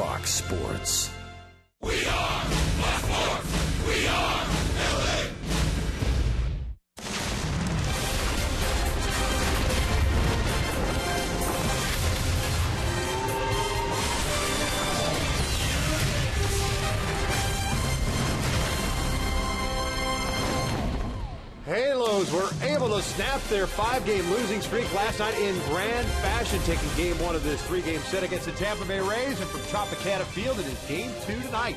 Fox Sports. We are Fox Sports. We are LA. Halos were able to snap their 5-game losing streak last night in grand fashion, taking game 1 of this 3-game set against the Tampa Bay Rays. And from Tropicana Field, it is game 2 tonight.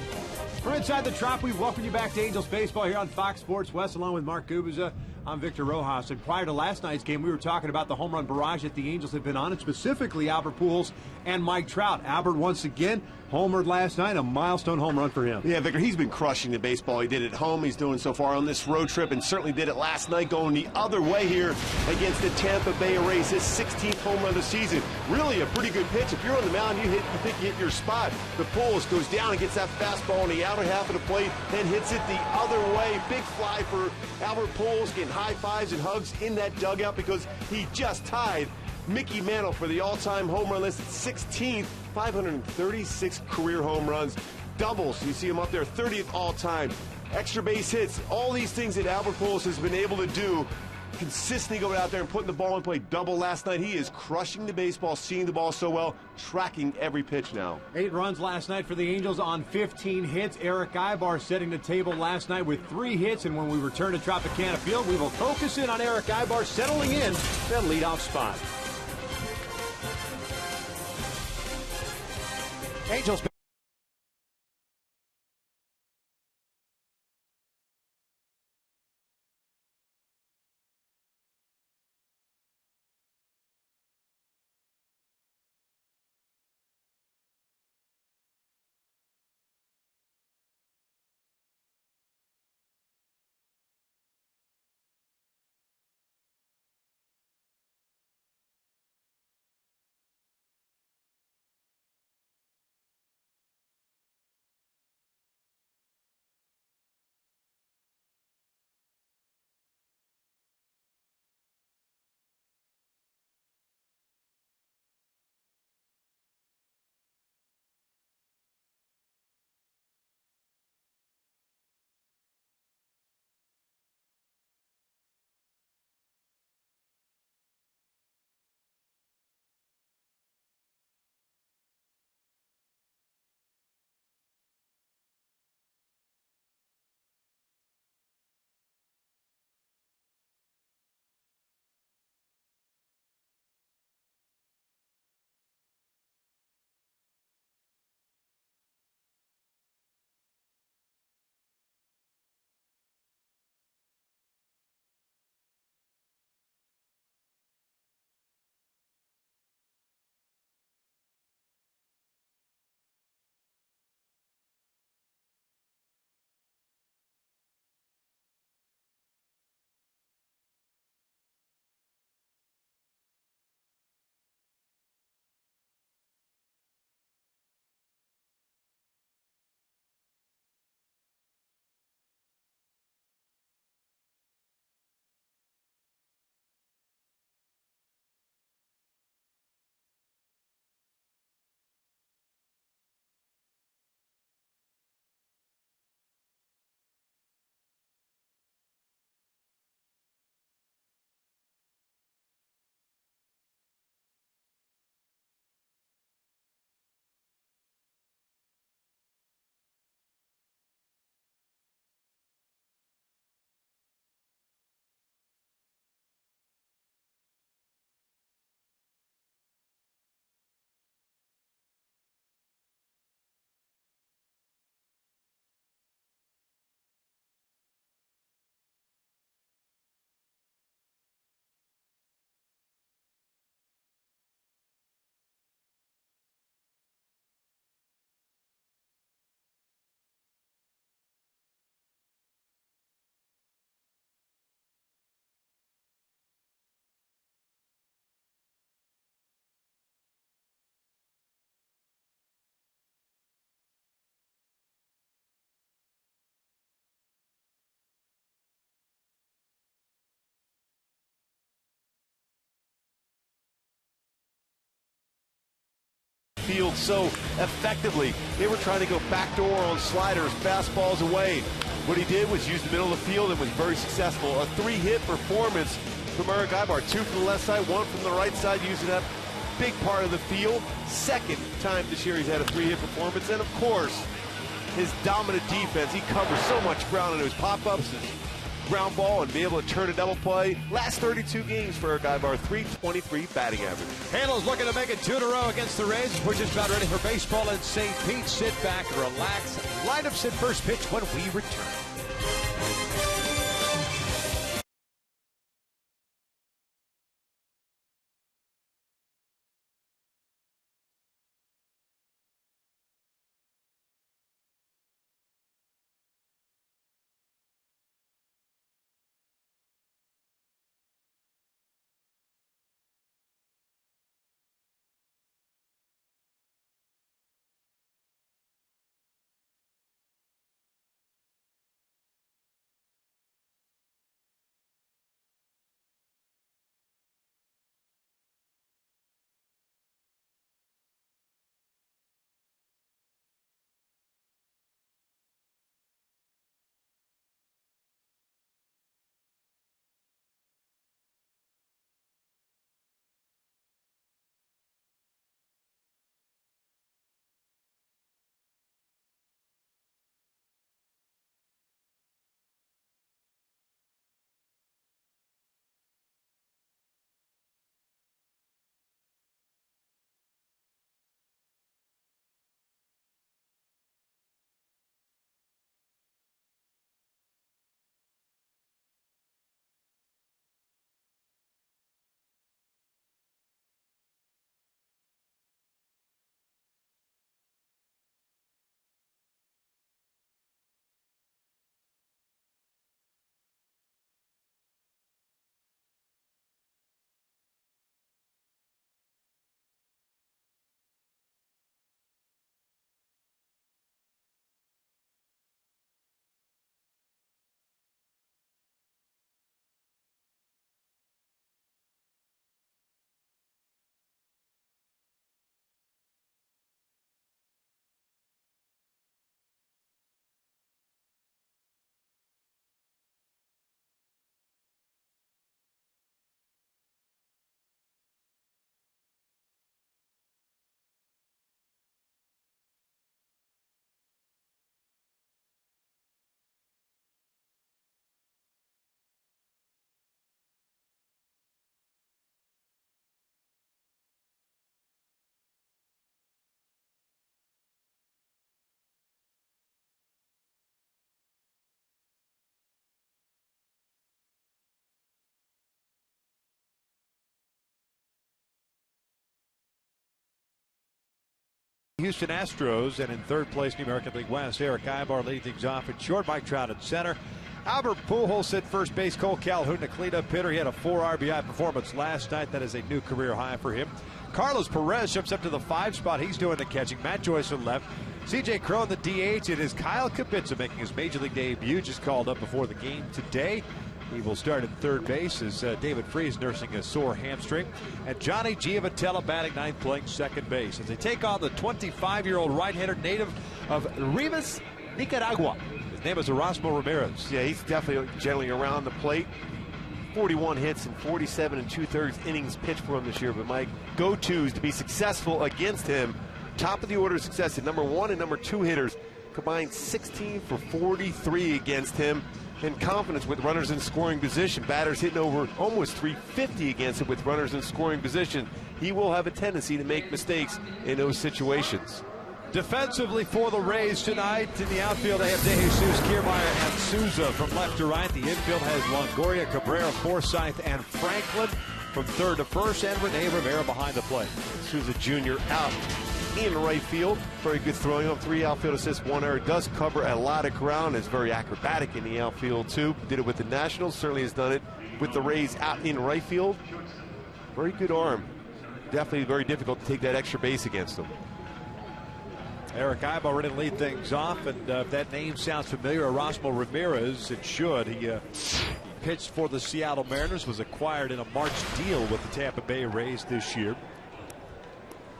For Inside the Trop, we welcome you back to Angels Baseball here on Fox Sports West, along with Mark Gubiza. I'm Victor Rojas. And prior to last night's game, we were talking about the home run barrage that the Angels have been on, and specifically Albert Pujols and Mike Trout. Albert, once again, homered last night, a milestone home run for him. Yeah, Victor, he's been crushing the baseball. He did it at home. He's doing so far on this road trip, and certainly did it last night going the other way here against the Tampa Bay Rays. His 16th home run of the season. Really a pretty good pitch. If you're on the mound, you think you hit your spot. The Pujols goes down and gets that fastball on the outer half of the plate and hits it the other way. Big fly for Albert Pujols, getting high fives and hugs in that dugout because he just tied Mickey Mantle for the all-time home run list at 16th, 536 career home runs, doubles. You see him up there, 30th all-time, extra base hits, all these things that Albert Pujols has been able to do, consistently going out there and putting the ball in play. Double last night. He is crushing the baseball, seeing the ball so well, tracking every pitch now. 8 runs last night for the Angels on 15 hits. Eric Ibar setting the table last night with 3 hits, and when we return to Tropicana Field, we will focus in on Eric Ibar settling in that leadoff spot. Angels field so effectively. They were trying to go backdoor on sliders, fastballs away. What he did was use the middle of the field and was very successful. A 3-hit performance from Eric Ibar. 2 from the left side, 1 from the right side, using that big part of the field. Second time this year he's had a 3-hit performance. And of course, his dominant defense. He covers so much ground into his pop-ups, his ground ball, and be able to turn a double play. Last 32 games for Eric Ibar, .323 batting average. Handles looking to make it 2 in a row against the Rays. We're just about ready for baseball in St. Pete. Sit back, relax. Lineups at first pitch when we return. Houston Astros, and in third place, the American League West, Eric Ibar leading things off at short. Mike Trout at center. Albert Pujols at first base. Cole Calhoun, the cleanup hitter. He had a 4 RBI performance last night. That is a new career high for him. Carlos Perez jumps up to the 5 spot. He's doing the catching. Matt Joyce on left. C.J. Crow in the DH. It is Kyle Kibitza making his major league debut. Just called up before the game today. He will start at third base as David Freese nursing a sore hamstring. And Johnny Giavotella batting ninth, playing second base as they take on the 25-year-old right-hander native of Rivas, Nicaragua. His name is Erasmo Ramirez. Yeah, he's definitely generally around the plate. 41 hits and 47 2/3 innings pitched for him this year. But my go-tos to be successful against him, top of the order success at number 1 and number 2 hitters, combined 16 for 43 against him. And confidence with runners in scoring position. Batters hitting over almost 350 against him with runners in scoring position. He will have a tendency to make mistakes in those situations. Defensively for the Rays tonight, in the outfield they have DeJesus, Kiermaier, and Souza from left to right. The infield has Longoria, Cabrera, Forsythe, and Franklin from third to first, and Rene Rivera behind the plate. Souza Jr. out in right field. Very good throwing up, 3 outfield assists, 1 error. Does cover a lot of ground. Is very acrobatic in the outfield too. Did it with the Nationals. Certainly has done it with the Rays out in right field. Very good arm. Definitely very difficult to take that extra base against him. Eric Ibar ready to lead things off, and if that name sounds familiar, Erasmo Ramirez, it should. He pitched for the Seattle Mariners, was acquired in a March deal with the Tampa Bay Rays this year.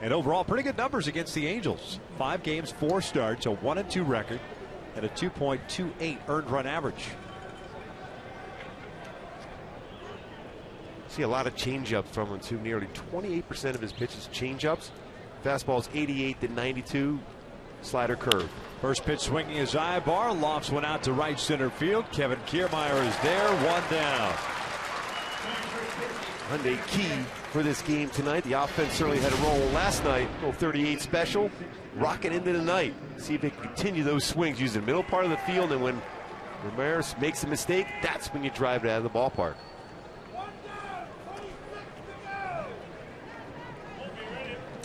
And overall, pretty good numbers against the Angels. 5 games, 4 starts, a 1-2 record, and a 2.28 earned run average. See a lot of changeups from him too. Nearly 28% of his pitches changeups. Fastball's 88 to 92. Slider curve. First pitch swinging his eye bar. Lofts one out to right center field. Kevin Kiermaier is there. 1 down. Hyundai key for this game tonight. The offense certainly had a role last night. Little 38 special. Rocking into the night. See if they can continue those swings using the middle part of the field. And when Ramirez makes a mistake, that's when you drive it out of the ballpark.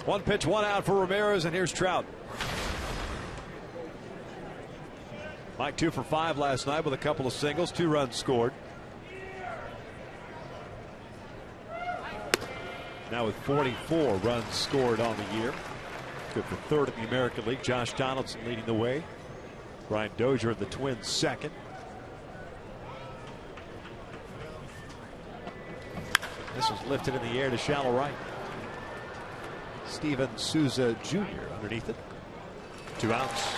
One pitch, 1 out for Ramirez, and here's Trout. Mike 2 for 5 last night with a couple of singles, 2 runs scored. Now with 44 runs scored on the year. Good for 3rd in the American League. Josh Donaldson leading the way. Brian Dozier and the Twins 2nd. This was lifted in the air to shallow right. Steven Souza Jr. underneath it. 2 outs.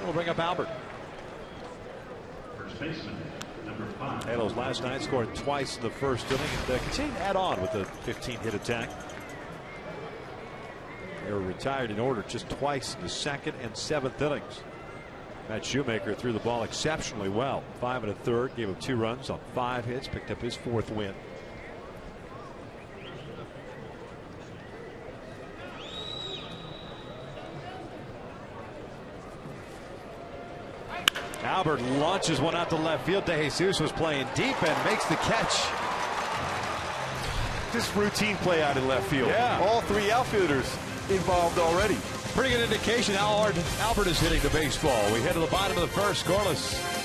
We'll bring up Albert. First baseman, number 5. Halos last night scored twice in the first inning and continued to add on with a 15-hit attack. They were retired in order just twice in the 2nd and 7th innings. Matt Shoemaker threw the ball exceptionally well. 5 1/3, gave up 2 runs on 5 hits, picked up his 4th win. Albert launches one out to left field. De Jesus was playing deep and makes the catch. Just routine play out in left field. Yeah. All 3 outfielders involved already. Pretty good indication how hard Albert is hitting the baseball. We head to the bottom of the first, scoreless.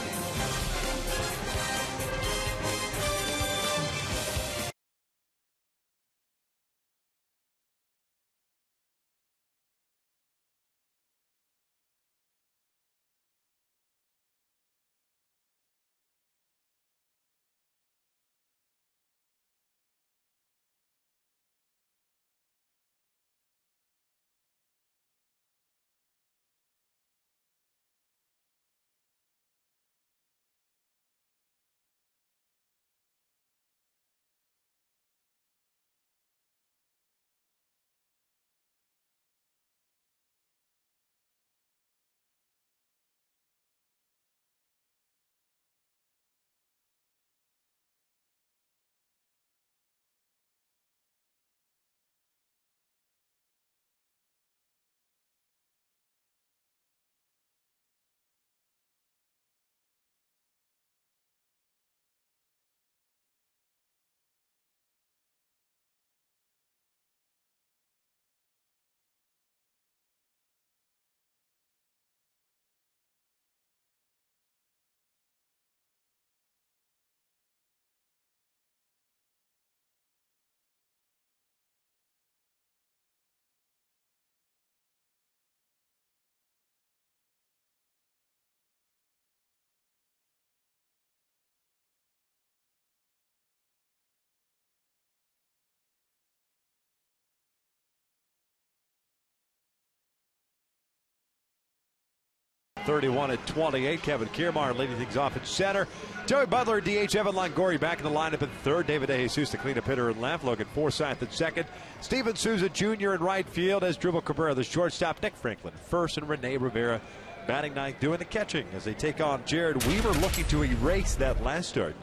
(31-28). Kevin Kiermaier leading things off at center. Joey Butler, DH. Evan Longoria back in the lineup at 3rd. David De Jesus, the cleanup hitter in left. Logan Forsythe at 2nd. Steven Souza Jr. in right field as Drupal Cabrera, the shortstop. Nick Franklin 1st, and Rene Rivera batting 9th, doing the catching as they take on Jared Weaver, looking to erase that last start.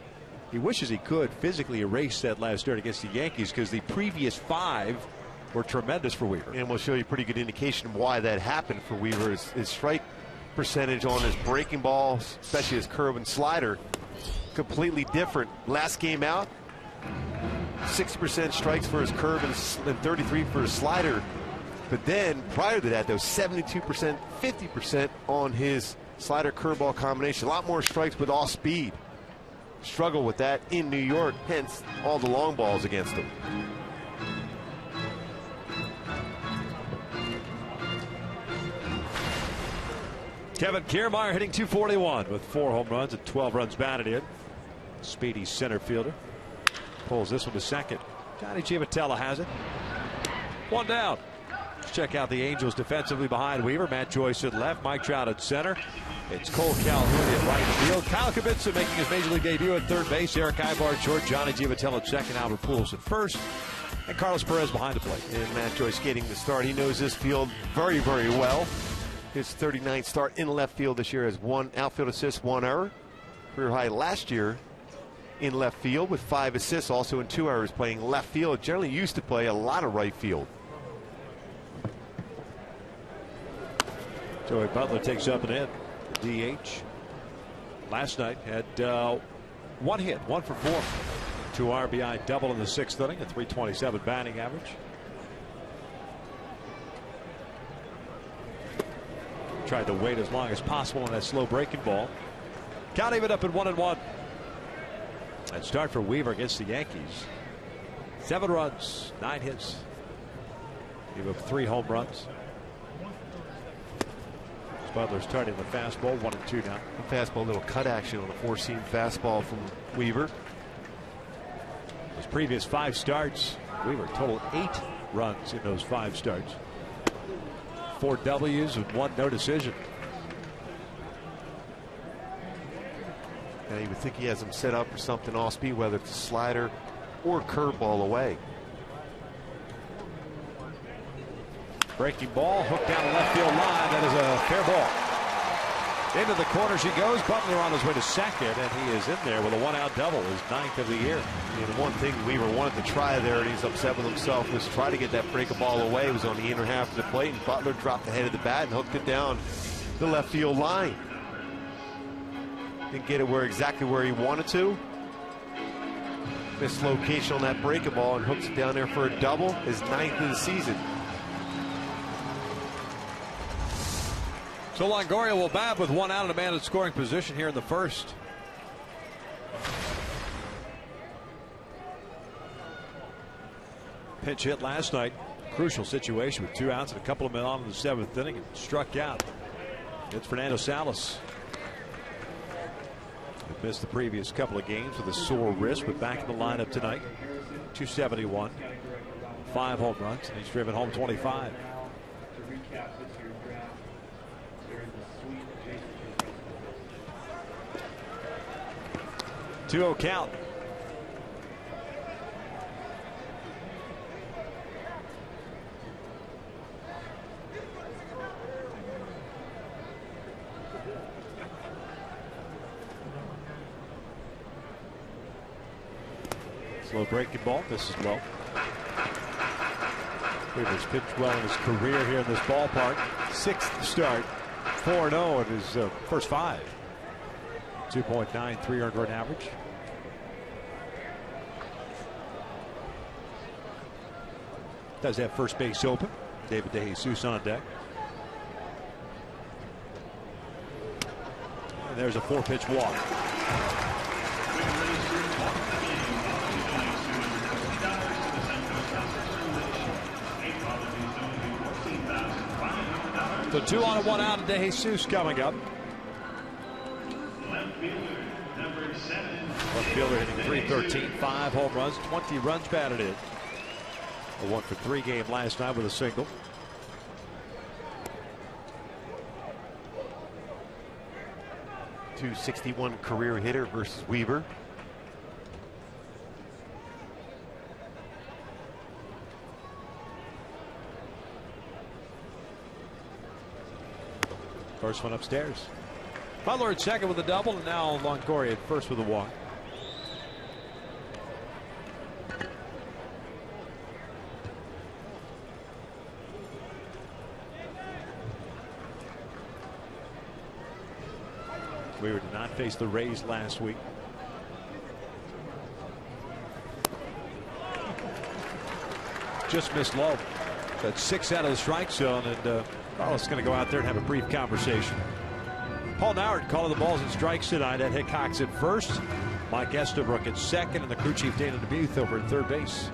He wishes he could physically erase that last start against the Yankees because the previous 5 were tremendous for Weaver. And we'll show you a pretty good indication of why that happened for Weaver. His strike percentage on his breaking balls, especially his curve and slider, completely different. Last game out, 60% strikes for his curve and 33% for his slider. But then prior to that, though, 72%, 50% on his slider curveball combination. A lot more strikes with off speed. Struggle with that in New York, hence all the long balls against him. Kevin Kiermaier hitting .241 with 4 home runs and 12 runs batted in. Speedy center fielder. pulls this one to second. Johnny Giavotella has it. One down. Let's check out the Angels defensively behind Weaver. Matt Joyce at left. Mike Trout at center. It's Cole Calhoun at right field. Kyle Kibitsa making his major league debut at third base. Eric Ibar at short. Johnny Giavotella at second. Albert Pujols at first. And Carlos Perez behind the plate. And Matt Joyce getting the start. He knows this field very, very well. His 39th start in left field this year has 1 outfield assist, 1 error. Career high last year in left field with 5 assists, also in 2 errors playing left field. Generally used to play a lot of right field. Joey Butler takes up and in. DH. Last night had 1 hit, 1 for 4. 2 RBI double in the 6th inning, a .327 batting average. Tried to wait as long as possible on that slow breaking ball. Count even up at 1-1. And start for Weaver against the Yankees. 7 runs, 9 hits. Gave up 3 home runs. Butler starting the fastball, 1-2 now. The fastball, little cut action on a 4-seam fastball from Weaver. His previous 5 starts, Weaver total 8 runs in those 5 starts. 4 W's and 1 no decision. And you would think he has him set up for something off speed, whether it's a slider or curveball away. Breaking ball, hooked down the left field line. That is a fair ball. Into the corner she goes. Butler on his way to second, and he is in there with a 1-out double, his 9th of the year. And one thing Weaver wanted to try there, and he's upset with himself, was try to get that breaking ball away. It was on the inner half of the plate, and Butler dropped the head of the bat and hooked it down the left field line. Didn't get it exactly where he wanted to. Mislocation on that breaking ball and hooks it down there for a double, his 9th of the season. So Longoria will bat with 1 out and a man in scoring position here in the first. Pinch hit last night. Crucial situation with 2 outs and a couple of men on in the 7th inning and struck out. It's Fernando Salas. He missed the previous couple of games with a sore wrist, but back in the lineup tonight. 271, 5 home runs, and he's driven home 25. 2-0 count. Slow breaking ball. This is low. Weaver's pitched well in his career here in this ballpark. 6th start. 4-0 in his first 5. 2.93 earned run average. Does have first base open. David DeJesus on deck. And there's a 4-pitch walk. So 2 on and 1 out, and DeJesus coming up. Left fielder hitting .313, 5 home runs, 20 runs batted in. A 1-for-3 game last night with a single. .261 career hitter versus Weaver. First one upstairs. Butler at second with a double, and now Longoria at first with a walk. Weaver did not face the Rays last week. Just missed low. That's 6 out of the strike zone, and Carlos is going to go out there and have a brief conversation. Paul Nauert calling the balls and strikes tonight. Ed Hickox at first, Mike Estabrook at second, and the crew chief Dana DeMuth over at third base.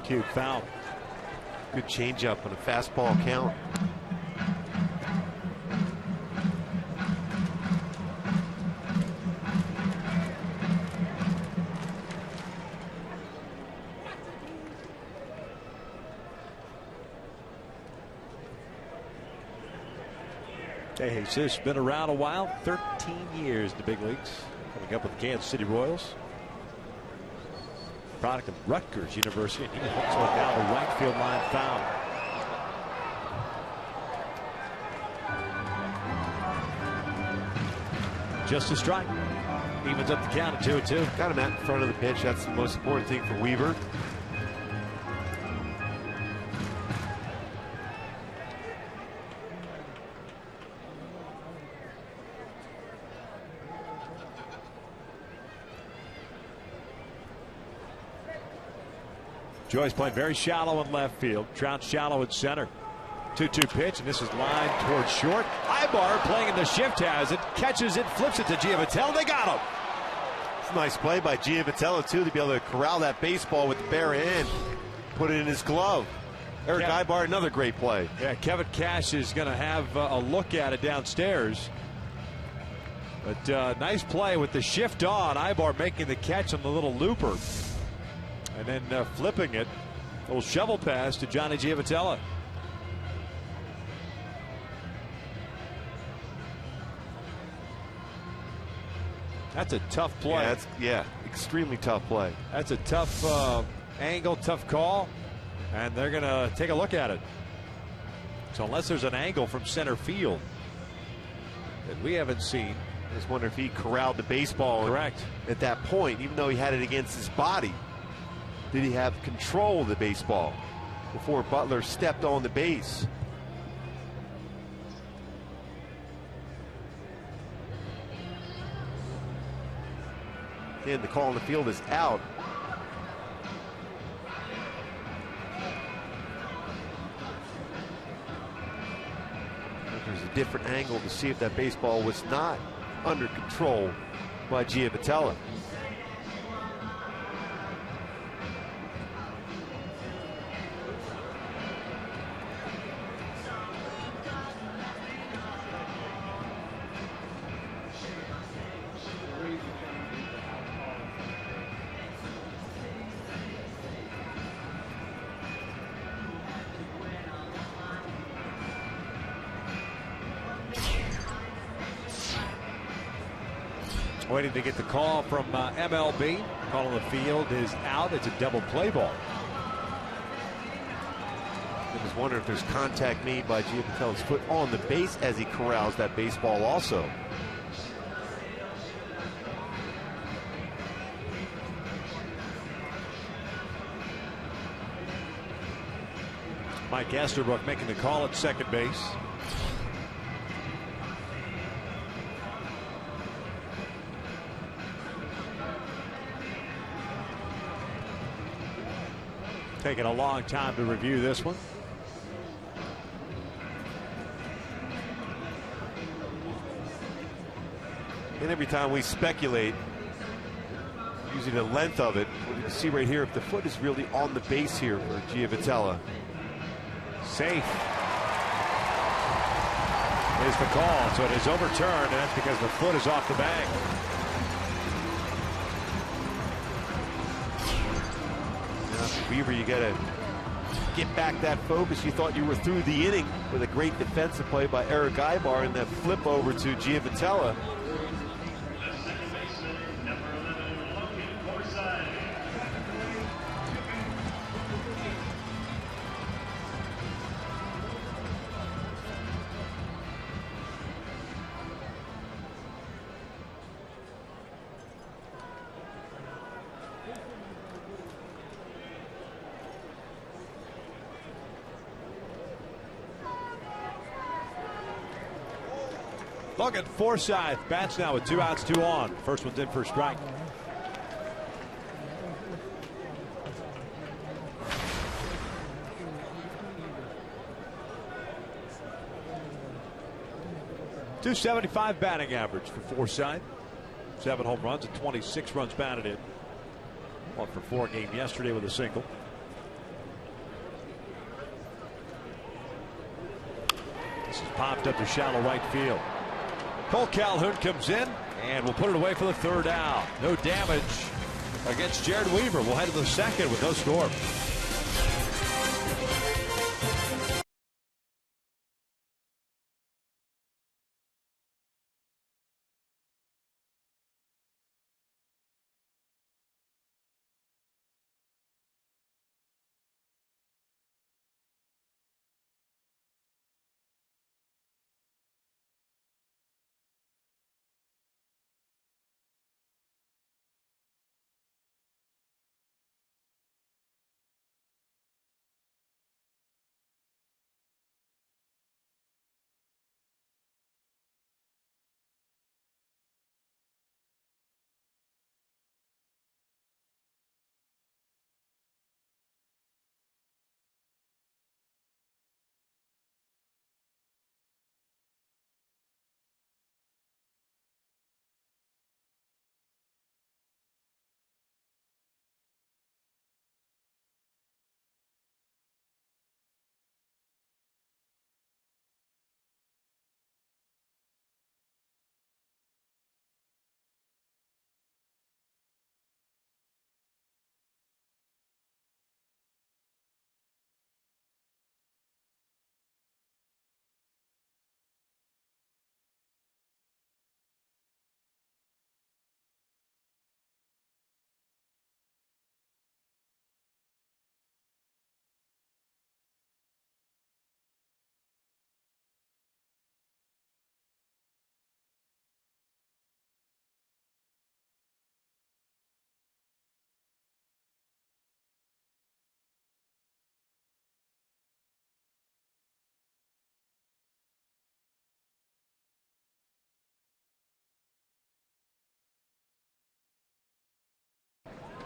cute foul. Good changeup on a fastball count. Hey, Jesus been around a while, 13 years in the big leagues, coming up with the Kansas City Royals. Product of Rutgers University, and he hooks one down the right field line foul. Just a strike. Evens up the count at 2-2. Got him out in front of the pitch. That's the most important thing for Weaver. Joyce playing very shallow in left field. Trout shallow at center. 2-2 pitch, and this is lined towards short. Ibar playing in the shift has it, catches it, flips it to Giavitello. They got him. It's a nice play by Giavitello, too, to be able to corral that baseball with the bare hand. Put it in his glove. Eric Ibar, another great play. Yeah, Kevin Cash is going to have a look at it downstairs. But nice play with the shift on. Ibar making the catch on the little looper. And then flipping it. A little shovel pass to Johnny Giavitello. That's a tough play. Yeah, extremely tough play. That's a tough angle, tough call. And they're going to take a look at it. So unless there's an angle from center field that we haven't seen. I just wonder if he corralled the baseball. Correct. At that point, even though he had it against his body. Did he have control of the baseball before Butler stepped on the base? And the call on the field is out. There's a different angle to see if that baseball was not under control by Giavitello. Waiting to get the call from MLB. Call on the field is out. It's a double play ball. I was wondering if there's contact made by Giavitello's foot on the base as he corrals that baseball also. Mike Estabrook making the call at second base. Taking a long time to review this one. And every time we speculate using the length of it, we can see right here if the foot is really on the base here for Giavitello. Safe is the call, so it is overturned, and that's because the foot is off the bag. Weaver, you got to get back that focus. You thought you were through the inning with a great defensive play by Eric Ibar and that flip over to Giavitello. Look at Forsythe. Bats now with 2 outs, 2 on. First one's in for a strike. .275 batting average for Forsythe. 7 home runs and 26 runs batted in. 1 for 4 game yesterday with a single. popped up to shallow right field. Cole Calhoun comes in and will put it away for the third out. No damage against Jared Weaver. We'll head to the second with no score.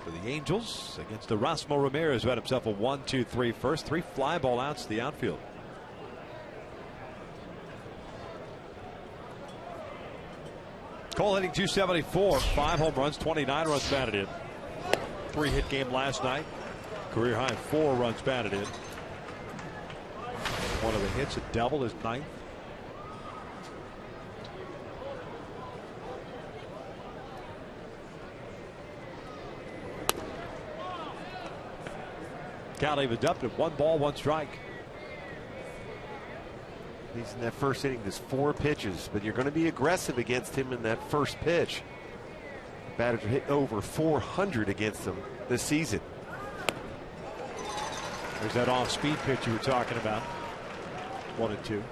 For the Angels against Erasmo Ramirez, who had himself a 1-2-3 first. 3 fly ball outs to the outfield. Cole hitting .274, 5 home runs, 29 runs batted in. 3-hit game last night. Career high 4 runs batted in. One of the hits, a double, his 9th. Count evened up to 1 ball, 1 strike. He's in that first inning. There's 4 pitches, but you're going to be aggressive against him in that first pitch. Batters are hitting over 400 against him this season. There's that off-speed pitch you were talking about. 1 and 2.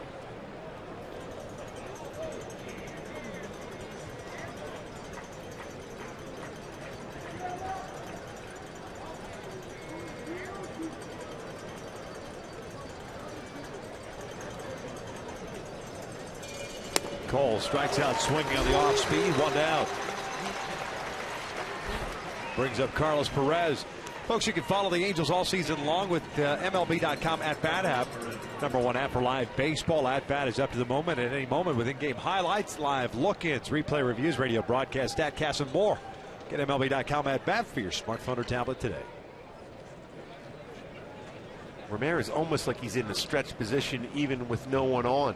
Cole strikes out swinging on the off speed. 1 down. Brings up Carlos Perez. Folks, you can follow the Angels all season long with MLB.com at-bat app. #1 app for live baseball. At-bat is up to the moment. At any moment with in-game highlights, live look-ins, replay reviews, radio broadcast, statcasts, and more. Get MLB.com at-bat for your smartphone or tablet today. Ramirez almost like he's in a stretch position even with no one on.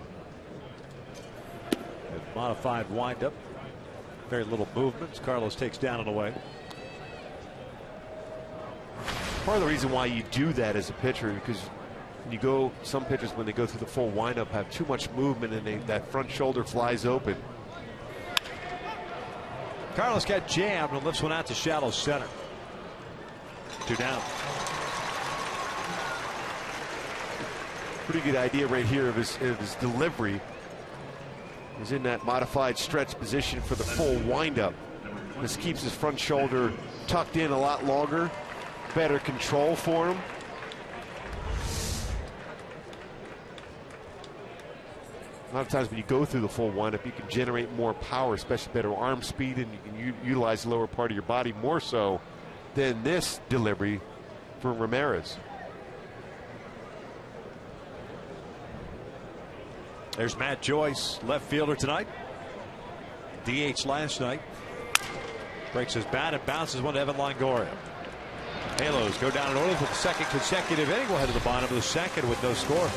Modified windup. Very little movement. Carlos takes down and away. Part of the reason why you do that as a pitcher, because when you go, some pitchers when they go through the full windup have too much movement and that front shoulder flies open. Carlos got jammed and lifts one out to shallow center. 2 down. Pretty good idea right here of his delivery. He's in that modified stretch position for the full windup. This keeps his front shoulder tucked in a lot longer. Better control for him. A lot of times when you go through the full windup, you can generate more power, especially better arm speed, and you can utilize the lower part of your body more so than this delivery from Ramirez. There's Matt Joyce, left fielder tonight. DH last night. Breaks his bat and bounces one to Evan Longoria. Halos go down in order for the second consecutive inning. We'll head to the bottom of the second with no score.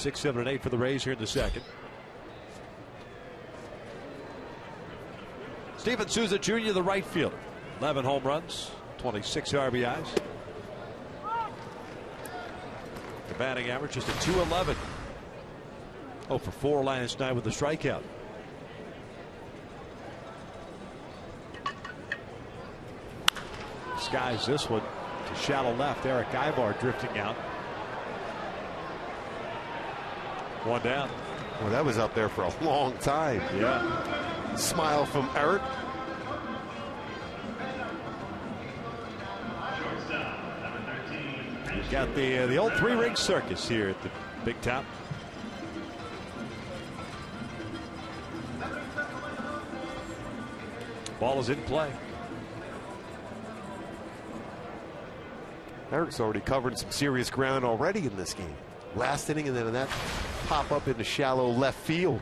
6, 7, and 8 for the Rays here in the second. Steven Souza Jr., the right fielder. 11 home runs, 26 RBIs. The batting average just a .211. 0 for 4 last night with the strikeout. Skies this one to shallow left. Eric Ibar drifting out. 1 down. Well, that was up there for a long time. Yeah. Smile from Eric. He's got the old 3-ring circus here at the Big Top. Ball is in play. Eric's already covered some serious ground already in this game. Last inning, and then that pop up into shallow left field.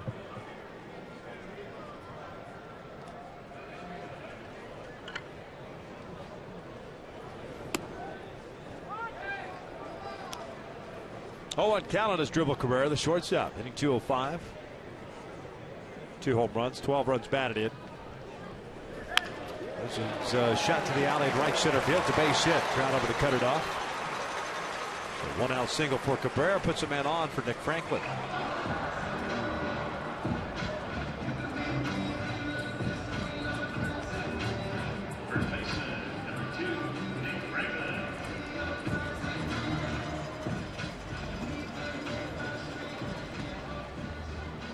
Owen Callan has dribbled Cabrera, the shortstop, hitting .205. 2 home runs, 12 runs batted in. This is a shot to the alley in right center field. It's a base hit. Trout over to cut it off. So 1 out single for Cabrera puts a man on for Nick Franklin. First baseman, number 2, Nick Franklin.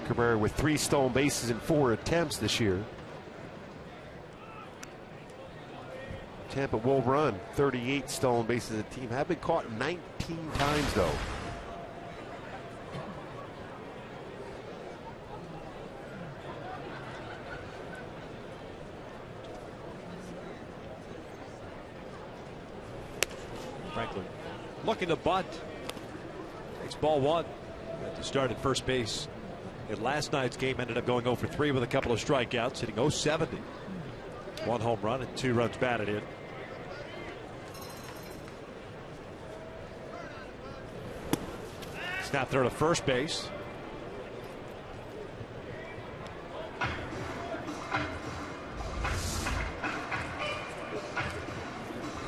Cabrera with 3 stolen bases in 4 attempts this year. Tampa will run 38 stolen bases. The team have been caught 19 times though. Franklin looking to bunt. Takes ball 1 at the start at first base. In last night's game, ended up going 0 for 3 with a couple of strikeouts, hitting .070. 1 home run and 2 runs batted in. Snap throw to first base.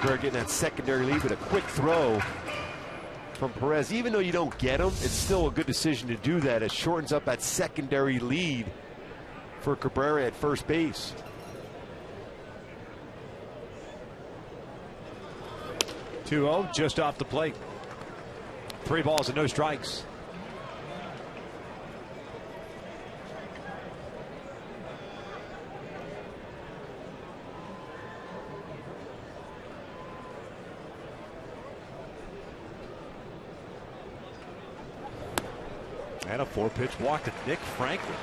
They're getting that secondary lead with a quick throw from Perez. Even though you don't get him, it's still a good decision to do that. It shortens up that secondary lead for Cabrera at first base. .2-0 just off the plate. 3 balls and no strikes. And a 4-pitch walk to Nick Franklin.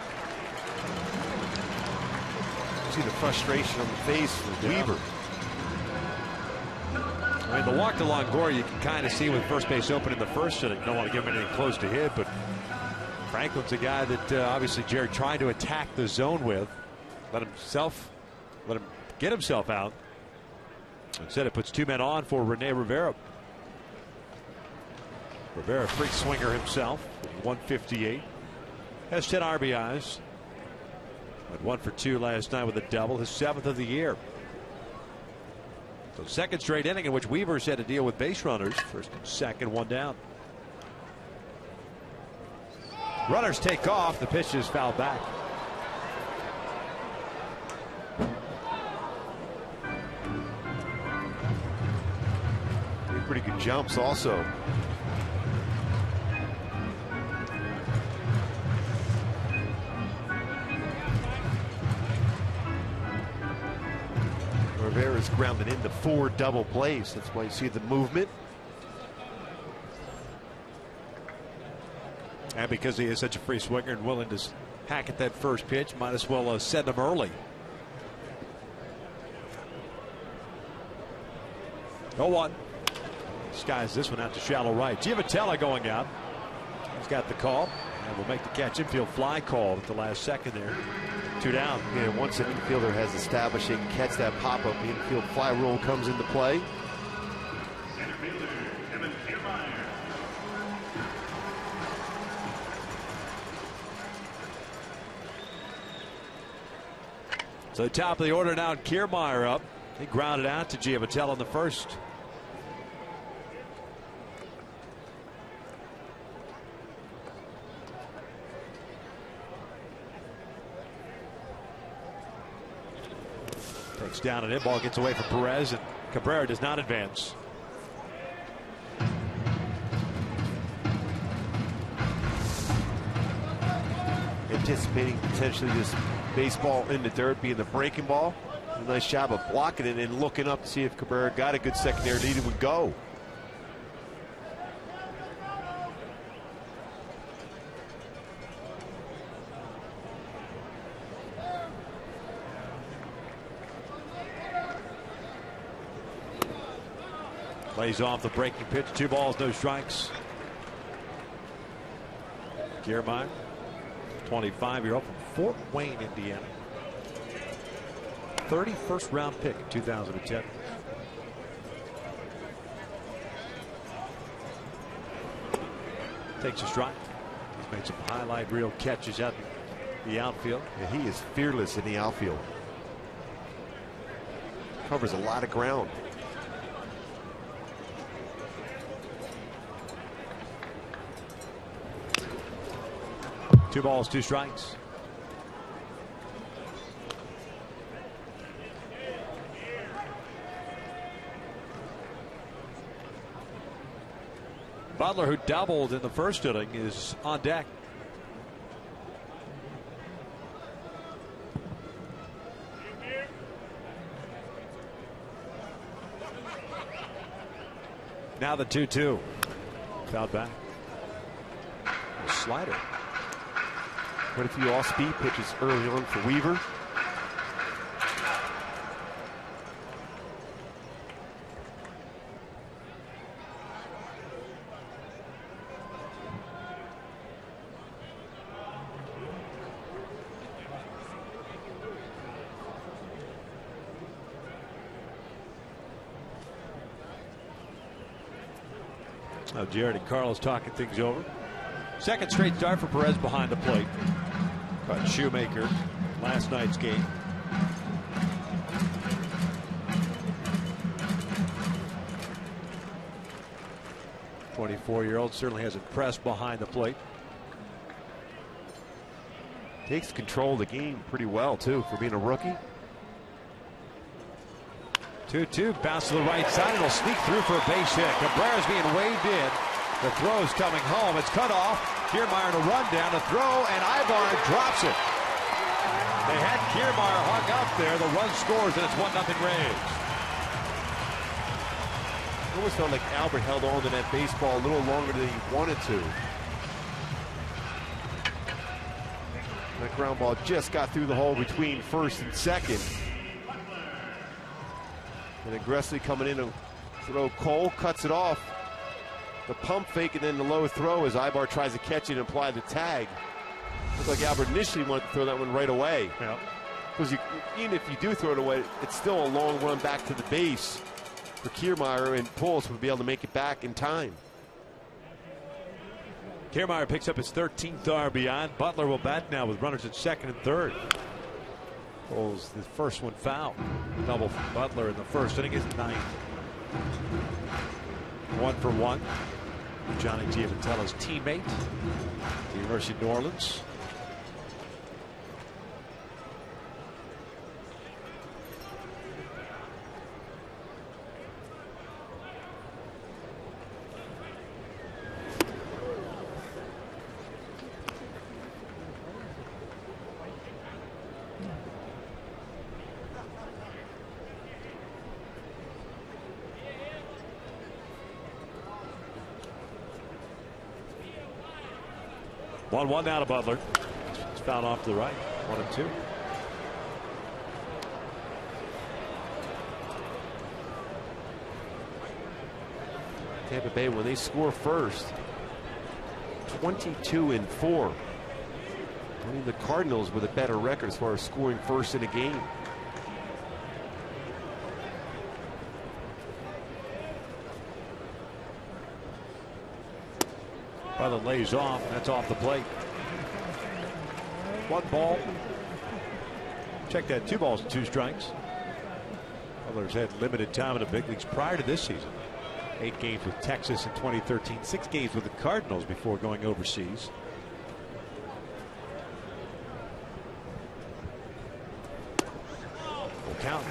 See the frustration on the face of Weaver. I mean, the walk to Longoria, you can kind of see with first base open in the first inning. Don't want to give him anything close to hit, but Franklin's a guy that obviously Jerry tried to attack the zone with. Let him get himself out. Instead, it puts 2 men on for Rene Rivera. Rivera, freak swinger himself, 158. Has 10 RBIs. Went 1 for 2 last night with a double, his 7th of the year. So 2nd straight inning in which Weaver's had to deal with base runners. 1st and 2nd, 1 down. Runners take off. The pitch is fouled back. Pretty good jumps also. Rivera's grounded into 4 double plays. That's why you see the movement. And because he is such a free swinger and willing to hack at that first pitch, might as well send him early. 0-1. Skies this one out to shallow right. Giavotella going out. He's got the call and will make the catch infield fly call at the last second there. 2 down. Yeah, once an infielder has established they can catch that pop-up, the infield fly rule comes into play. Center fielder, Kevin Kiermaier. So the top of the order now, Kiermaier up. He grounded out to Giamatello in the first. Takes down an in ball, gets away from Perez, and Cabrera does not advance. Anticipating potentially this baseball in the dirt being the breaking ball. A nice job of blocking it and looking up to see if Cabrera got a good secondary lead and would go. Lays off the breaking pitch. 2 balls, no strikes. Kiermaier, 25-year-old from Fort Wayne, Indiana. 31st round pick in 2010. Takes a strike. He's made some highlight reel catches out in the outfield. Yeah, he is fearless in the outfield. Covers a lot of ground. Two balls, 2 strikes. Butler, who doubled in the first inning, is on deck. Now the 2-2. Fouled back. A slider. What if you all-speed pitches early on for Weaver? Now Jared and Carlos talking things over. Second straight start for Perez behind the plate. Caught Shoemaker last night's game. The 24-year-old certainly has impressed behind the plate. Takes control of the game pretty well, too, for being a rookie. 2-2, bounce to the right side. It'll sneak through for a base hit. Cabrera's being waved in. The throw's coming home. It's cut off. Kiermaier to run down to throw, and Ibar drops it. They had Kiermaier hung up there. The run scores, and it's 1-0 Rays. It almost felt like Albert held on to that baseball a little longer than he wanted to. That ground ball just got through the hole between first and second. And aggressively coming in to throw. Cole cuts it off. The pump fake and then the low throw as Ibar tries to catch it and apply the tag. Looks like Albert initially wanted to throw that one right away. Because even if you do throw it away, it's still a long run back to the base for Kiermaier, and Pujols would be able to make it back in time. Kiermaier picks up his 13th RBI. Butler will bat now with runners at second and third. Pujols, the first one foul. Double from Butler in the first inning is 9th. 1-for-1. Johnny Giamatello's teammate at the University of New Orleans. One now to Butler. It's fouled off to the right. 1-2. Tampa Bay, when they score first, 22-4. I mean, the Cardinals with a better record as far as scoring first in a game. Butler lays off. That's off the plate. 1 ball, Check that, 2 balls and 2 strikes. Miller's had limited time in the big leagues prior to this season. 8 games with Texas in 2013, 6 games with the Cardinals before going overseas. Full count.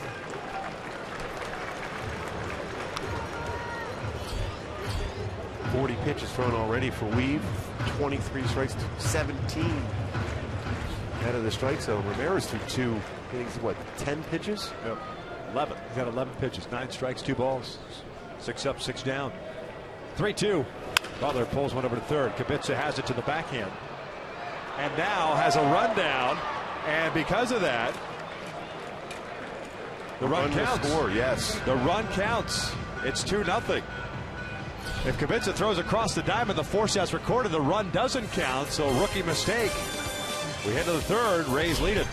.40 pitches thrown already for Weave. 23 strikes to 17 out of the strike zone. Ramirez threw 2 innings, what, 10 pitches? Yep. 11. He's got 11 pitches, 9 strikes, 2 balls, 6 up, 6 down. 3-2. Butler pulls one over to third. Kubica has it to the backhand, and now has a rundown. And because of that, the run counts. Score, yes. The run counts. It's 2-0. If Kubica throws across the diamond, the force out's recorded. The run doesn't count, so rookie mistake. We head to the third. Rays lead it.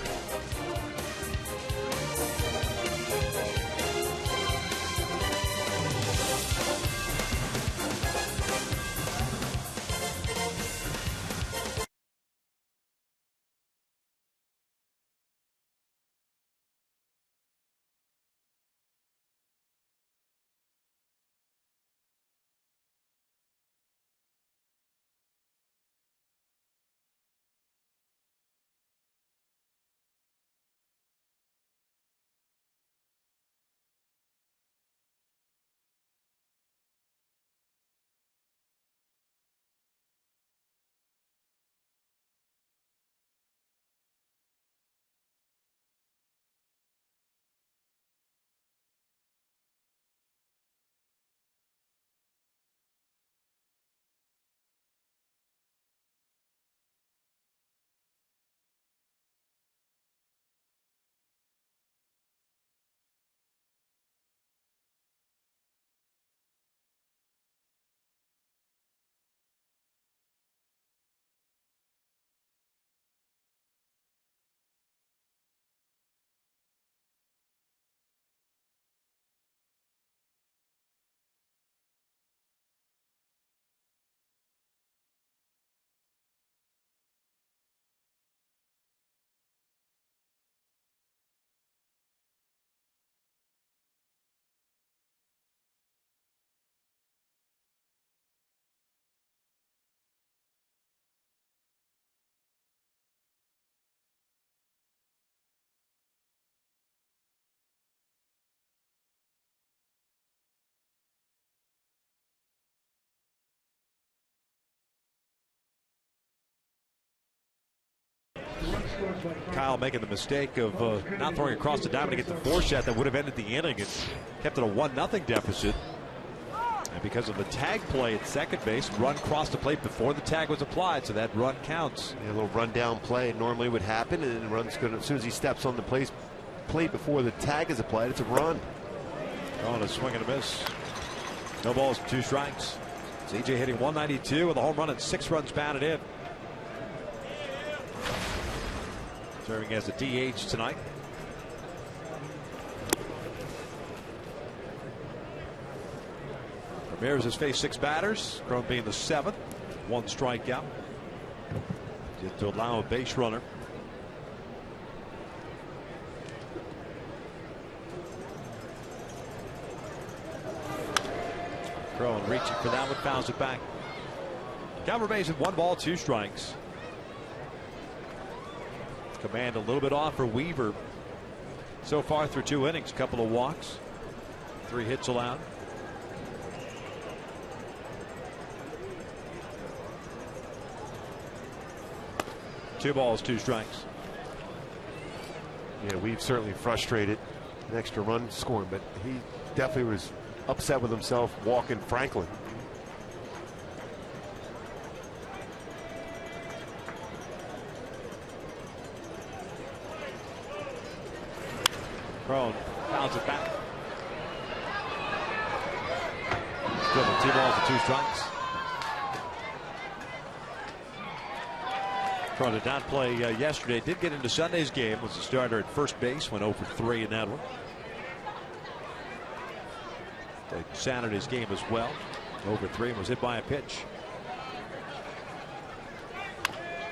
Kyle making the mistake of not throwing across the diamond to get the force shot that would have ended the inning and kept it a 1-0 deficit. And because of the tag play at second base, run crossed the plate before the tag was applied, so that run counts. Yeah, a little rundown play normally would happen, and then runs good as soon as he steps on the plate before the tag is applied. It's a run. On a swing and a miss. No balls, 2 strikes. CJ hitting 192 with a home run and 6 runs batted in. Serving as a DH tonight. Ramirez has faced 6 batters, Cron being the 7th, 1 strikeout. Did to allow a base runner. Cron reaching for that one, fouls it back. Count remains at 1 ball, 2 strikes. Command a little bit off for Weaver so far through 2 innings. Couple of walks, 3 hits allowed. Two balls, 2 strikes. Yeah, Weave's certainly frustrated. An extra run scoring, but he definitely was upset with himself walking Franklin. Cron fouls it back. Still with 2 balls and 2 strikes. Cron did not play yesterday. Did get into Sunday's game. Was the starter at first base. Went 0 for 3 in that one. Played Saturday's game as well. 0 for 3 and was hit by a pitch.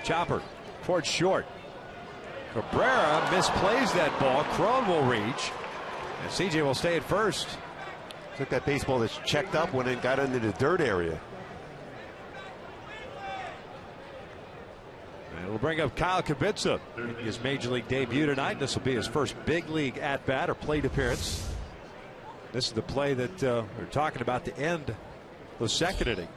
Chopper towards short. Cabrera misplays that ball. Crone will reach. And CJ will stay at first. Took that baseball that's checked up when it got into the dirt area. And it'll bring up Kyle Kubica in his major league debut tonight. This will be his first big league at bat or plate appearance. This is the play that we're talking about to end the second inning.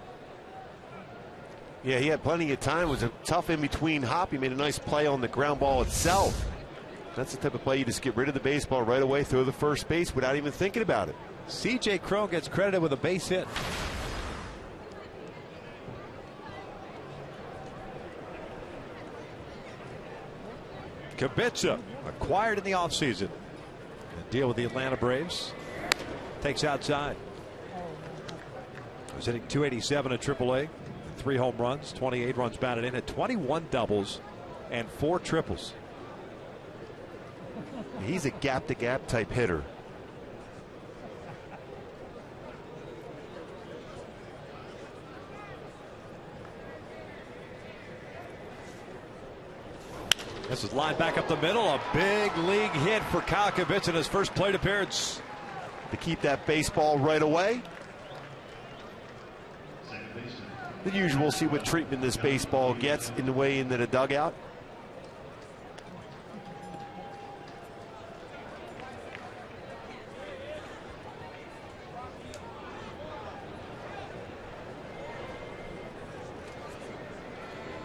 Yeah, he had plenty of time. It was a tough in-between hop. He made a nice play on the ground ball itself. That's the type of play you just get rid of the baseball right away, throw the first base without even thinking about it. CJ Crone gets credited with a base hit. Kubica, acquired in the offseason. Deal with the Atlanta Braves. Takes outside. Was hitting .287 at AAA. 3 home runs, 28 runs batted in, at 21 doubles and 4 triples. He's a gap-to-gap type hitter. This is lined back up the middle. A big league hit for Kyle Kubica in his first plate appearance. To keep that baseball right away. The usual, see what treatment this baseball gets in the way into the dugout.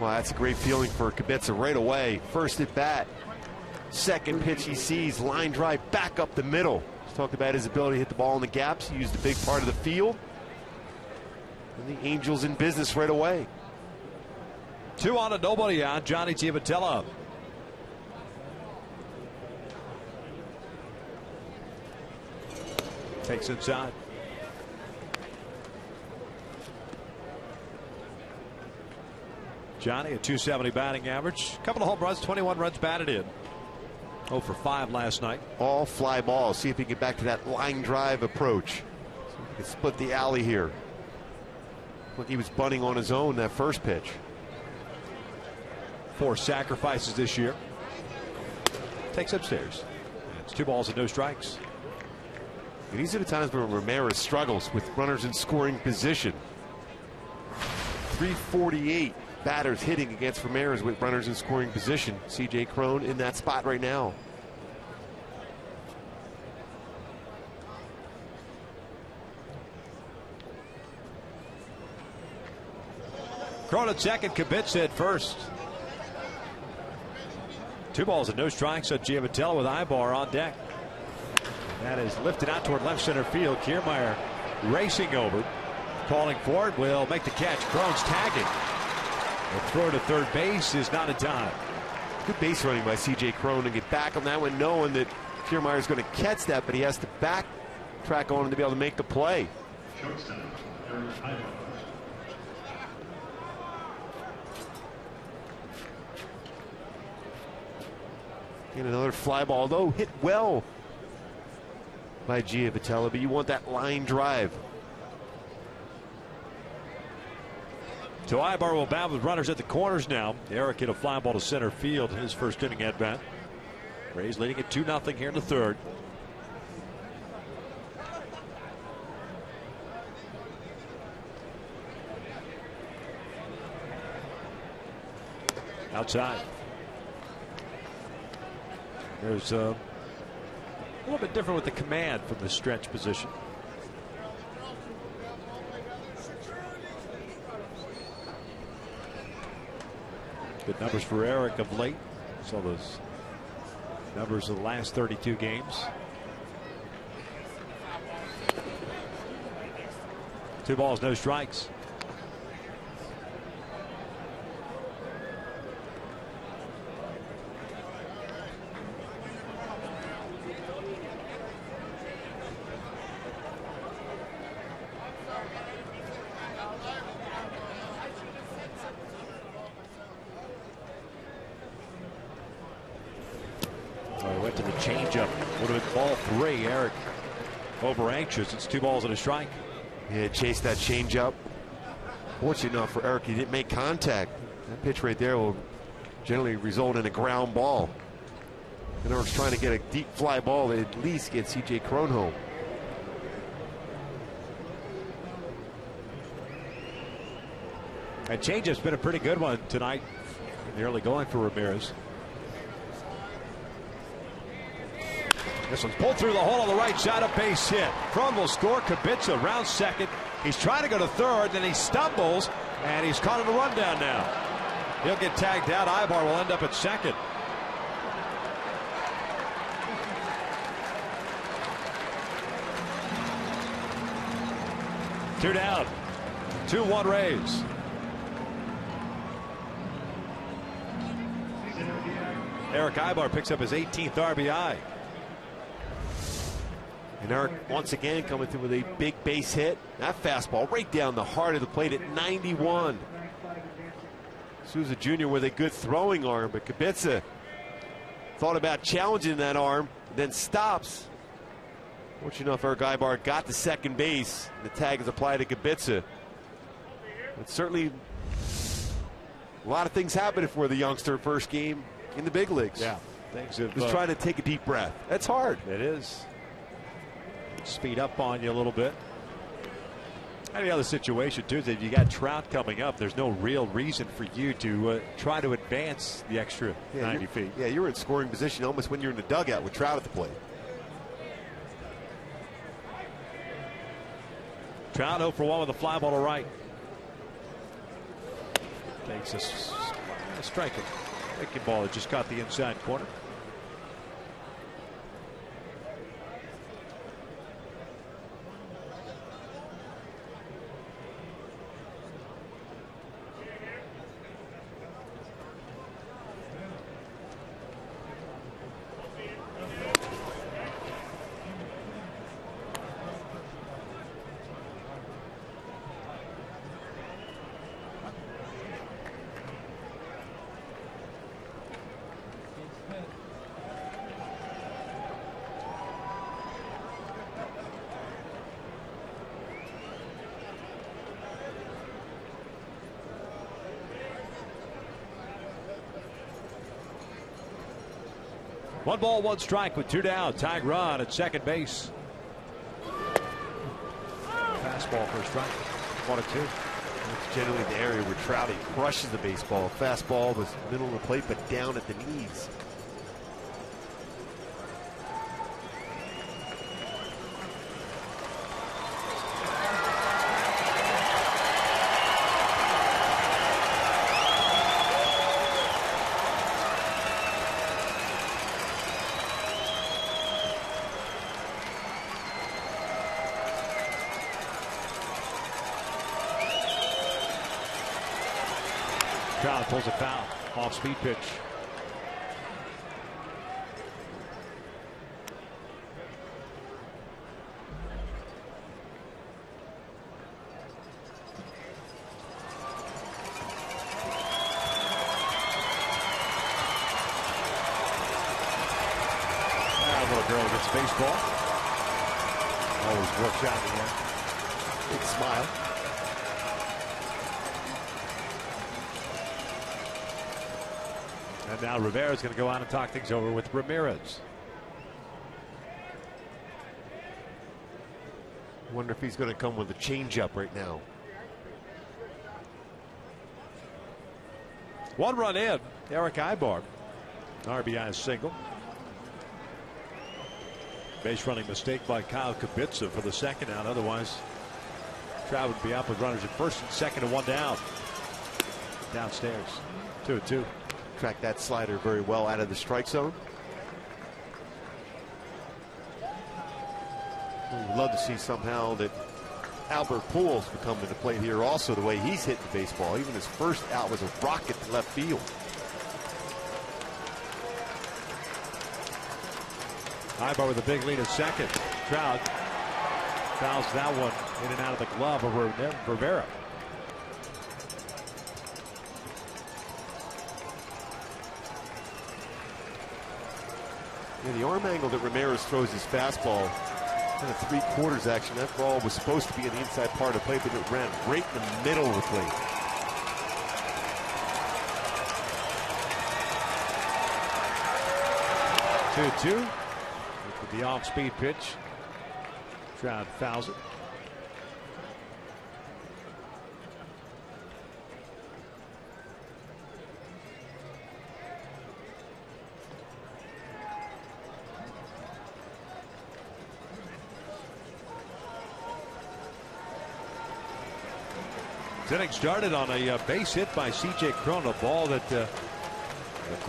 Well, that's a great feeling for Kubica right away. First at bat, second pitch he sees, line drive back up the middle. He's talked about his ability to hit the ball in the gaps. He used a big part of the field. And the Angels in business right away. 2 on and nobody on. Johnny Giavotella. Takes inside. Johnny, a .270 batting average. A couple of home runs, 21 runs batted in. 0 for 5 last night. All fly balls. See if he can get back to that line drive approach. So he can split the alley here. Look, he was bunting on his own that first pitch. 4 sacrifices this year. Takes upstairs. It's 2 balls and no strikes. And these are the times where Ramirez struggles with runners in scoring position. 348 batters hitting against Ramirez with runners in scoring position. CJ Crone in that spot right now. Crone at second, Kubica at first. 2 balls and no strikes. So Giavotella with Ibar on deck. That is lifted out toward left center field. Kiermaier racing over, calling for it. Will make the catch. Crone's tagging. The throw to third base is not in time. Good base running by CJ Crone to get back on that one, knowing that Kiermaier is going to catch that, but he has to backtrack on him to be able to make the play. Shortstop, Eric Ibar. And another fly ball, though, hit well by Giavotella, but you want that line drive. So Ibar will bat with runners at the corners now. Eric hit a fly ball to center field in his first inning at bat. Rays leading it 2-0 here in the third. Outside. There's a little bit different with the command from the stretch position. Good numbers for Eric of late. Saw those numbers of the last 32 games. 2 balls, no strikes. Went to the changeup. Would have been ball 3. Eric over anxious. It's 2 balls and a strike. Yeah, chased that changeup. Fortunate enough for Eric, he didn't make contact. That pitch right there will generally result in a ground ball. And I was trying to get a deep fly ball that at least get C.J. Cron home. And change-up's been a pretty good one tonight. In the early going for Ramirez. This one's pulled through the hole on the right side, a base hit. Cron will score. Kubica round second. He's trying to go to third, then he stumbles, and he's caught in a rundown now. He'll get tagged out. Ibar will end up at second. Two down. 2-1 Rays. Eric Ibar picks up his 18th RBI. And Eric once again coming through with a big base hit. That fastball right down the heart of the plate at 91. Souza Jr. with a good throwing arm, but Kubica thought about challenging that arm, then stops. Fortunate enough, Eric Ibar got to second base. The tag is applied to Kubica. But certainly a lot of things happening for the youngster first game in the big leagues. Yeah, things have just trying to take a deep breath. That's hard. It is. Speed up on you a little bit. And the other situation too is that you got Trout coming up. There's no real reason for you to try to advance the extra 90 feet. Yeah, you're in scoring position almost when you're in the dugout with Trout at the plate. Trout 0 for 1 with a fly ball to right. Takes a striking ball that just caught the inside corner. One ball, one strike with two down. Tying run at second base. Fastball for a strike. 1-2. It's generally the area where Trouty crushes the baseball. Fastball was middle of the plate, but down at the knees. Trout pulls a foul. Off speed pitch. Little girl gets baseball. Always works out in the end. Big smile. And now Rivera's going to go on and talk things over with Ramirez. Wonder if he's going to come with a changeup right now. One run in. Eric Ibar. RBI single. Base running mistake by Kyle Kubica for the second out. Otherwise, Trout would be up with runners at first and second and one down. Downstairs. 2-2. Track that slider very well out of the strike zone. We'd love to see somehow that Albert Pujols would come into play here also, the way he's hitting the baseball. Even his first out was a rocket to left field. Ibar with a big lead at second. Trout fouls that one in and out of the glove of Rivera. Yeah, the arm angle that Ramirez throws his fastball, kind of 3/4 action. That ball was supposed to be in the inside part of the plate, but it ran right in the middle of the plate. 2-2 with the off-speed pitch. Trout fouls it. This inning started on a base hit by C.J. Cron, a ball that a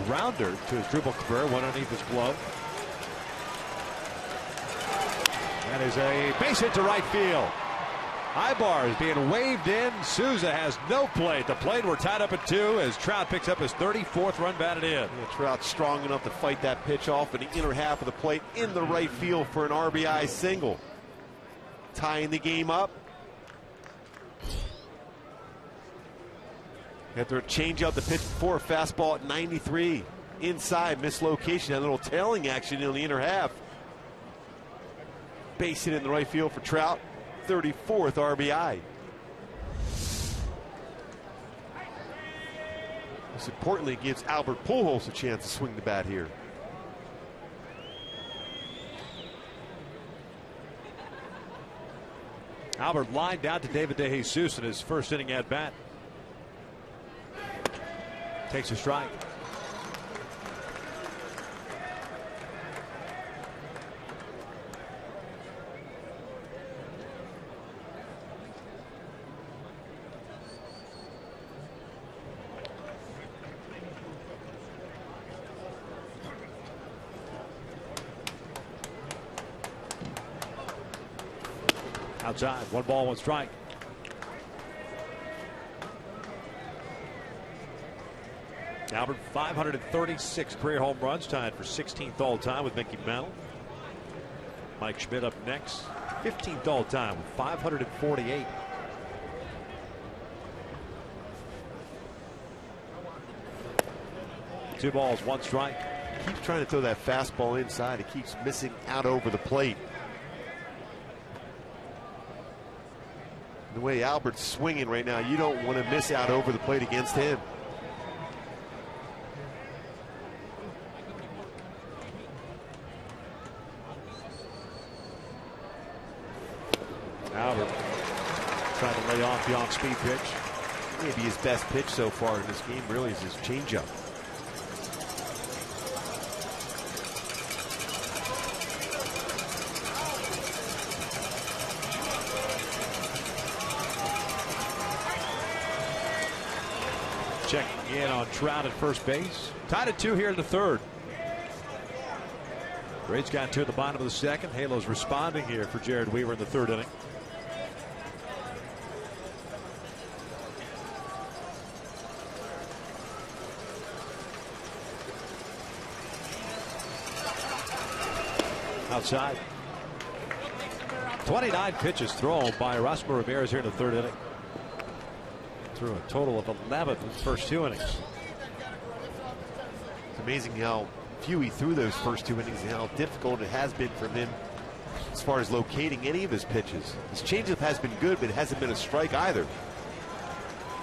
grounder to his dribble career went underneath his glove. That is a base hit to right field. Ibar is being waved in. Souza has no play at the plate. We're tied up at 2 as Trout picks up his 34th run batted in. Yeah, Trout's strong enough to fight that pitch off in the inner half of the plate in the right field for an RBI single. Tying the game up. After a change out the pitch before, a fastball at 93. Inside, mislocation, a little tailing action in the inner half. Base hit in the right field for Trout. 34th RBI. Most importantly, it gives Albert Pujols a chance to swing the bat here. Albert lined out to David DeJesus in his first inning at bat. Takes a strike. Outside, 1 ball, 1 strike. Albert, 536 career home runs, tied for 16th all time with Mickey Mantle. Mike Schmidt up next, 15th all time with 548. Two balls, 1 strike. Keeps trying to throw that fastball inside. It keeps missing out over the plate. The way Albert's swinging right now, you don't want to miss out over the plate against him. Albert trying to lay off the off-speed pitch. Maybe his best pitch so far in this game really is his changeup. Checking in on Trout at first base. Tied at 2 here in the 3rd. Braves got 2 at the bottom of the 2nd. Halo's responding here for Jared Weaver in the 3rd inning. Outside. 29 pitches thrown by Erasmo Ramirez here in the 3rd inning. Threw a total of 11 in the first 2 innings. It's amazing how few he threw those first 2 innings and how difficult it has been for him as far as locating any of his pitches. His changeup has been good, but it hasn't been a strike either.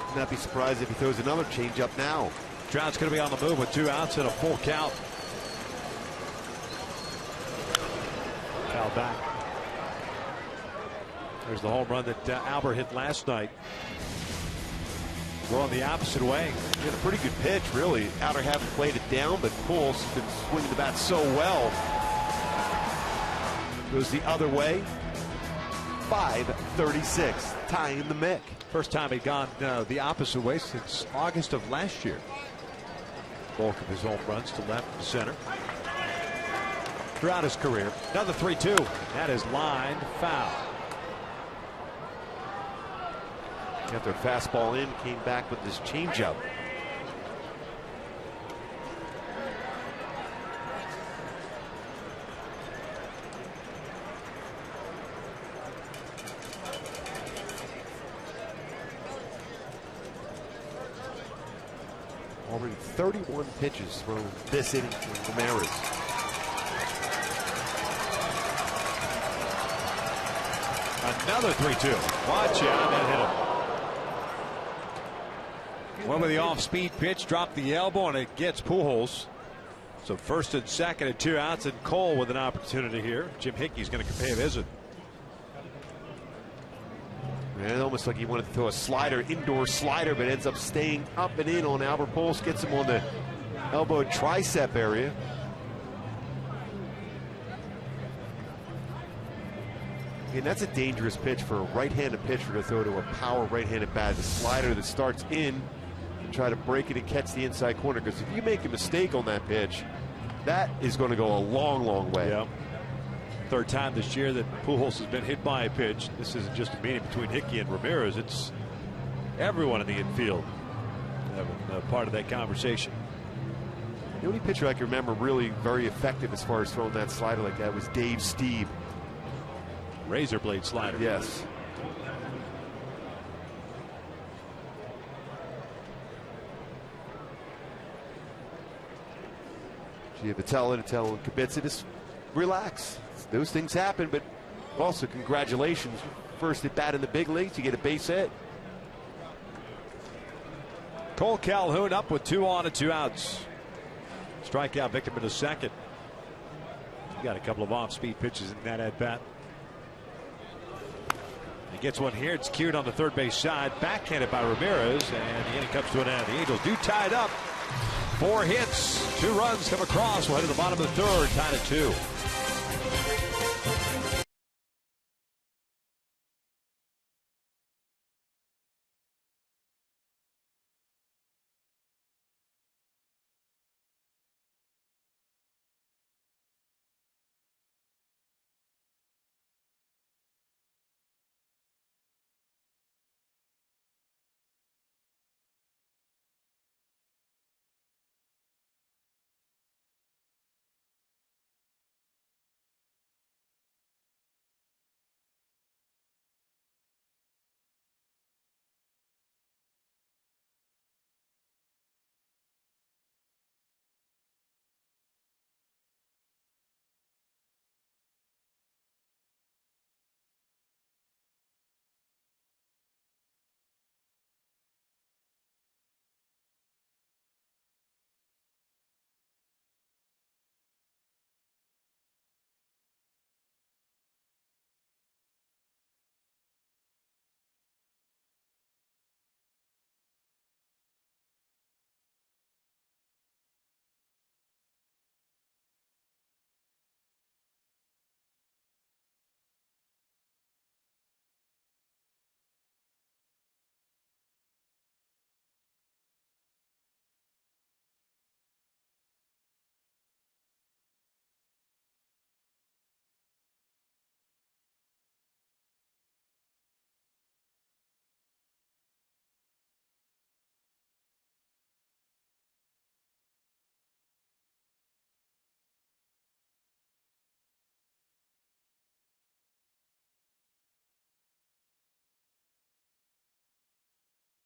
Would not be surprised if he throws another changeup now. Trout's going to be on the move with 2 outs and a full count. Foul back. There's the home run that Albert hit last night. Going the opposite way. He had a pretty good pitch, really. Outer half played it down, but Pujols has been swinging the bat so well. Goes the other way. 536, tying the Mick. First time he'd gone the opposite way since August of last year. Bulk of his home runs to left and center. Throughout his career. Another 3-2. That is lined foul. Got their fastball in, came back with this changeup. Already 31 pitches thrown this inning from Ramirez. Another 3-2. Watch out, that hit him. One with the off-speed pitch, dropped the elbow, and it gets Pujols. So first and second and 2 outs, and Cole with an opportunity here. Jim Hickey's going to pay a visit. Man, almost like he wanted to throw a slider, indoor slider, but ends up staying up and in on Albert Pujols. Gets him on the elbow tricep area. And that's a dangerous pitch for a right-handed pitcher to throw to a power right-handed bat. The slider that starts in and try to break it and catch the inside corner. Because if you make a mistake on that pitch, that is going to go a long, long way. Yeah. Third time this year that Pujols has been hit by a pitch. This isn't just a meeting between Hickey and Ramirez. It's everyone in the infield having part of that conversation. The only pitcher I can remember really very effective as far as throwing that slider like that was Dave Stieb. Razor blade slider. Yes. Giavitello and Kibitsa, just relax. Those things happen, but also congratulations. First at bat in the big leagues, you get a base hit. Cole Calhoun up with 2 on and 2 outs. Strikeout victim in the second. He got a couple of off-speed pitches in that at bat. He gets one here. It's cued on the third base side. Backhanded by Ramirez, and the inning comes to an end. The Angels do tie it up. 4 hits, 2 runs come across. We'll head to the bottom of the third, tied at 2.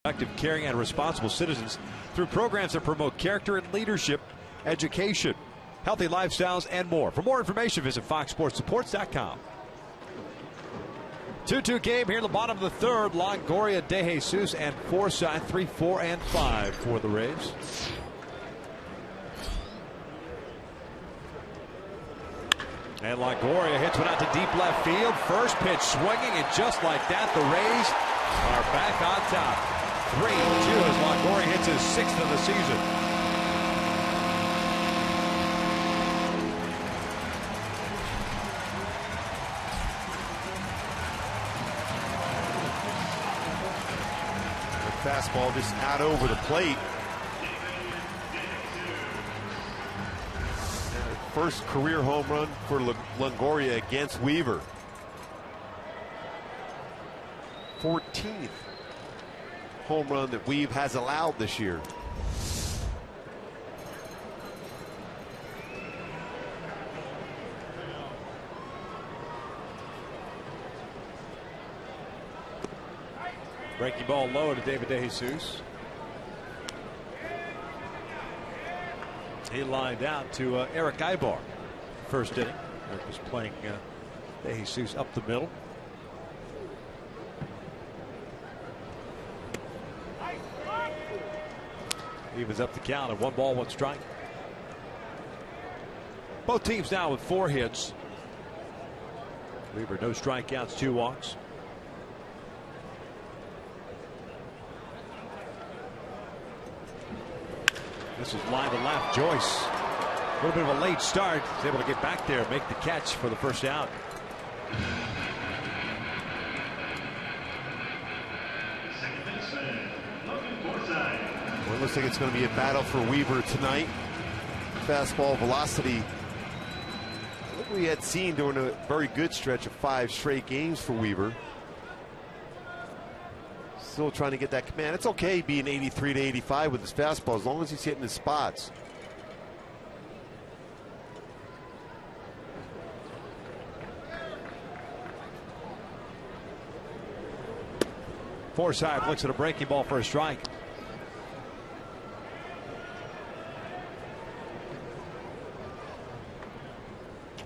Active, caring, and responsible citizens through programs that promote character and leadership, education, healthy lifestyles, and more. For more information, visit foxsportssports.com. 2-2 game here in the bottom of the third. Longoria, De Jesus, and Forsythe, 3, 4, and 5 for the Rays. And Longoria hits one out to deep left field. First pitch swinging, and just like that, the Rays are back on top. 3-2 as Longoria hits his 6th of the season. The fastball just out over the plate. First career home run for Longoria against Weaver. 14th home run that Weave has allowed this year. Breaking ball low to David De Jesus. He lined out to Eric Ibar. First inning. Eric was playing De Jesus up the middle. Evens up the count at 1 ball, 1 strike. Both teams now with 4 hits. Weaver, no strikeouts, 2 walks. This is line to left. Joyce, a little bit of a late start. He's able to get back there and make the catch for the first out. Second baseman, Logan Forsythe. Well, it looks like it's going to be a battle for Weaver tonight. Fastball velocity, look what we had seen during a very good stretch of 5 straight games for Weaver. Still trying to get that command. It's okay being 83 to 85 with his fastball as long as he's hitting his spots. Forsythe looks at a breaking ball for a strike.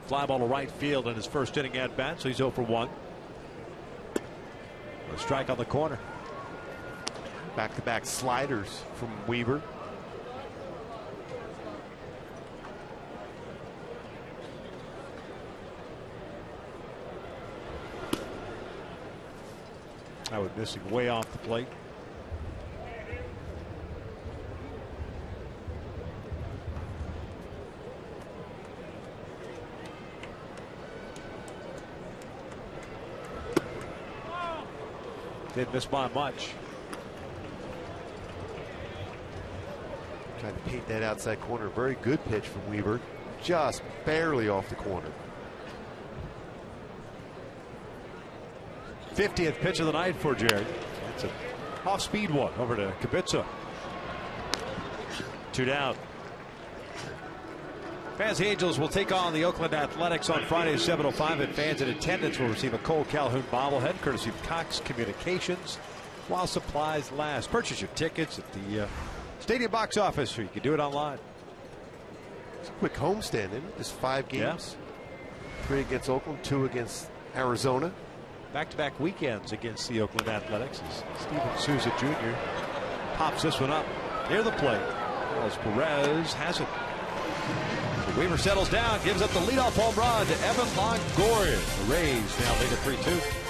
Fly ball to right field in his first inning at bat, so he's 0 for 1. A strike on the corner. Back-to-back sliders from Weaver. I was missing way off the plate. Didn't miss by much. Trying to paint that outside corner. Very good pitch from Weaver. Just barely off the corner. 50th pitch of the night for Jared. It's an off-speed one over to Kubica. 2 down. Fans, the Angels will take on the Oakland Athletics on Friday, 7:05, and fans in attendance will receive a Cole Calhoun bobblehead courtesy of Cox Communications while supplies last. Purchase your tickets at the Stadium box office, or you can do it online. It's a quick homestand, isn't it? Just 5 games. 3 against Oakland, 2 against Arizona. Back-to-back weekends against the Oakland Athletics as Steven Souza Jr. pops this one up near the plate. As Perez has it. So Weaver settles down, gives up the leadoff home run to Evan Longoria. The Rays now lead at 3-2.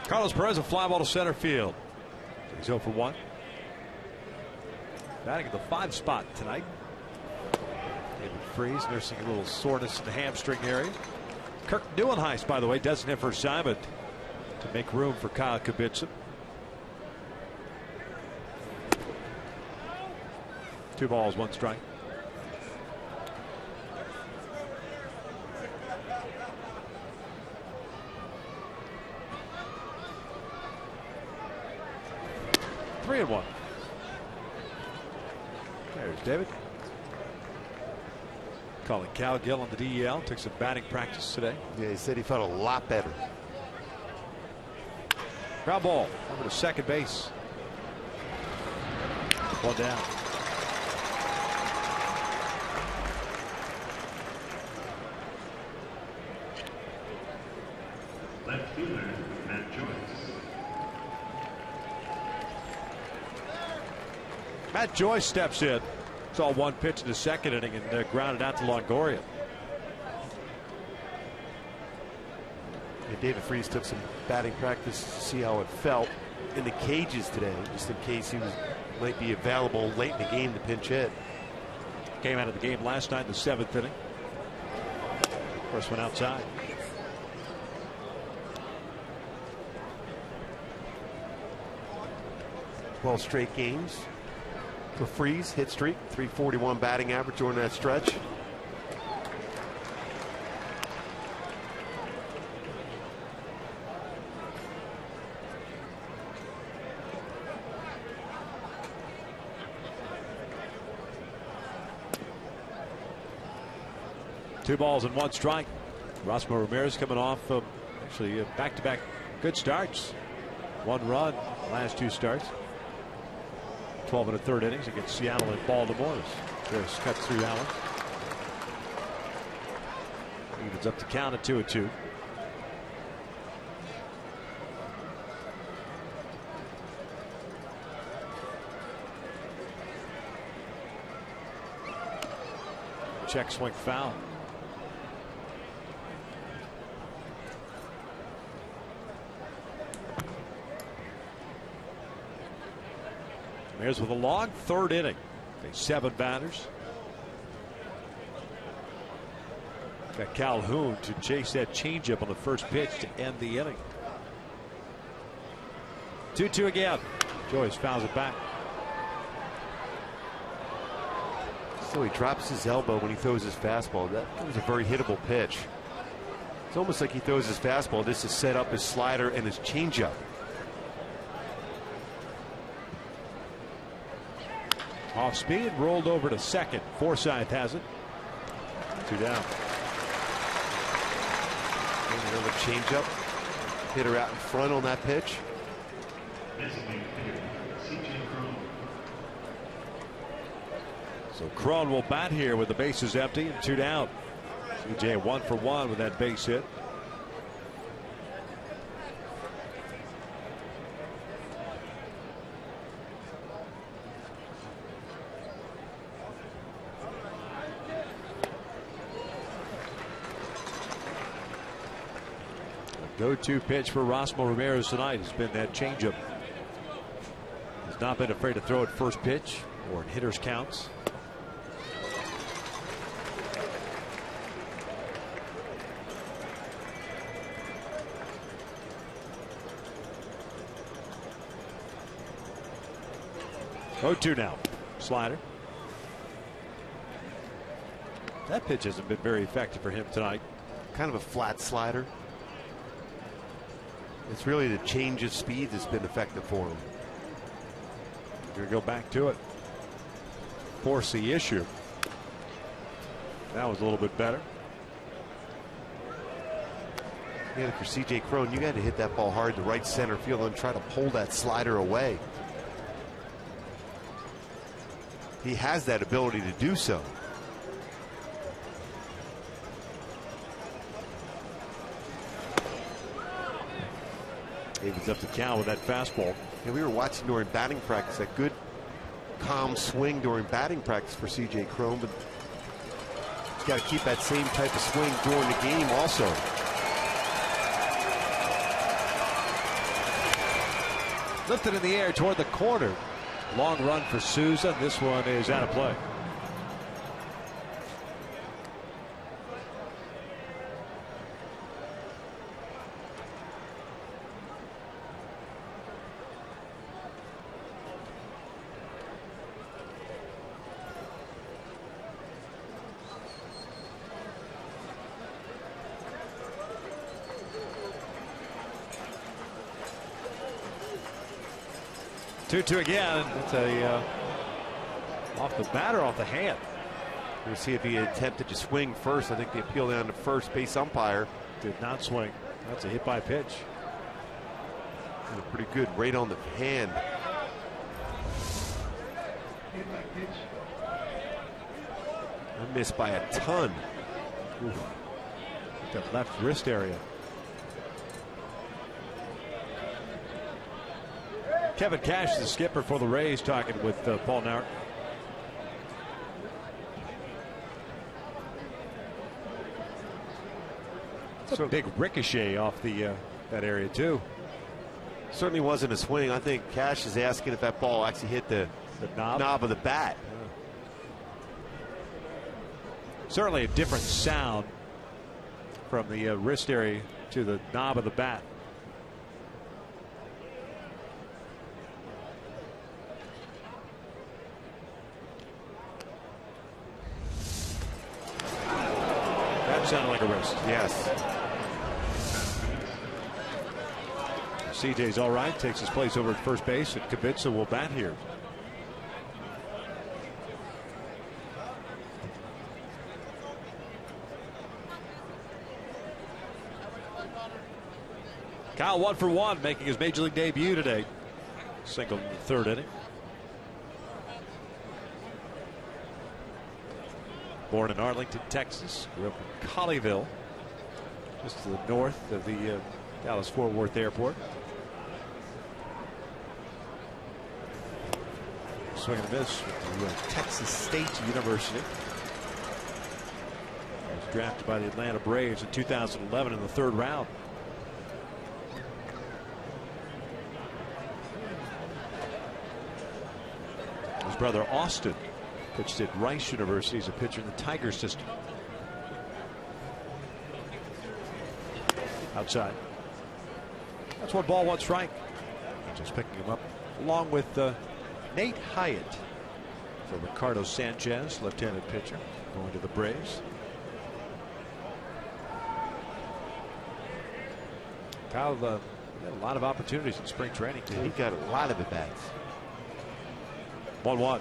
Carlos Perez, a fly ball to center field. He's 0 for 1. Batting at the 5 spot tonight. David Freese nursing a little soreness in the hamstring area. Kirk Neuenhuis, by the way, doesn't have her assignment to make room for Kyle Kibitsa. 2 balls, 1 strike. Three and 1. There's David. Calling Cal Gill on the DEL. Took some batting practice today. Yeah, he said he felt a lot better. Ground ball over to second base. 1 down. Left fielder, Matt Joyce. Matt Joyce steps in. Saw 1 pitch in the second inning and grounded out to Longoria. And David Freese took some batting practice to see how it felt in the cages today, just in case he might be available late in the game to pinch hit. Came out of the game last night in the 7th inning. First one outside. Well, straight games for Freese, hit streak, 341 batting average during that stretch. Two balls and 1 strike. Rosmer Ramirez coming off of actually back-to-back good starts. 1 run last 2 starts. 12 1/3 innings against Seattle and Baltimore. Chris cuts through Allen. Evens up the count at 2-2. Check swing foul. Here's with a long 3rd inning. 7 batters. Got Calhoun to chase that changeup on the first pitch to end the inning. 2-2 again. Joyce fouls it back. So he drops his elbow when he throws his fastball. That was a very hittable pitch. It's almost like he throws his fastball. This is set up his slider and his changeup. Off speed, rolled over to second. Forsythe has it. 2 down. Another changeup. Hitter out in front on that pitch. So Cron will bat here with the bases empty and 2 down. CJ 1 for 1 with that base hit. Go-to pitch for Rosmer Ramirez tonight has been that changeup. He's not been afraid to throw it first pitch or in hitters counts. Go-to now. Slider. That pitch hasn't been very effective for him tonight. Kind of a flat slider. It's really the change of speed that's been effective for him. Going to go back to it. Force the issue. That was a little bit better. Yeah, for CJ Cron, you got to hit that ball hard to right center field and try to pull that slider away. He has that ability to do so. Evens up the count with that fastball. And we were watching during batting practice, that good calm swing during batting practice for CJ Cron, but he's got to keep that same type of swing during the game also. Lifted in the air toward the corner. Long run for Souza. This one is out of play. 2-2 again. It's a off the bat or off the hand. We'll see if he attempted to swing first. I think the appeal down to first base umpire. Did not swing. That's a hit by pitch. Pretty good right on the hand. I missed by a ton. Oof. That left wrist area. Kevin Cash, the skipper for the Rays, talking with Paul Nauert. It's a big ricochet off the that area too. Certainly wasn't a swing. I think Cash is asking if that ball actually hit the knob of the bat. Certainly a different sound from the wrist area to the knob of the bat. That sounded like a wrist. Yes. CJ's all right, takes his place over at first base, and Kubica will bat here. Kyle 1 for 1, making his major league debut today. Single in the third inning. Born in Arlington, Texas, grew up in Colleyville, just to the north of the Dallas-Fort Worth Airport. Swing and a miss with the Texas State University. He was drafted by the Atlanta Braves in 2011 in the third round. His brother Austin pitched at Rice University as a pitcher in the Tiger system. Outside. That's 1 ball, 1 strike. Just picking him up along with Nate Hyatt for Ricardo Sanchez, left-handed pitcher, going to the Braves. Kyle had a lot of opportunities in spring training too. He got a lot of at-bats. 1-1.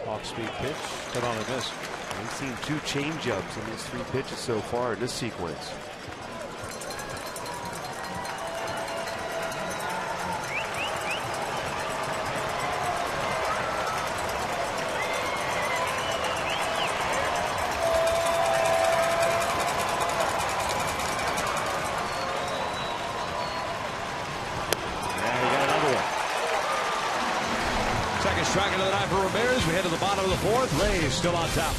Off-speed pitch, cut on a miss. We've seen 2 changeups in these 3 pitches so far in this sequence. Strike into the 9 for Ramirez. We head to the bottom of the 4th. Rays still on top.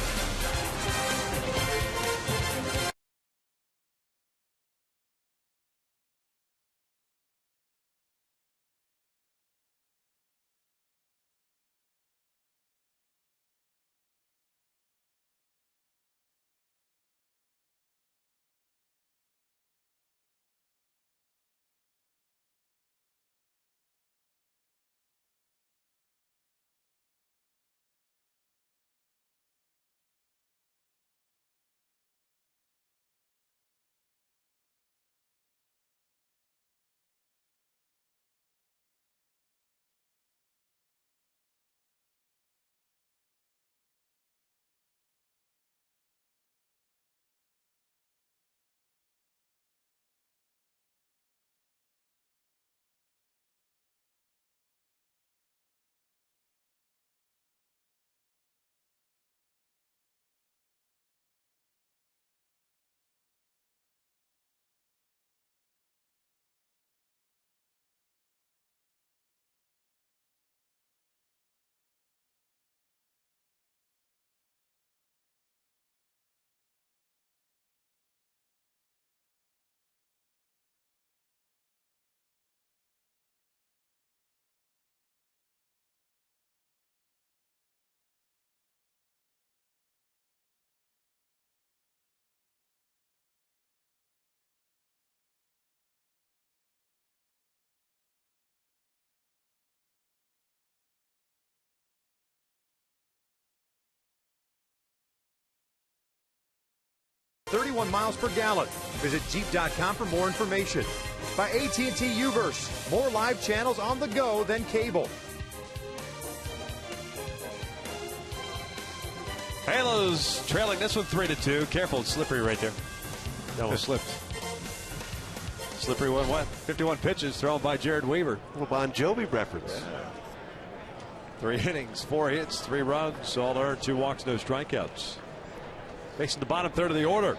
.31 miles per gallon. Visit Jeep.com for more information. by AT Uverse. More live channels on the go than cable. Halos trailing this one 3-2. Careful, it's slippery right there. That one slipped. Slippery 1-1. 51 pitches thrown by Jared Weaver. A little Bon Jovi reference. Yeah. 3 innings, 4 hits, 3 runs, all earned, 2 walks, no strikeouts. Facing the bottom third of the order,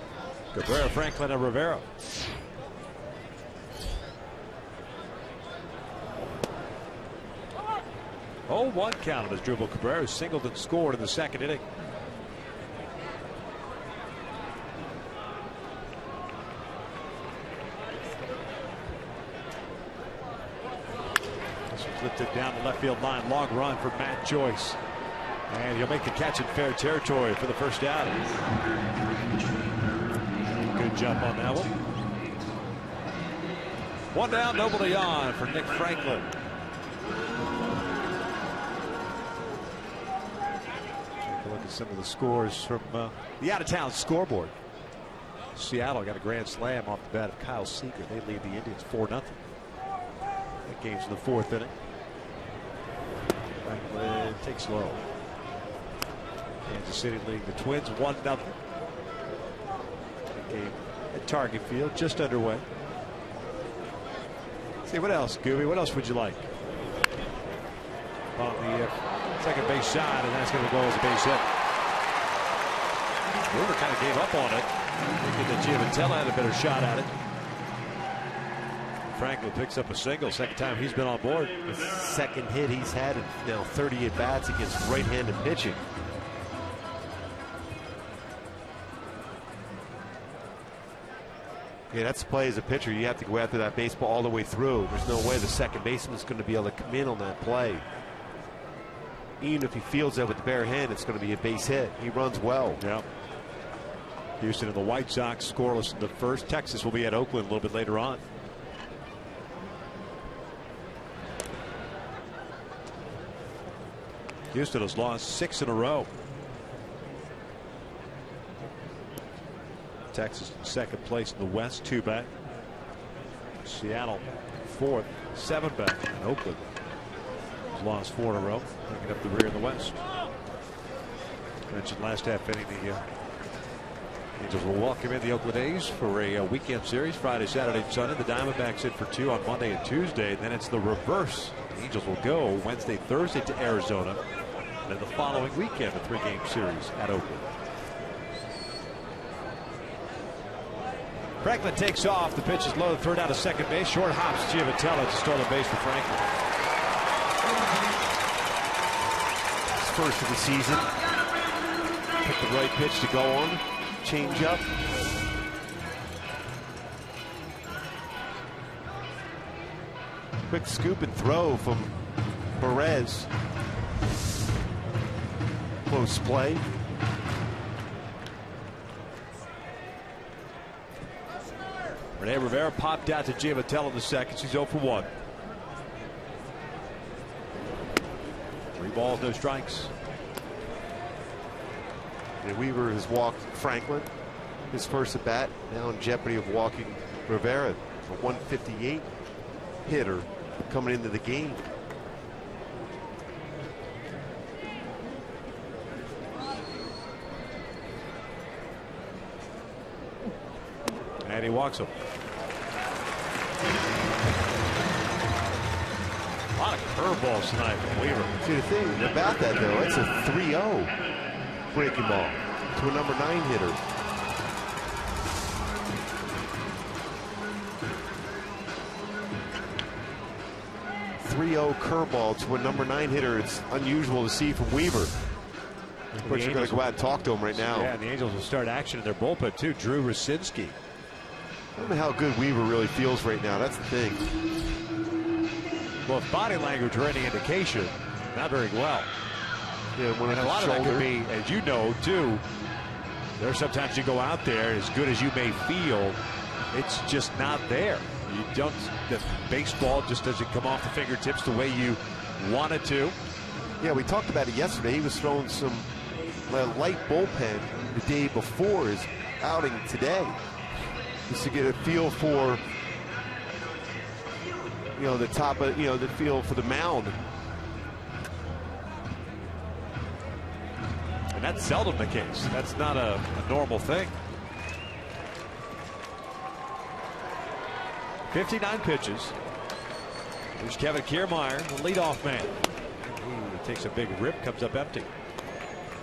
Cabrera, Franklin, and Rivera. Oh, 1 count on his dribble. Cabrera singled and scored in the 2nd inning. Lifted down the left field line. Long run for Matt Joyce. And he'll make the catch in fair territory for the first out. Good jump on that one. 1 down, nobody on for Nick Franklin. Take a look at some of the scores from the out-of-town scoreboard. Seattle got a grand slam off the bat of Kyle Seager. They lead the Indians 4-0. That game's in the 4th inning. Franklin takes low. Kansas City leading the Twins 1-0. The game at Target Field just underway. See what else, Gooby? What else would you like? On the second base side, and that's going to go as a base hit. Weaver kind of gave up on it, thinking that Giavotella had a better shot at it. Franklin picks up a single, 2nd time he's been on board. The 2nd hit he's had in now 30 at-bats against right-handed pitching. Yeah, that's the play as a pitcher. You have to go after that baseball all the way through. There's no way the second baseman's going to be able to come in on that play. Even if he fields that with the bare hand, it's going to be a base hit. He runs well. Yeah. Houston and the White Sox scoreless in the 1st. Texas will be at Oakland a little bit later on. Houston has lost 6 in a row. Texas in 2nd place in the West, 2 back. Seattle 4th, 7 back. And Oakland has lost 4 in a row, picking up the rear in the West. I mentioned last half inning the Angels will welcome in the Oakland A's for a weekend series Friday, Saturday, and Sunday. The Diamondbacks in for 2 on Monday and Tuesday. And then it's the reverse. The Angels will go Wednesday, Thursday to Arizona. And then the following weekend, a 3-game series at Oakland. Franklin takes off. The pitch is low. Third out of second base. Short hops Giavotella to start a base for Franklin. First of the season. Pick the right pitch to go on. Change up. Quick scoop and throw from Perez. Close play. Rene Rivera popped out to Giavotella in the 2nd. He's 0 for 1. 3 balls, no strikes. And Weaver has walked Franklin. His first at bat. Now in jeopardy of walking Rivera. A 158 hitter coming into the game. And he walks him. A lot of curveballs tonight from Weaver. See, the thing about that, though, it's a 3-0 breaking ball to a number 9 hitter. .30 curveball to a number 9 hitter. It's unusual to see from Weaver. But you're going to go out and talk to him right now. Yeah, and the Angels will start action in their bullpen, too. Drew Rosinski. I don't know how good Weaver really feels right now. That's the thing. Well, if body language were any indication, not very well. Yeah, when and a lot of that could be, as you know, too, there are sometimes you go out there, as good as you may feel, it's just not there. You don't, the baseball just doesn't come off the fingertips the way you want it to. Yeah, we talked about it yesterday. He was throwing some light bullpen the day before his outing today, just to get a feel for the top of the field for the mound. And that's seldom the case. That's not a normal thing. 59 pitches. There's Kevin Kiermaier, the leadoff man. He takes a big rip, comes up empty.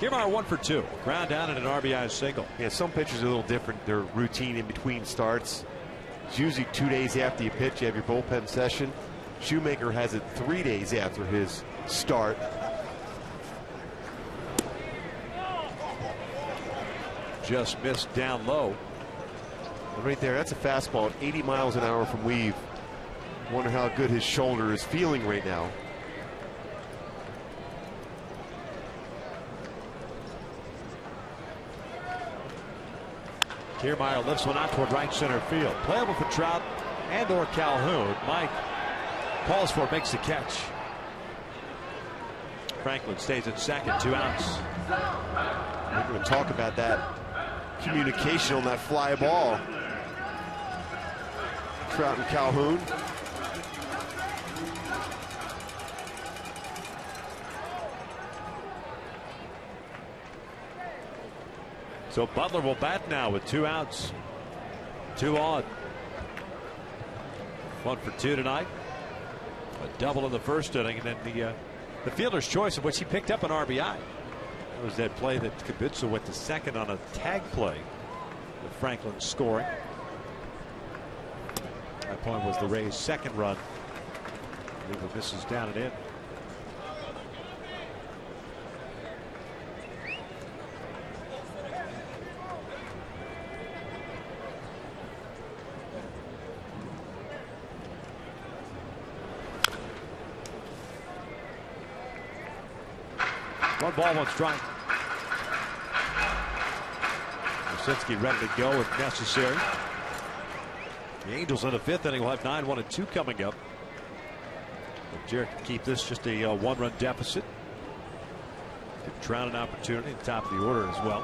Kiermaier 1 for 2. Ground down and an RBI single. Yeah, some pitchers are a little different. Their routine in between starts. It's usually 2 days after you pitch, you have your bullpen session. Shoemaker has it 3 days after his start. Just missed down low. And right there, that's a fastball at 80 miles an hour from Weave. Wonder how good his shoulder is feeling right now. Kiermaier lifts one out toward right center field. Playable for Trout and or Calhoun. Mike calls for it, makes the catch. Franklin stays at second, 2 outs. We're going to talk about that communication on that fly ball. Trout and Calhoun. So Butler will bat now with 2 outs. 2 on. 1 for 2 tonight. A double in the first inning, and then the fielder's choice, of which he picked up an RBI. That was that play that Kubica went to second on a tag play with Franklin scoring. That point was the Rays' second run. I believe it misses down and in. One ball, 1 strike. Musinski ready to go if necessary. The Angels in the 5th inning will have 9-1 and 2 coming up. If Jarrett can keep this just a 1-run deficit, give Trout an opportunity at the top of the order as well.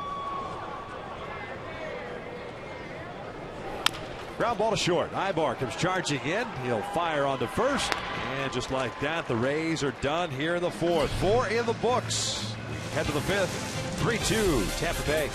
Ground ball to short. Ibar comes charging in. He'll fire on to first. And just like that, the Rays are done here in the 4th. 4 in the books. Head to the 5th. 3-2 Tampa Bay.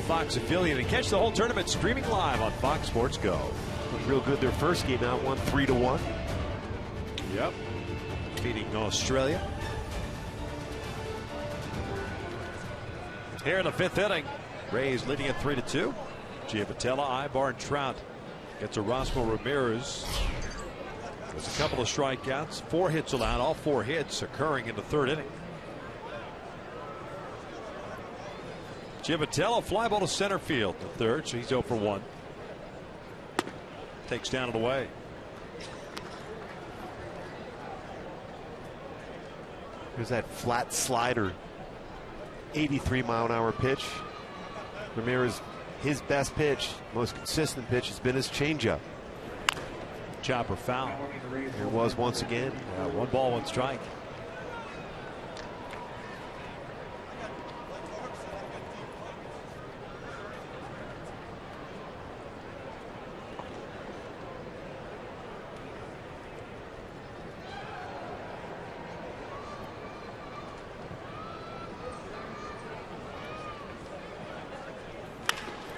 Fox affiliate, and catch the whole tournament streaming live on Fox Sports Go. Looked real good their first game out, won 3-1. Yep. Beating Australia. Here in the 5th inning, Rays leading at 3-2. Giavotella, Ibar, and Trout. Gets Erasmo Ramirez. There's a couple of strikeouts, 4 hits allowed, all 4 hits occurring in the 3rd inning. Giavotella, fly ball to center field, the 3rd, so he's 0 for 1. Takes down and away. Here's that flat slider. 83-mile-an-hour pitch. Ramirez, his best pitch, most consistent pitch has been his changeup. Chopper foul. Here it was once again. 1 ball, 1 strike.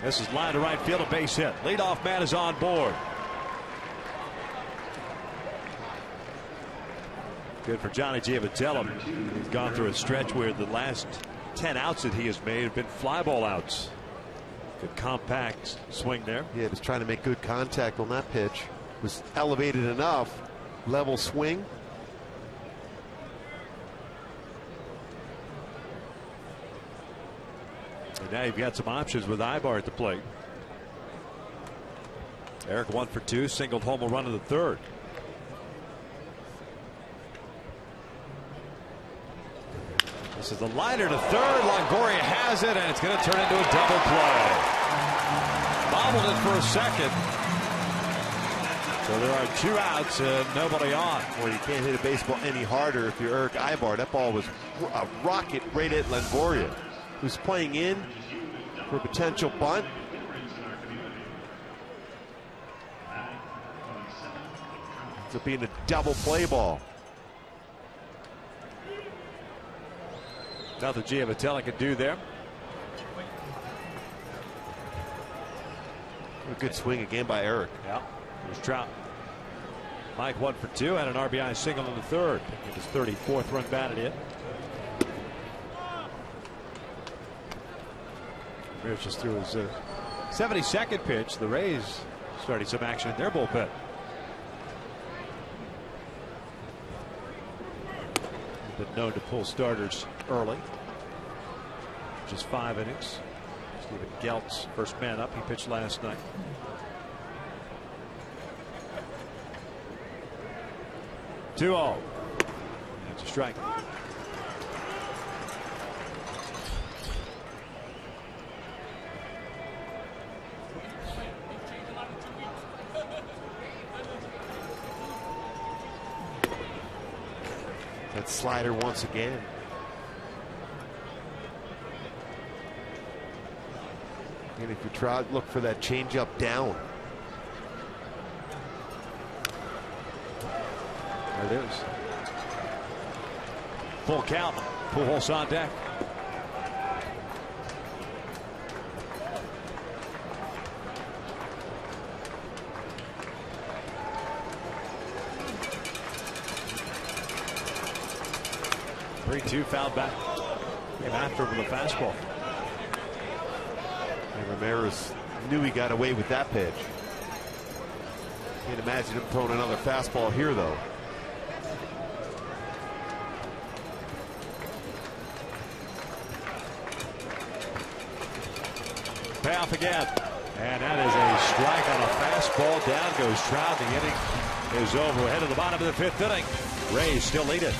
This is line to right field, a base hit. Leadoff man is on board. Good for Johnny Giavitello. He's gone through a stretch where the last 10 outs that he has made have been fly ball outs. Good compact swing there. Yeah, he was trying to make good contact on that pitch. Was elevated enough. Level swing. And now you've got some options with Ibar at the plate. Eric 1 for 2, singled home a run in the 3rd. This is the liner to 3rd. Longoria has it, and it's going to turn into a double play. Bobbled it for a second. So there are 2 outs and nobody on. Well, you can't hit a baseball any harder if you're Eric Ibar. That ball was a rocket right at Longoria, who's playing in for a potential bunt. It's being a double play ball. Nothing Giavitello can do there. A good swing again by Eric. Yeah. Here's Trout. Mike 1 for 2, had an RBI single in the 3rd. His 34th run batted in. Ramirez just threw his 72nd pitch. The Rays starting some action in their bullpen. Been known to pull starters early. Just 5 innings. Steven Geltz, first man up. He pitched last night. Two-0. That's a strike. That slider once again. And if you try, look for that changeup down. There it is. Full count. Pujols on deck. Three-two fouled back. Came after him with a fastball. And Ramirez knew he got away with that pitch. Can't imagine him throwing another fastball here, though. Payoff again. And that is a strike on a fastball. Down goes Trout. The inning is over. We're headed to the bottom of the 5th inning. Rays still lead it.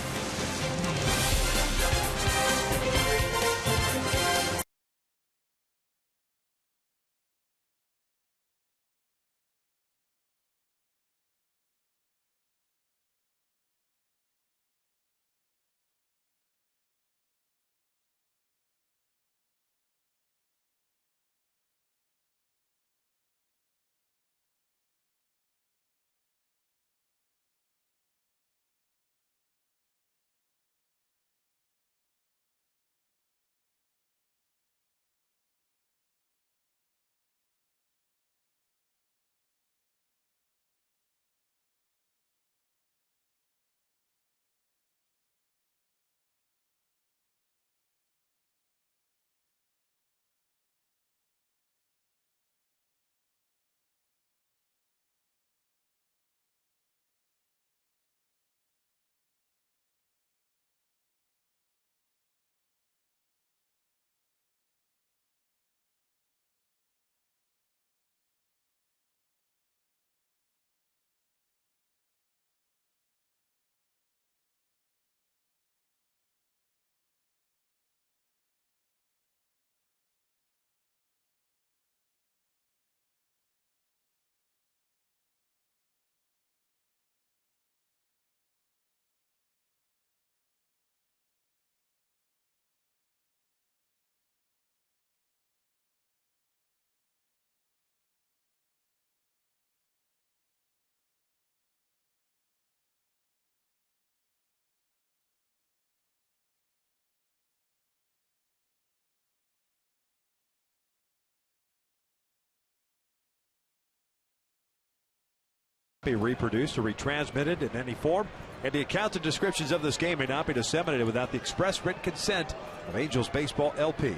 Be reproduced or retransmitted in any form, and the accounts and descriptions of this game may not be disseminated without the express written consent of Angels Baseball LP.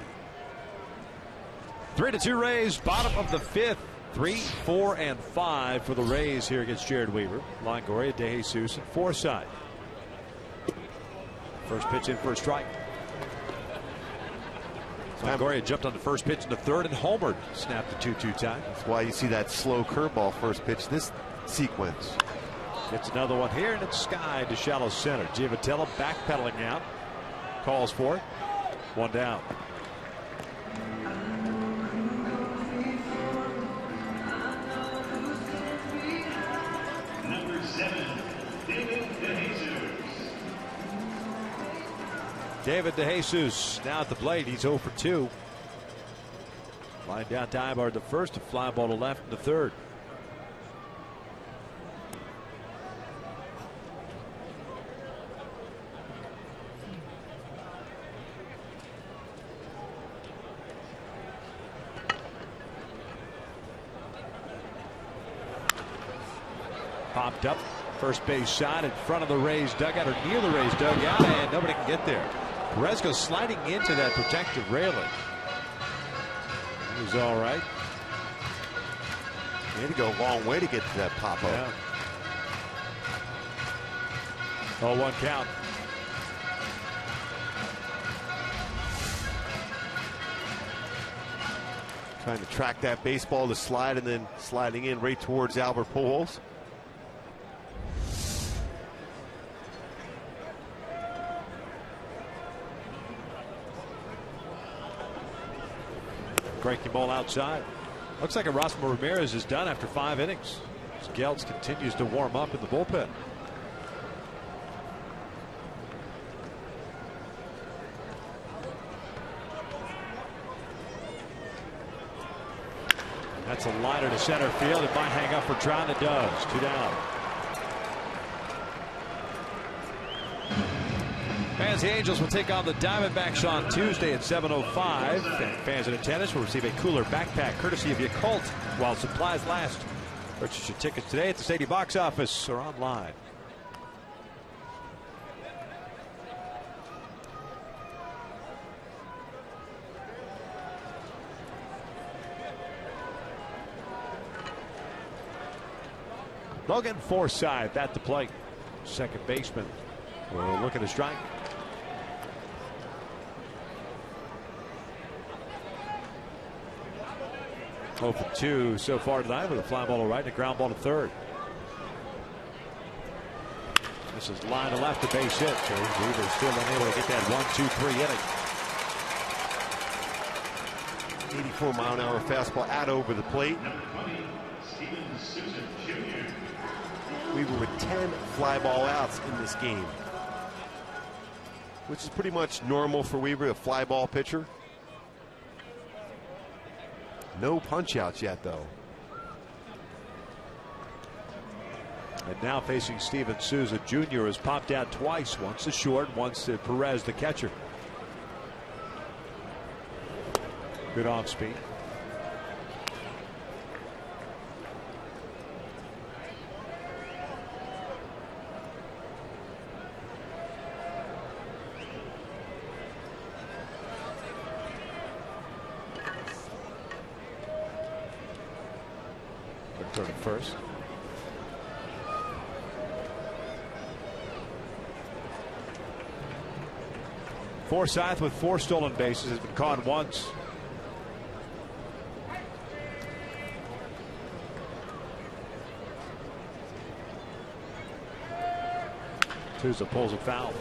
3-2 Rays, bottom of the 5th. 3, 4, and 5 for the Rays here against Jared Weaver, Longoria, De Jesus, and Forsythe. First pitch in for a strike. Longoria jumped on the first pitch in the 3rd and homered. Snapped the 2-2 tie. That's why you see that slow curveball first pitch this sequence. Gets another one here, and it's skied to shallow center. Giavotella backpedaling out. Calls for it. 1 down. Number 7, David DeJesus. David DeJesus now at the plate. He's 0 for 2. Line down Diamondbacks the first, a fly ball to left in the 3rd. Popped up, first base side in front of the Rays dugout, or near the Rays dugout, and nobody can get there. Perez goes sliding into that protective railing. He was all right. He had to go a long way to get to that pop up. Yeah. 0-1 count. Trying to track that baseball to slide, and then sliding in right towards Albert Pujols. Breaking ball outside. Looks like Erasmo Ramirez is done after 5 innings. Geltz continues to warm up in the bullpen. That's a liner to center field. It might hang up for Trout. It does. 2 down. As the Angels will take on the Diamondbacks on Tuesday at 7:05. And fans in attendance will receive a cooler backpack courtesy of Yakult while supplies last. Purchase your tickets today at the stadium box office or online. Logan Forsythe at the plate. Second baseman will look at a strike. 0 for 2 so far tonight with a fly ball to right and a ground ball to 3rd. This is line to left, a base hit. So Weaver still unable to get that 1-2-3 inning. 84-mile-an-hour fastball out over the plate. Number 20, Steven Souza Jr. Weaver with 10 fly ball outs in this game, which is pretty much normal for Weaver, a fly ball pitcher. No punch outs yet, though. And now facing Steven Souza Jr. has popped out twice, once to short, once to Perez, the catcher. Good off speed. Turn it first. Forsythe with 4 stolen bases, has been caught once. Souza pulls a foul.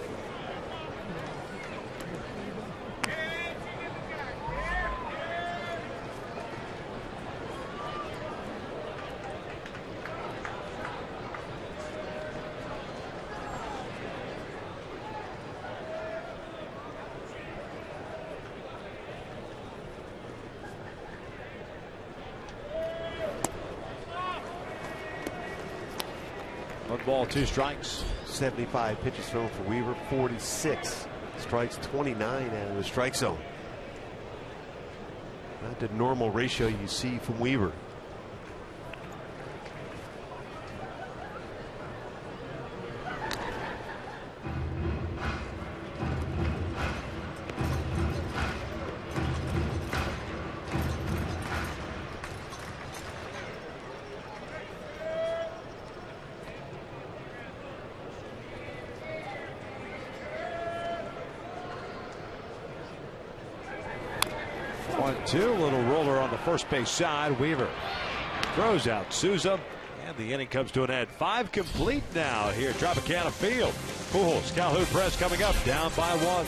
One ball, 2 strikes. 75 pitches thrown for Weaver, 46 strikes, 29 out of the strike zone. Not the normal ratio you see from Weaver. 1-2, little roller on the first base side. Weaver throws out Souza, and the inning comes to an end. 5 complete now here at Tropicana Field. Pujols, Calhoun Perez coming up, down by 1.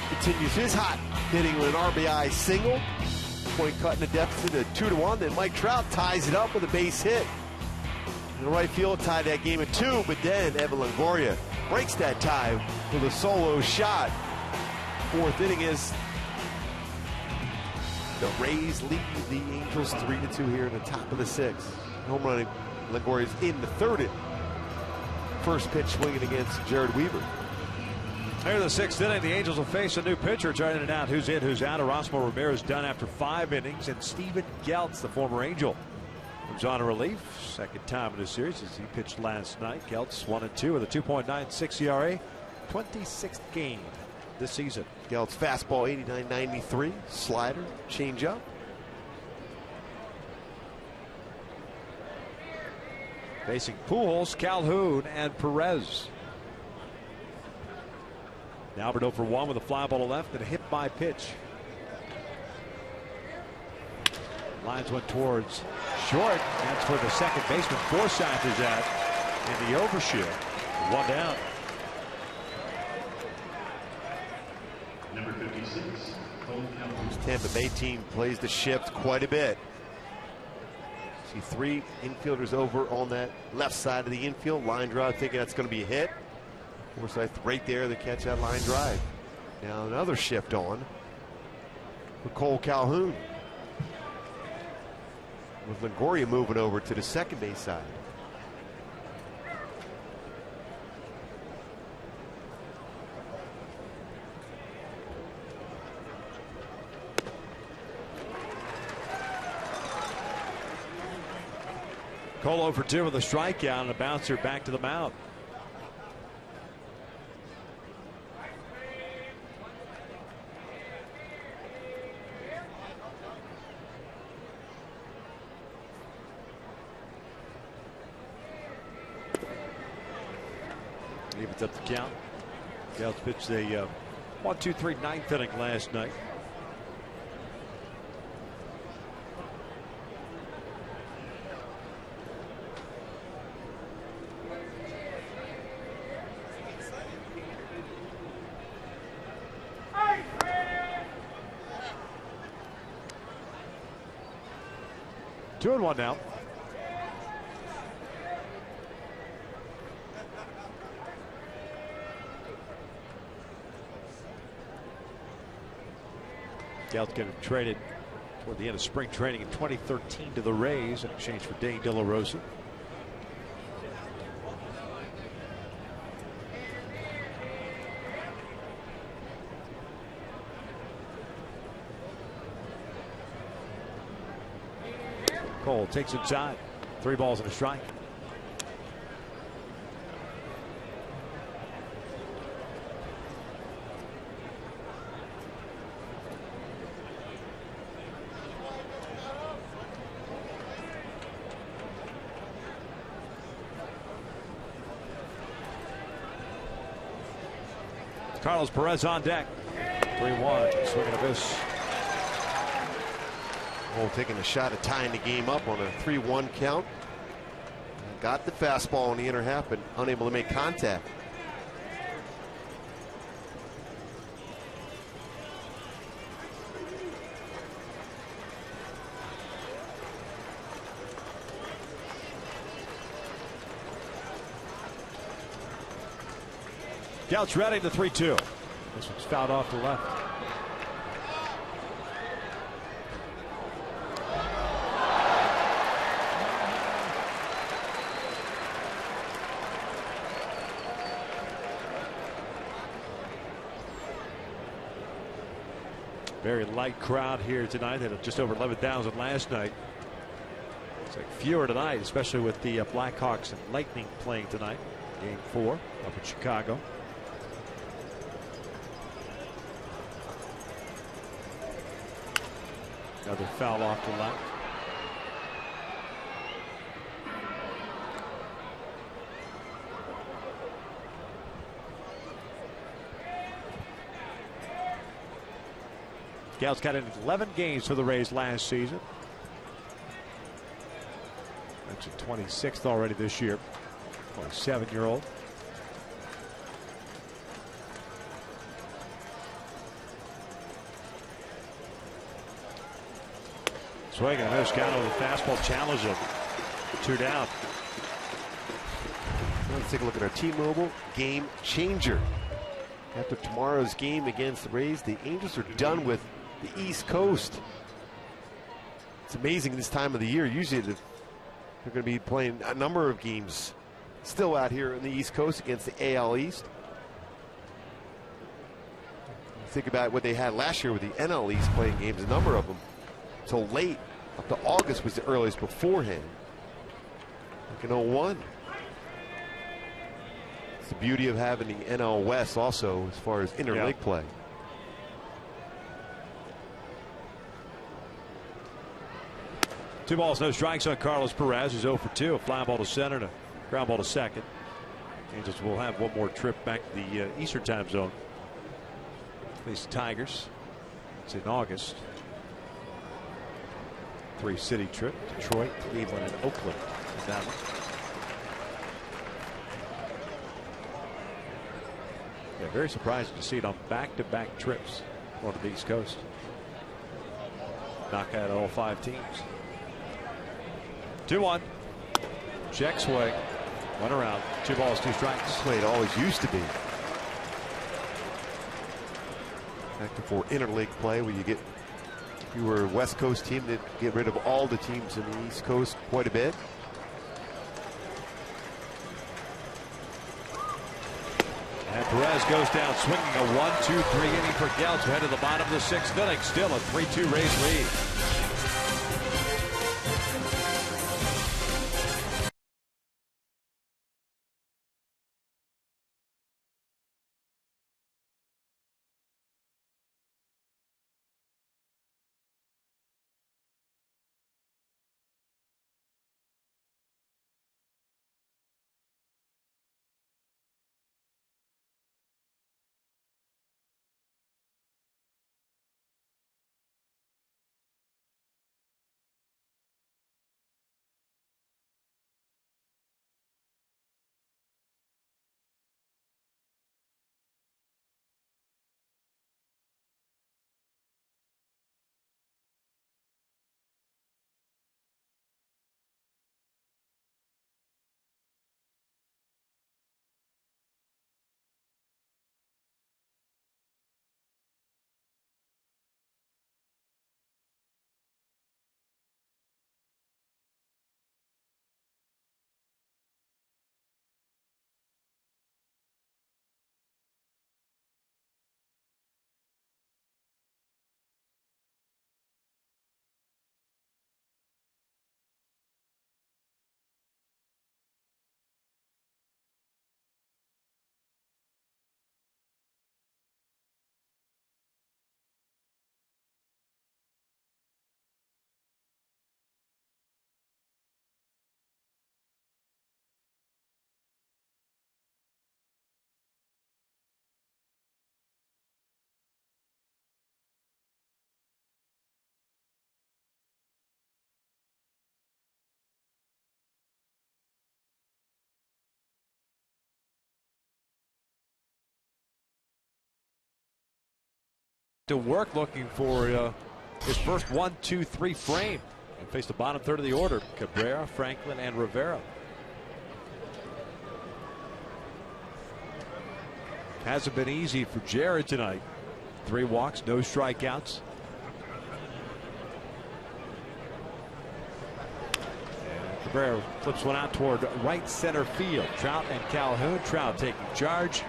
Continues his hot hitting with an RBI single. Point cutting the deficit to 2-1. Then Mike Trout ties it up with a base hit. In the right field tied that game at 2, but then Evan Longoria breaks that tie with a solo shot. 4th inning is the Rays lead the Angels 3-2 here in the top of the 6th. Home run Longoria's in the 3rd inning. First pitch swinging against Jared Weaver. Here in the 6th inning, the Angels will face a new pitcher. Trying it out. Who's in, who's out. Erasmo Ramirez done after 5 innings. And Steven Geltz, the former Angel, comes on relief. 2nd time in the series as he pitched last night. Geltz 1-2 with a 2.96 ERA. 26th game this season. Geltz fastball 89-93. Slider, changeup. Facing Pujols, Calhoun, and Perez. Albert 0 for 1 with a fly ball to left and a hit by pitch. Lines went towards short. That's where the second baseman Forsythe is at in the overshield. 1 down. Number 56, Cole Calhoun. This Tampa Bay team plays the shift quite a bit. See 3 infielders over on that left side of the infield. Line drive, thinking that's going to be a hit. Forsythe right there to catch that line drive. Now another shift on for Cole Calhoun, with Longoria moving over to the second base side. Cole 0 for 2 with a strikeout and a bouncer back to the mound. Evens up the count. Geltz pitched a 1-2-3 9th inning last night. Two and 1 now. Geltz getting traded toward the end of spring training in 2013 to the Rays in exchange for Dane De La Rosa. Cole takes inside. 3 balls and a strike. Carlos Perez on deck. 3-1. Swing and a miss. Cole taking a shot at tying the game up on a 3-1 count. Got the fastball in the inner half, but unable to make contact. Gouts ready, the 3-2. This one's fouled off to left. Very light crowd here tonight. They had just over 11,000 last night. It's like fewer tonight, especially with the Blackhawks and Lightning playing tonight. Game 4 up in Chicago. Another foul off to left. Gals got in 11 games for the Rays last season. That's a 26th already this year. 27-year-old. Swing and a miss. Count on the fastball. Challenge him. 2 down. Let's take a look at our T-Mobile game changer. After tomorrow's game against the Rays, the Angels are done with the East Coast. It's amazing this time of the year. Usually they're going to be playing a number of games still out here in the East Coast against the AL East. Think about what they had last year with the NL East playing games, a number of them till late, up to August was the earliest beforehand. Like in 01. It's the beauty of having the NL West also as far as interleague play. Two balls, no strikes on Carlos Perez, who's 0 for 2. A fly ball to center and a ground ball to second. Angels will have one more trip back to the Eastern time zone. These Tigers. It's in August. 3-city trip. Detroit, Cleveland, and Oakland. That one. Yeah, very surprising to see it on back-to-back trips going to the East Coast. Knock out all 5 teams. 2-1. Check swing. 1 around. 2 balls, 2 strikes. That's the way it always used to be. Back to 4 interleague play where if you were a West Coast team, they'd get rid of all the teams in the East Coast quite a bit. And Perez goes down swinging a 1-2-3 inning for Gouts. Head to the bottom of the 6th inning. Still a 3-2 Rays lead. to work looking for his first 1-2-3 frame and face the bottom third of the order. Cabrera, Franklin, and Rivera. Hasn't been easy for Jared tonight. 3 walks, no strikeouts. And Cabrera flips one out toward right center field. Trout and Calhoun. Trout taking charge.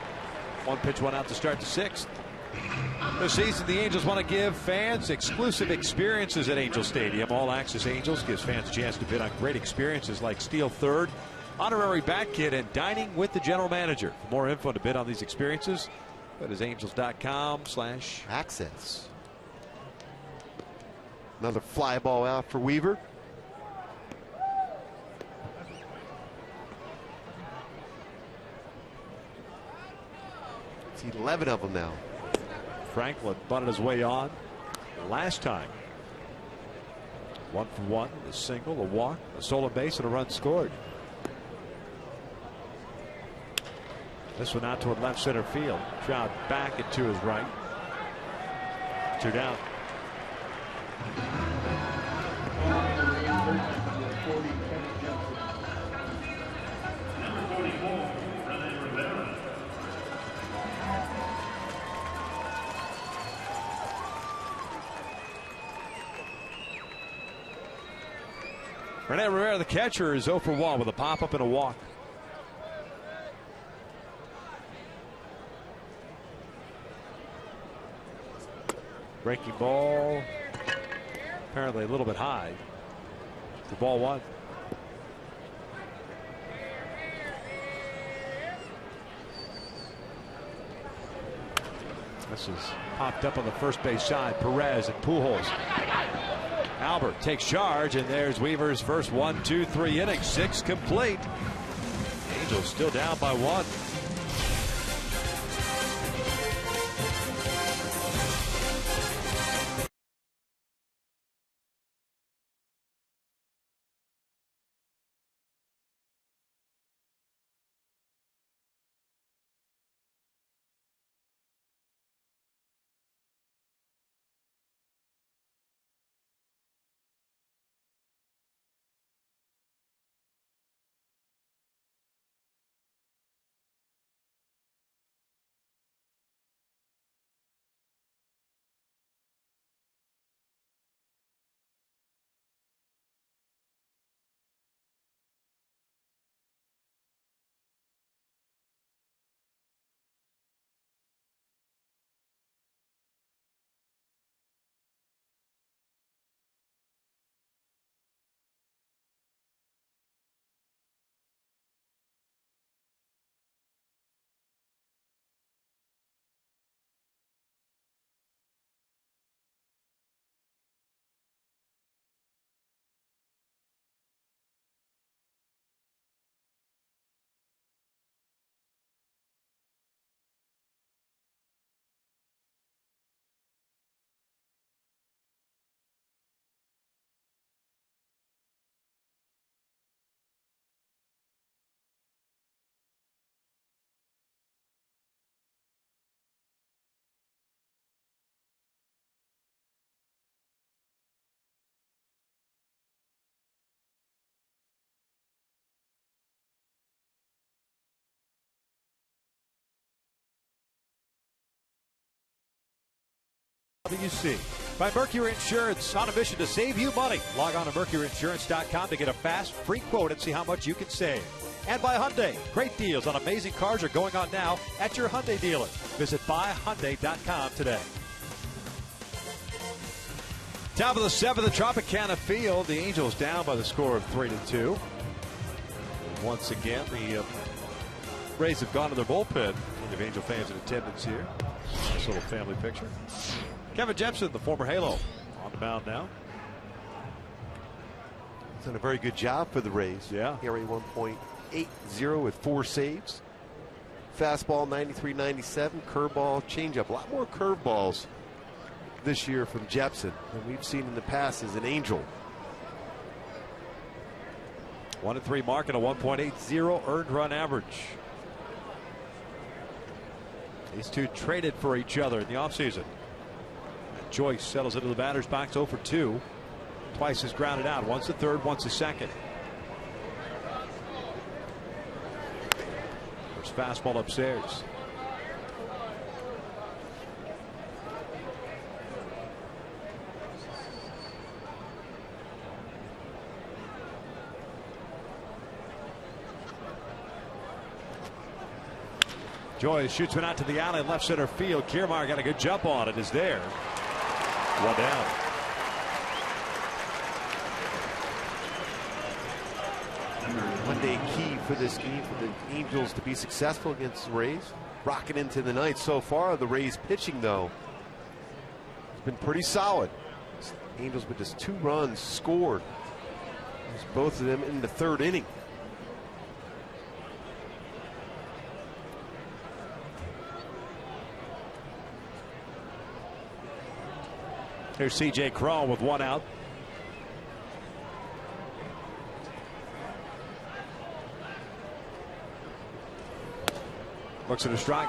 1 pitch, 1 out to start the 6th. This season, the Angels want to give fans exclusive experiences at Angel Stadium. All Access Angels gives fans a chance to bid on great experiences like Steel Third, honorary bat kit, and dining with the general manager. For more info to bid on these experiences, go to angels.com/access. Another fly ball out for Weaver. It's 11 of them now. Franklin bunted his way on last time. 1 for 1, a single, a walk, a stolen base, and a run scored. This one out toward left center field. Trout back and to his right. 2 down. Number 44, Rene Rivera. Rene Rivera, the catcher, is 0 for 1 with a pop-up and a walk. Breaking ball, apparently a little bit high for ball 1. This is popped up on the first base side. Perez and Pujols. Albert takes charge, and there's Weaver's first 1-2-3 inning. 6 complete. Angels still down by 1. WC. By Mercury Insurance, on a mission to save you money. Log on to mercuryinsurance.com to get a fast, free quote and see how much you can save. And by Hyundai, great deals on amazing cars are going on now at your Hyundai dealer. Visit buyhyundai.com today. Top of the 7th at Tropicana Field. The Angels down by the score of 3-2. Once again, the Rays have gone to their bullpen. The Angel fans in attendance here. Nice little family picture. Kevin Jepson, the former Halo, on the mound now. He's done a very good job for the Rays. Yeah. ERA 1.80 with 4 saves. Fastball 93-97, curveball, changeup. A lot more curveballs this year from Jepson than we've seen in the past as an Angel. 1-3 mark and a 1.80 earned run average. These two traded for each other in the offseason. Joyce settles into the batter's box 0 for 2. Twice is grounded out. Once the third, once the second. First fastball upstairs. Joyce shoots one out to the alley, left center field. Kiermaier got a good jump on it. Is there. One down. One day key for this game for the Angels to be successful against the Rays. Rocking into the night so far. The Rays pitching, though, has been pretty solid. Angels with just 2 runs scored. Both of them in the 3rd inning. Here's C.J. Cron with 1 out. Looks at a strike.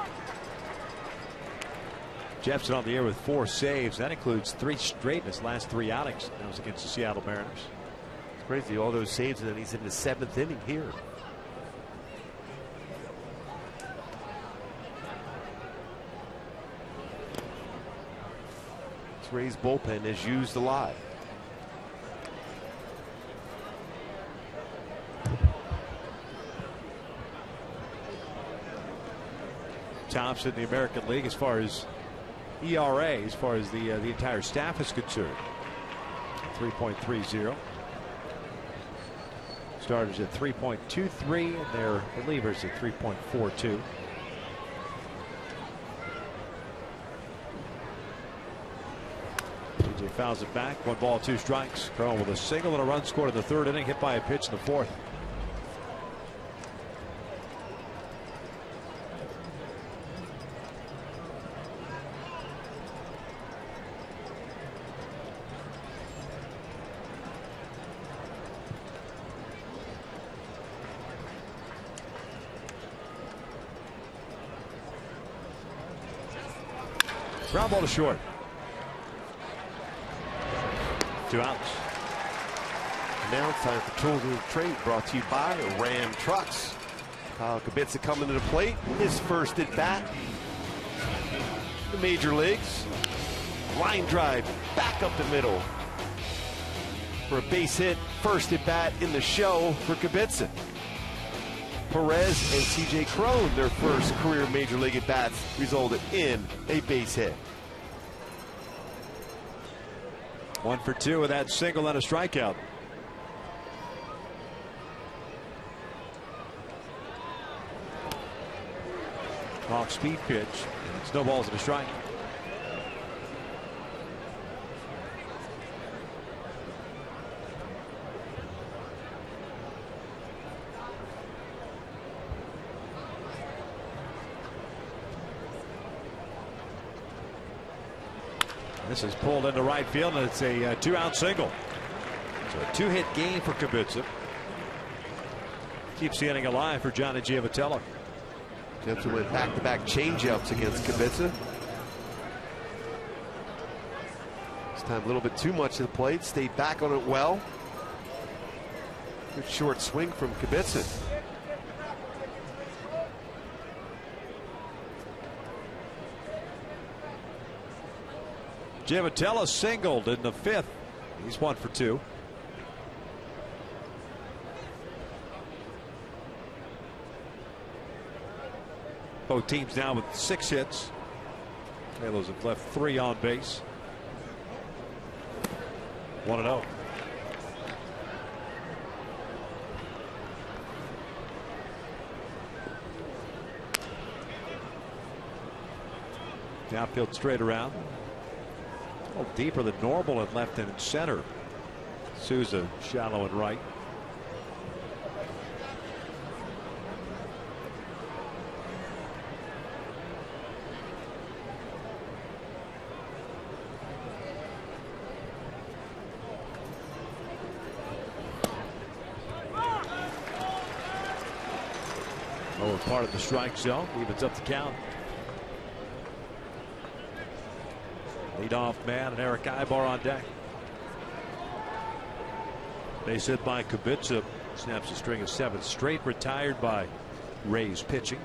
Jepson on the air with 4 saves. That includes 3 straight in his last 3 outings. That was against the Seattle Mariners. It's crazy, all those saves, and then he's in the 7th inning here. Rays bullpen is used a lot. Tops in the American League as far as ERA, as far as the entire staff is concerned. 3.30. Starters at 3.23 and their relievers at 3.42. TJ fouls it back. 1 ball, 2 strikes. Cron with a single and a run scored in the 3rd inning, hit by a pitch in the 4th. Ground ball to short. 2 outs. Now it's time for Tools of the Trade, brought to you by Ram Trucks. Kyle Kubica coming to the plate. His first at bat. The major leagues. Line drive back up the middle for a base hit. First at bat in the show for Kubica. Perez and C.J. Cron, their first career major league at bats, resulted in a base hit. 1 for 2 with that single and a strikeout. Off speed pitch. It's no balls and a strike. This is pulled into right field, and it's a 2-out single. So a 2-hit game for Kubica. Keeps the inning alive for Johnny Giavitello. Jepson went back-to-back changeups against Kubica. This time a little bit too much to the plate. Stayed back on it well. Good short swing from Kubica. Giavitello singled in the 5th. He's 1 for 2. Both teams now with 6 hits. Halos have left 3 on base. 1-0. The outfield straight around. A little deeper than normal at left and center. Souza shallow and right. Lower part of the strike zone, evens up the count. Leadoff man and Eric Ibar on deck. Base hit by Kubica. Snaps a string of 7 straight. Retired by Rays pitching.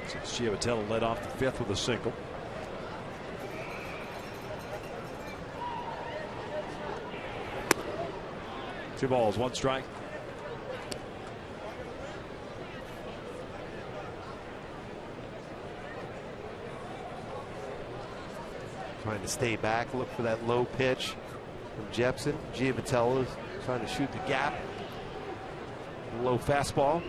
Since Giavotella led off the 5th with a single. Two balls, 1 strike. Trying to stay back, look for that low pitch from Jepsen. Giavotella trying to shoot the gap. Low fastball.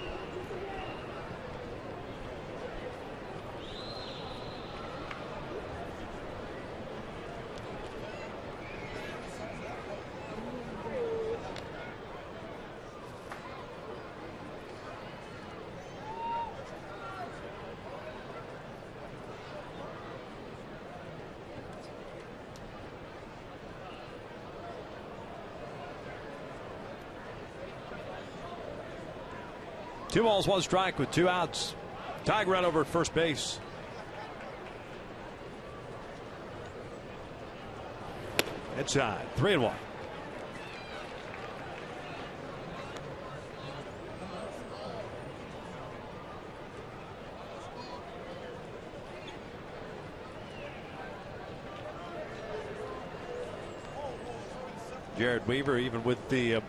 Two balls, 1 strike with 2 outs. Tying run over at first base. Inside, 3-1. Jared Weaver, even with the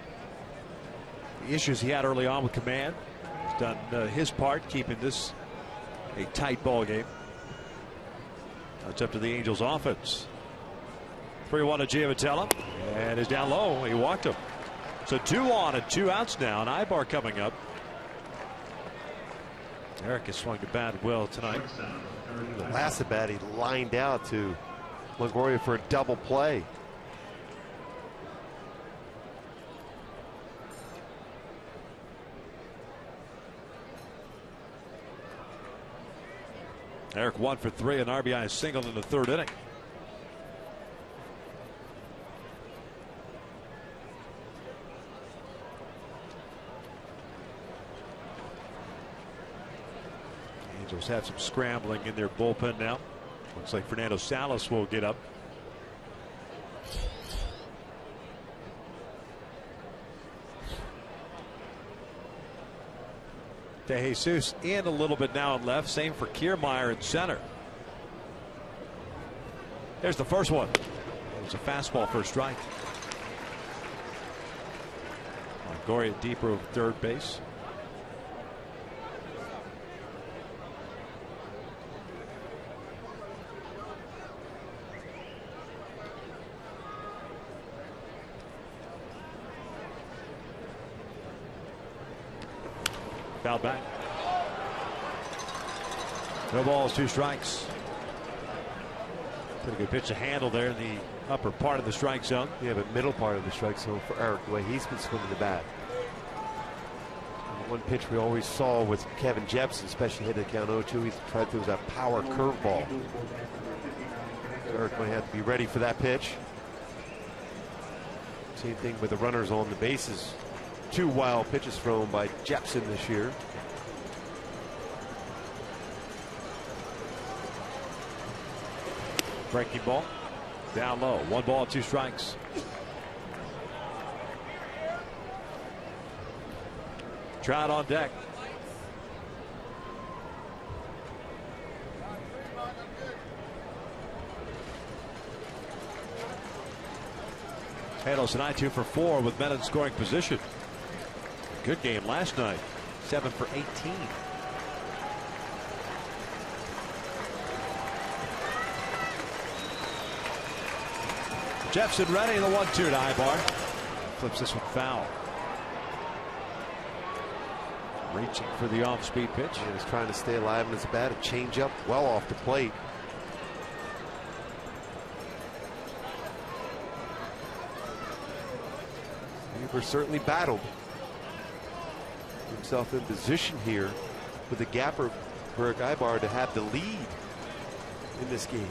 issues he had early on with command, has done his part keeping this a tight ball game. It's up to the Angels offense. 3-1 to Giavotella, and is down low. He walked him. So 2 on and 2 outs now, and Ibar coming up. Eric has swung the bat well tonight. The last at bat, he lined out to Longoria for a double play. Eric 1 for 3, an RBI single in the 3rd inning. Angels have some scrambling in their bullpen now. Looks like Fernando Salas will get up. De Jesus in a little bit now in left. Same for Kiermaier in center. There's the first one. It's a fastball for a strike. Longoria deeper of third base. Foul back. No balls, 2 strikes. Pretty good pitch to handle there in the upper part of the strike zone. Yeah, but middle part of the strike zone for Eric, the way he's been swinging the bat. And the one pitch we always saw with Kevin Jepsen, especially hit at count 0-2, he tried to do that power curveball. So Eric might have to be ready for that pitch. Same thing with the runners on the bases. 2 wild pitches thrown by Jepsen this year. Breaking ball. Down low. 1 ball, 2 strikes. Trout on deck. Handles tonight 2 for 4 with men in scoring position. Good game last night. 7 for 18. Jepsen ready, the 1-2 to Ibar. Flips this one foul. Reaching for the off-speed pitch. And he's trying to stay alive in his bat. A changeup well off the plate. Weaver certainly battled himself in position here with the gapper for Eric Ibar to have the lead in this game.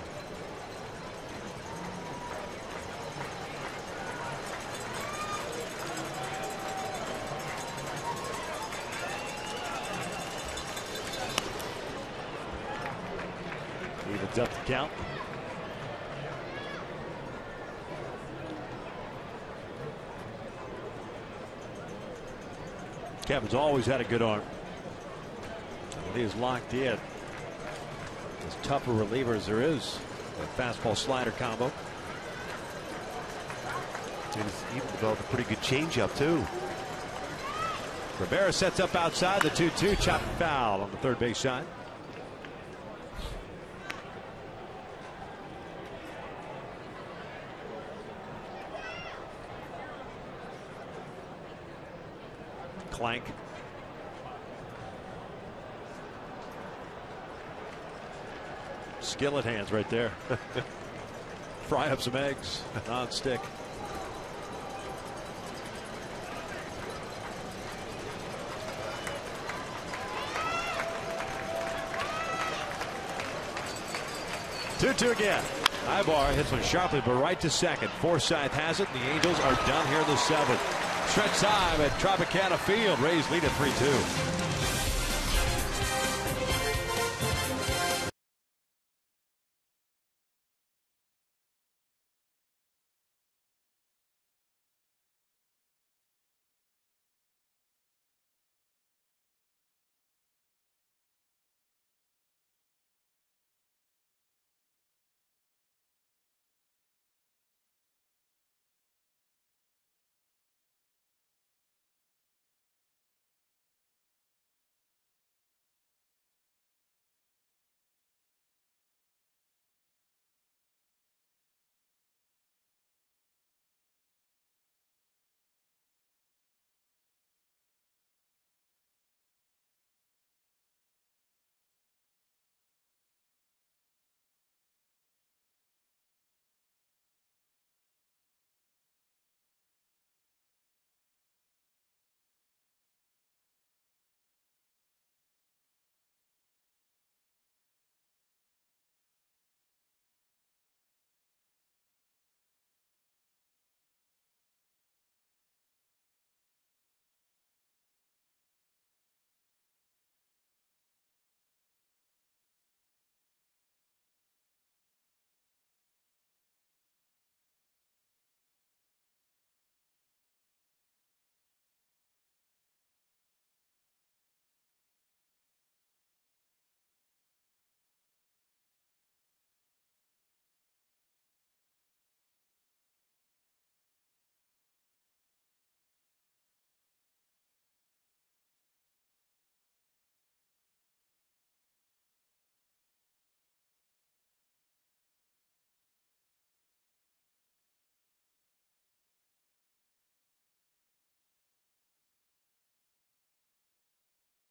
Evens up the count. Kevin's always had a good arm. He is locked in. As tough a reliever as there is. A fastball slider combo. He's even developed a pretty good changeup too. Rivera sets up outside the 2-2, chopped foul on the third base side. Clank. Skillet hands right there. Fry up some eggs on stick. Two again. Ibar hits one sharply, but right to second. Forsythe has it. And the Angels are done here in the seventh. Stretch time at Tropicana Field. Rays lead at 3-2.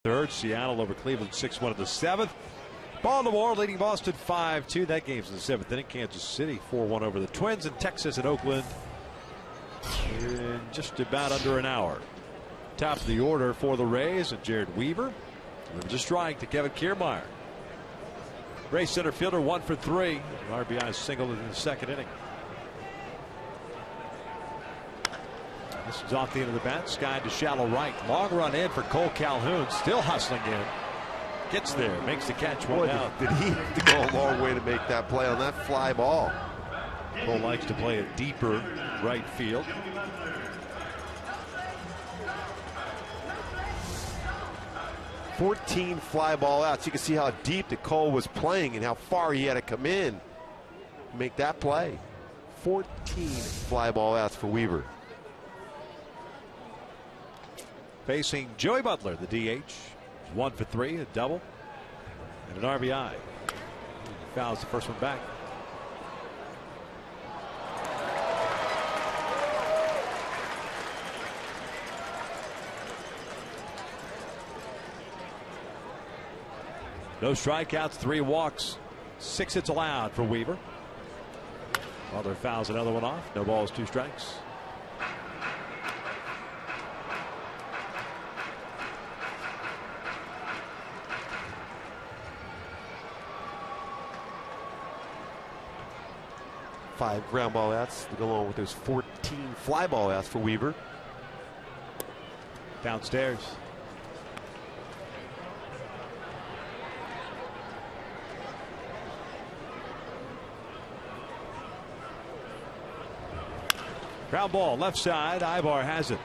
Third, Seattle over Cleveland 6-1 in the seventh. Baltimore leading Boston 5-2. That game's in the seventh inning. Kansas City 4-1 over the Twins, and Texas and Oakland in just about under an hour. Top of the order for the Rays and Jared Weaver. Delivers a strike to Kevin Kiermaier. Rays center fielder 1 for 3. An RBI single in the second inning. This is off the end of the bat. Skied to shallow right. Long run in for Cole Calhoun. Still hustling in. Gets there. Makes the catch. One down. Did he have to go a long way to make that play on that fly ball? Cole likes to play a deeper right field. "14 fly ball outs." You can see how deep the Cole was playing and how far he had to come in to make that play. 14 fly ball outs for Weaver. Facing Joey Butler, the DH. 1 for 3, a double, and an RBI. He fouls the first one back. No strikeouts, 3 walks, 6 hits allowed for Weaver. Butler fouls another one off. No balls, 2 strikes. Five ground ball outs to go along with those 14 fly ball outs for Weaver. Downstairs. Ground ball left side. Ibar has it.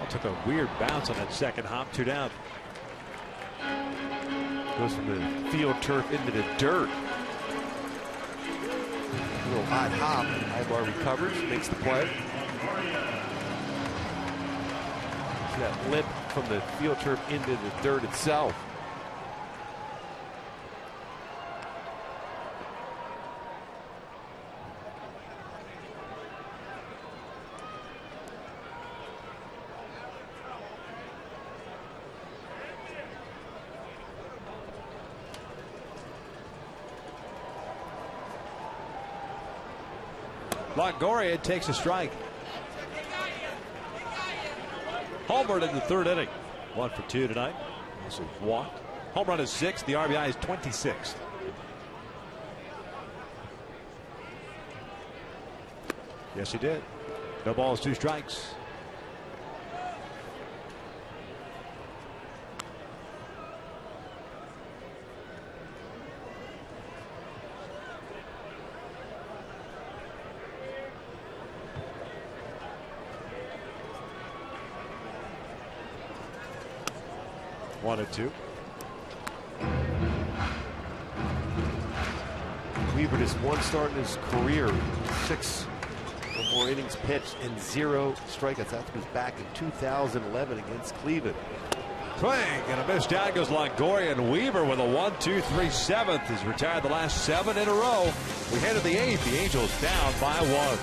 Took a weird bounce on that second hop. 2 down. Goes from the field turf into the dirt. A little odd hop. Ibar recovers, makes the play. See that lip from the field turf into the dirt itself. Longoria takes a strike. Homer in the 3rd inning. 1 for 2 tonight. Also walked. Home run is 6. The RBI is 26th. Yes, he did. No balls, 2 strikes. One and 2. Weaver just 1 start in his career, 6 or more innings pitched and 0 strikeouts. That was back in 2011 against Cleveland. Swing and a miss. Down goes Longoria, and Weaver with a 1-2-3 7th has retired the last 7 in a row. We head to the 8th. The Angels down by 1.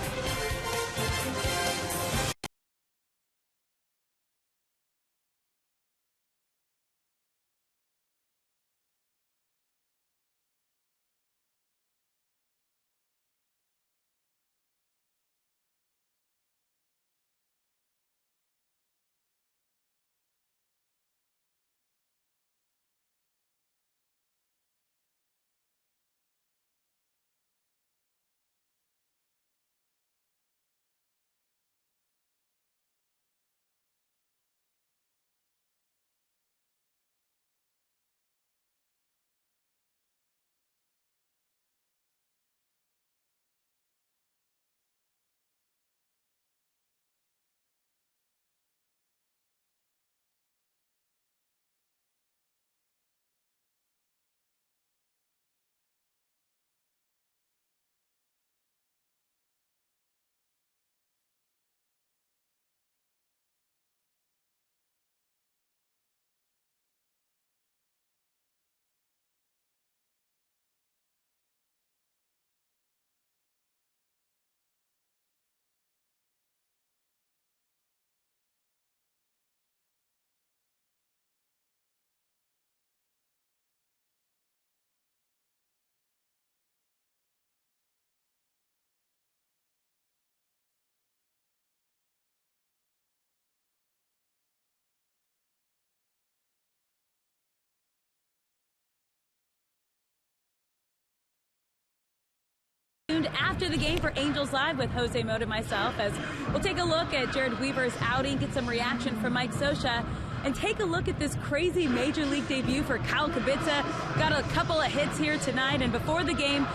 After the game for Angels Live with Jose Mota and myself, as we'll take a look at Jared Weaver's outing, get some reaction from Mike Scioscia, and take a look at this crazy major league debut for Kyle Kubica. Got a couple of hits here tonight, and before the game,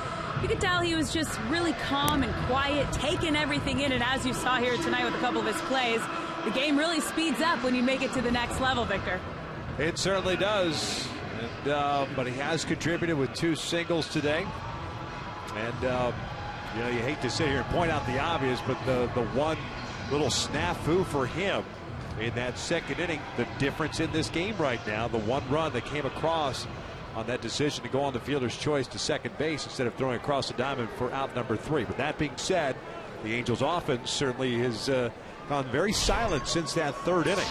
you could tell he was just really calm and quiet, taking everything in, and as you saw here tonight with a couple of his plays, the game really speeds up when you make it to the next level, Victor. It certainly does, but he has contributed with 2 singles today. And you know, you hate to sit here and point out the obvious, but the one little snafu for him in that 2nd inning, the difference in this game right now, the 1 run that came across on that decision to go on the fielder's choice to second base instead of throwing across the diamond for out number 3. But that being said, the Angels offense certainly has gone very silent since that 3rd inning.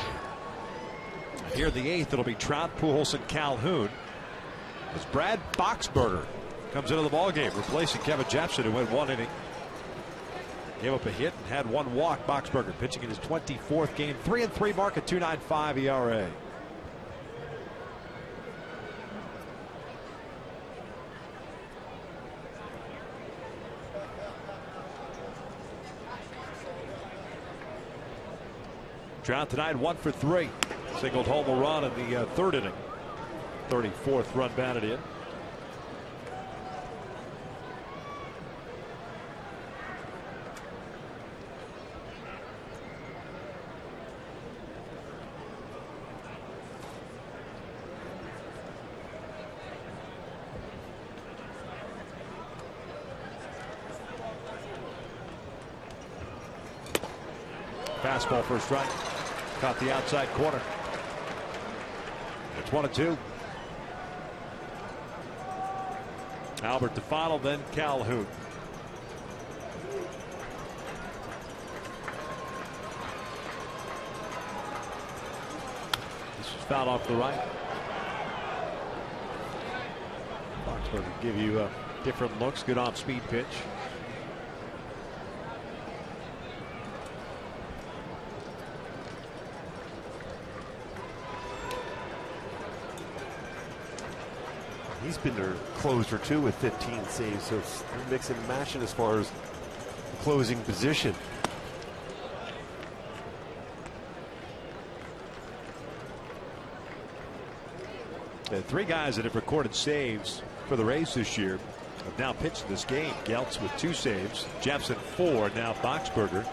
Here in the 8th, it'll be Trout, Pujols, and Calhoun as Brad Boxberger comes into the ballgame, replacing Kevin Jepson, who went 1 inning. Gave up a hit and had 1 walk. Boxberger pitching in his 24th game, 3-3 mark at 2.95 ERA. Trout tonight 1 for 3. Singled home a run in the 3rd inning. 34th run batted in. Fastball for a strike. Caught the outside corner. It's 1-2. Albert to follow, then Calhoun. This is fouled off the right. Boxberg will give you different looks. Good off-speed pitch. He's been their closer too with 15 saves, so it's mix and matching as far as the closing position. The three guys that have recorded saves for the Rays this year have now pitched in this game. Geltz with 2 saves, Jepson 4, now Boxberger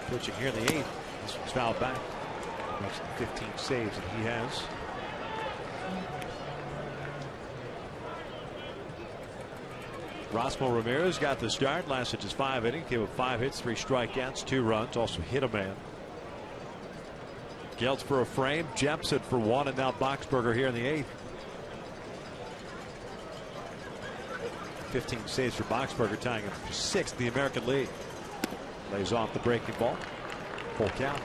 pitching here in the 8th. This one's fouled back. That's the 15 saves that he has. Rosmo Ramirez got the start, lasted just 5 innings, gave up 5 hits, 3 strikeouts, 2 runs, also hit a man. Geltz for a frame, Jepson for 1, and now Boxberger here in the 8th. 15 saves for Boxberger, tying him for 6th in the American League. Lays off the breaking ball. Full count.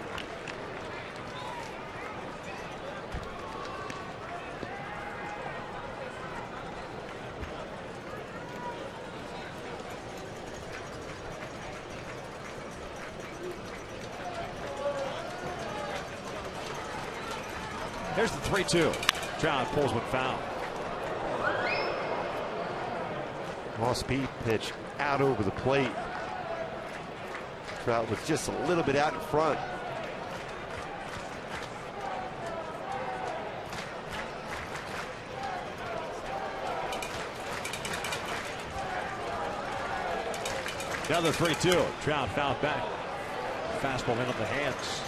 Here's the 3-2. Trout pulls one foul. Off-speed pitch out over the plate. Trout was just a little bit out in front. Another 3-2. Trout fouled back. Fastball in on the hands.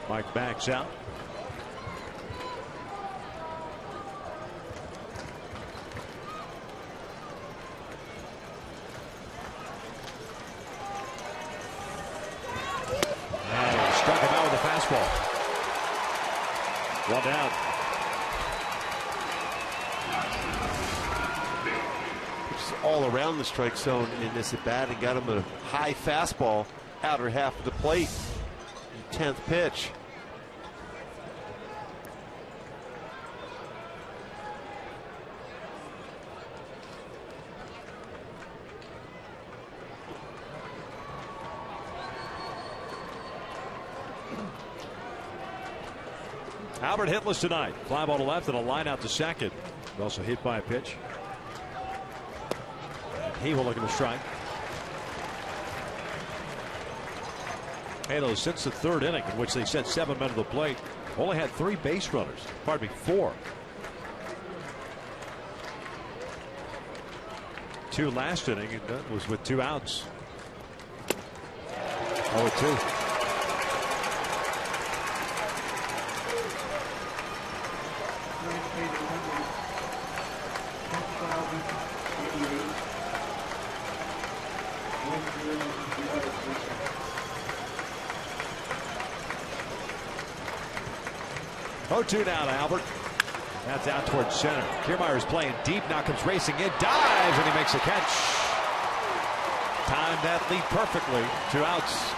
Mike backs out. And he struck him out with a fastball. 1 down. Just all around the strike zone in this at bat and got him a high fastball outer half of the plate. 10th pitch. Albert hitless tonight. Fly ball to left and a line out to second. Also hit by a pitch. And he will look at the strike. Halos since the 3rd inning, in which they sent 7 men to the plate, only had 3 base runners. Pardon me, 4. 2 last inning, and that was with 2 outs. 0-2. Two now to Albert. That's out towards center. Kiermaier's playing deep. Now comes racing in. Dives and he makes a catch. Timed that lead perfectly. 2 outs.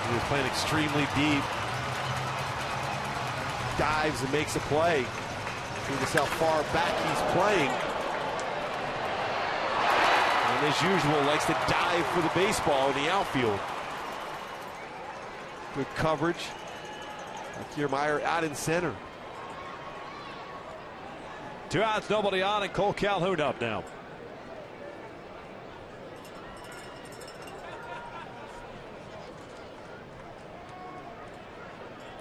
He was playing extremely deep. Dives and makes a play. See just how far back he's playing. And as usual, likes to dive for the baseball in the outfield. Good coverage. Kiermaier out in center. 2 outs, nobody on, and Cole Calhoun up now.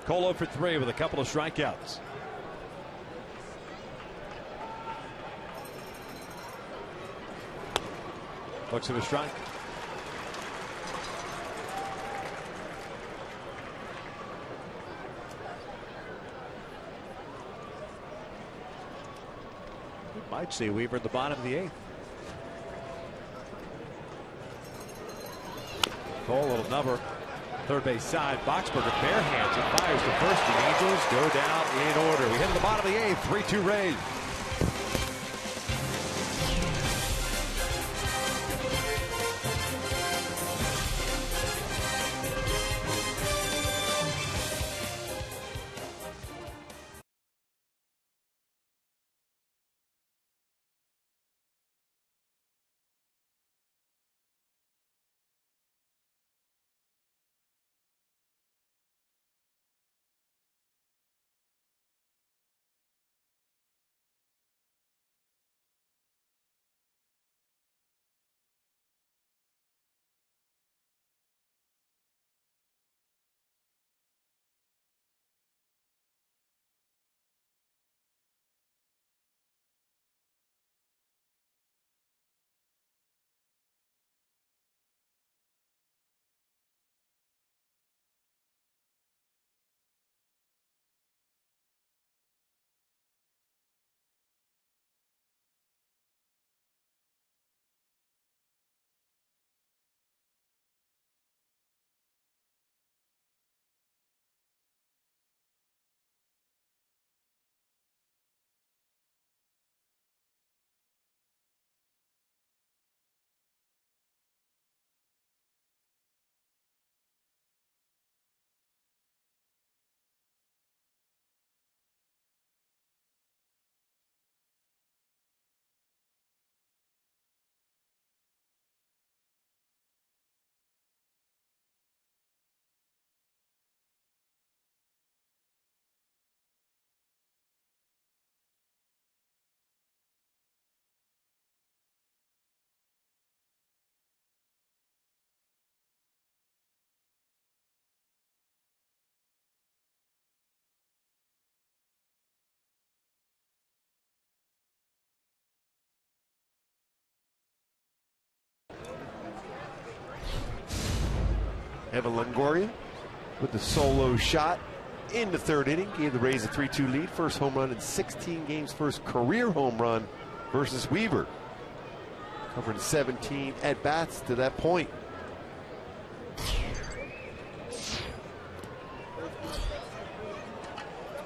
Cole 0 for 3 with a couple of strikeouts. Looks at a strike. Might see Weaver at the bottom of the 8th. Cole, little number. Third base side. Boxberger bare hands and fires to first. The Angels go down in order. We hit the bottom of the 8th. 3-2 Rays. Evan Longoria with the solo shot in the 3rd inning. Gave the Rays a 3-2 lead. First home run in 16 games. First career home run versus Weaver. Covering 17 at-bats to that point.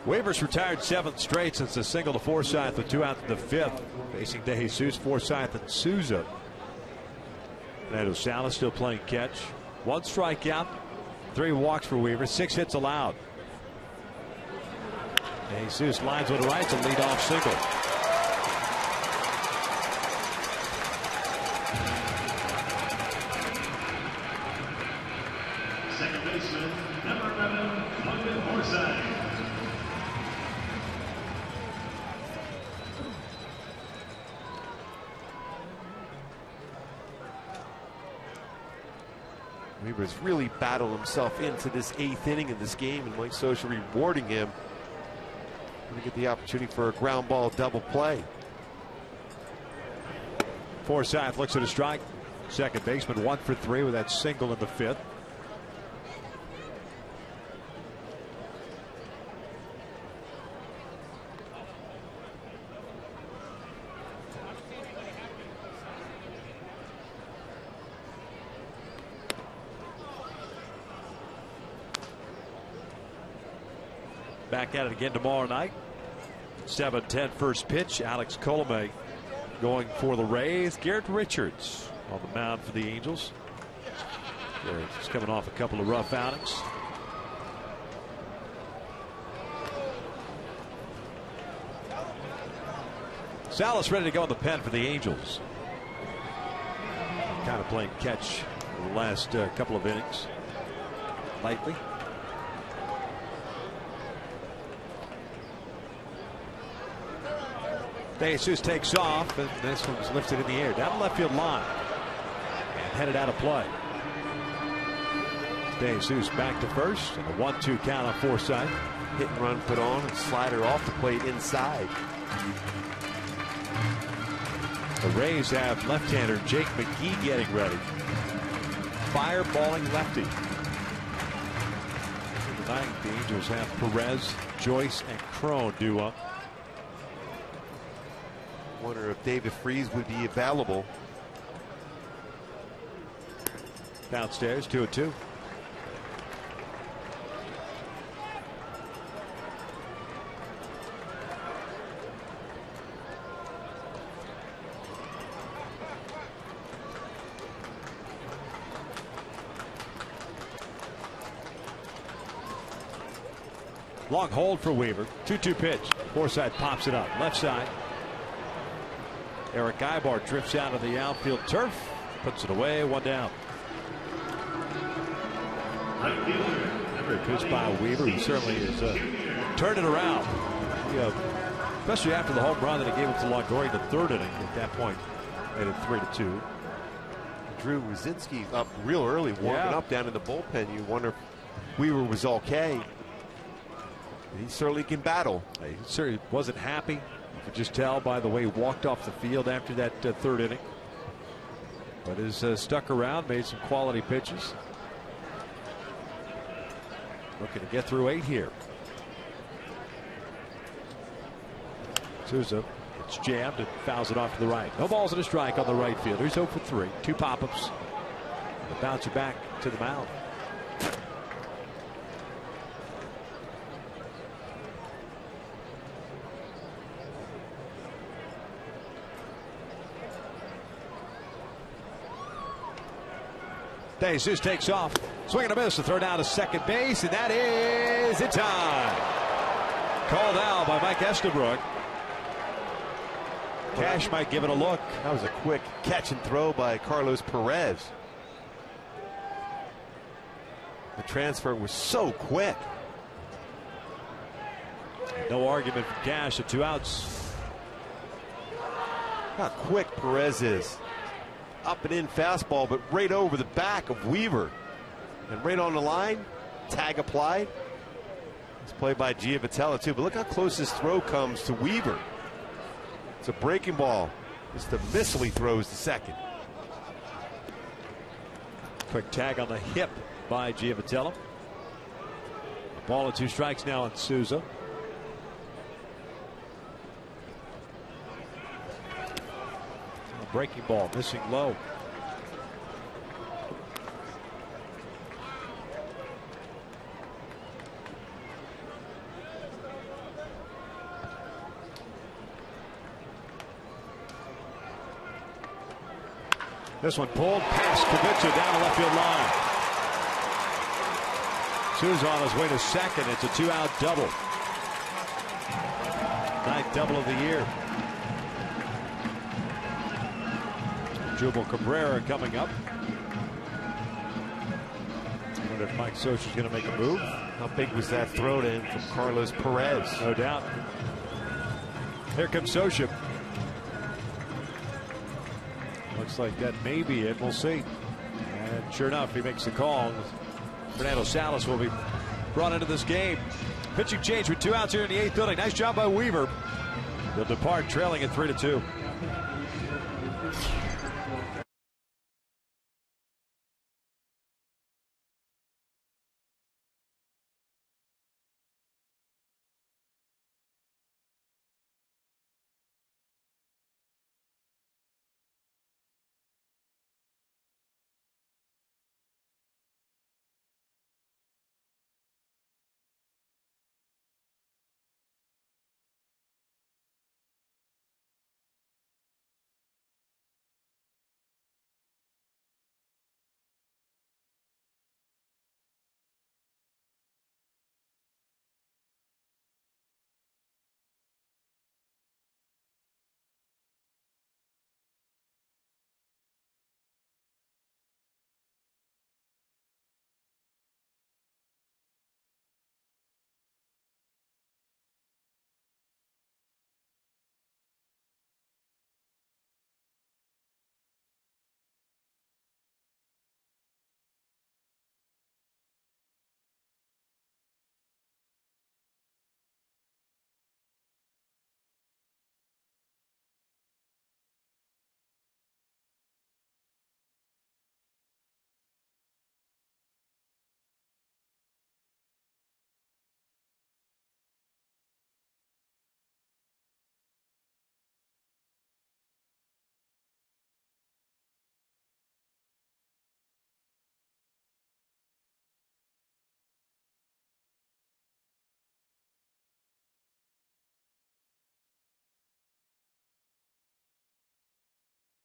Weaver's retired 7th straight since a single to Forsythe with 2 out in the 5th. Facing DeJesus, Forsythe, and Souza. Fernando Salas still playing catch. 1 strikeout, 3 walks for Weaver, 6 hits allowed. DeJesus lines one to right to lead off single. Second baseman, number 11, Logan Forsythe. Weaver's really battled himself into this 8th inning of this game, and Mike Scioscia rewarding him. Going to get the opportunity for a ground ball double play. Forsythe looks at a strike. Second baseman 1 for 3 with that single in the 5th. Back at it again tomorrow night. 7:10 first pitch. Alex Colomé going for the Rays. Garrett Richards on the mound for the Angels. Garrett's coming off a couple of rough outings. Salas ready to go in the pen for the Angels. Kind of playing catch in the last couple of innings. Lightly. DeJesus takes off, and this one's lifted in the air down the left field line and headed out of play. DeJesus back to first, and a 1-2 count on Forsythe. Hit and run put on, and slider off the plate inside. The Rays have left-hander Jake McGee getting ready. Fireballing lefty. Tonight, the Angels have Perez, Joyce, and Crone due up. Wonder if David Freese would be available. Downstairs, 2-2. Long hold for Weaver. 2-2 pitch. Forsythe pops it up. Left side. Eric Ibar drifts out of the outfield turf. Puts it away. One down. Good pitch by Weaver. He certainly has turned it around. Especially after the home run that he gave up to Longoria in the third inning. At that point, made it 3-2. Drew Wazinski up real early, warming up down in the bullpen. You wonder if Weaver was okay. He certainly can battle. He certainly wasn't happy. You could just tell by the way he walked off the field after that third inning. But has stuck around, made some quality pitches. Looking to get through 8 here. Souza gets jammed and fouls it off to the right. No balls and a strike on the right field. He's 0 for 3. 2 pop-ups. The bouncer back to the mound. Jesus takes off. Swing and a miss to throw down to second base, and that is in time. Called out by Mike Estabrook. Cash might give it a look. That was a quick catch and throw by Carlos Perez. The transfer was so quick. No argument from Cash at 2 outs. How quick Perez is. Up and in fastball, but right over the back of Weaver. And right on the line, tag applied. It's played by Giavotella too, but look how close this throw comes to Weaver. It's a breaking ball. Just a missile he throws to second. Quick tag on the hip by Giavotella. A ball and 2 strikes now on Souza. Breaking ball, missing low. This one pulled past Kavitsa down the left field line. Souza on his way to second. It's a 2-out double. 9th double of the year. Jubal Cabrera coming up. I wonder if Mike Scioscia is going to make a move. How big was that throw to him from Carlos Perez? No doubt. Here comes Scioscia. Looks like that may be it. We'll see. And sure enough, he makes the call. Fernando Salas will be brought into this game. Pitching change with 2 outs here in the 8th inning. Nice job by Weaver. He'll depart trailing at 3-2.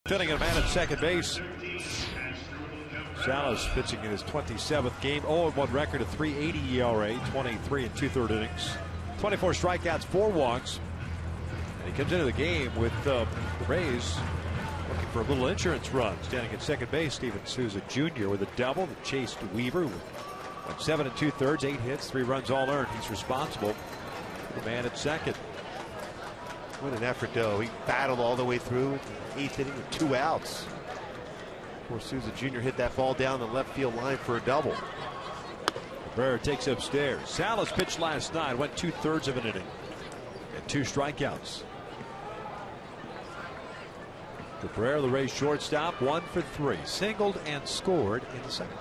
Fitting a man at second base. Salas pitching in his 27th game. 0-1 record, a 3.80 ERA, 23 and 2/3 innings. 24 strikeouts, 4 walks. And he comes into the game with the Rays looking for a little insurance run. Standing at second base, Steven Souza Jr. with a double that chased Weaver. Went 7 2/3, 8 hits, 3 runs all earned. He's responsible for the man at second. What an effort, though. He battled all the way through the 8th inning with 2 outs. Poor Souza Jr. hit that ball down the left field line for a double. Cabrera takes upstairs. Salas pitched last night, went 2/3 of an inning and 2 strikeouts. Cabrera, the Rays shortstop, 1 for 3, singled and scored in the second.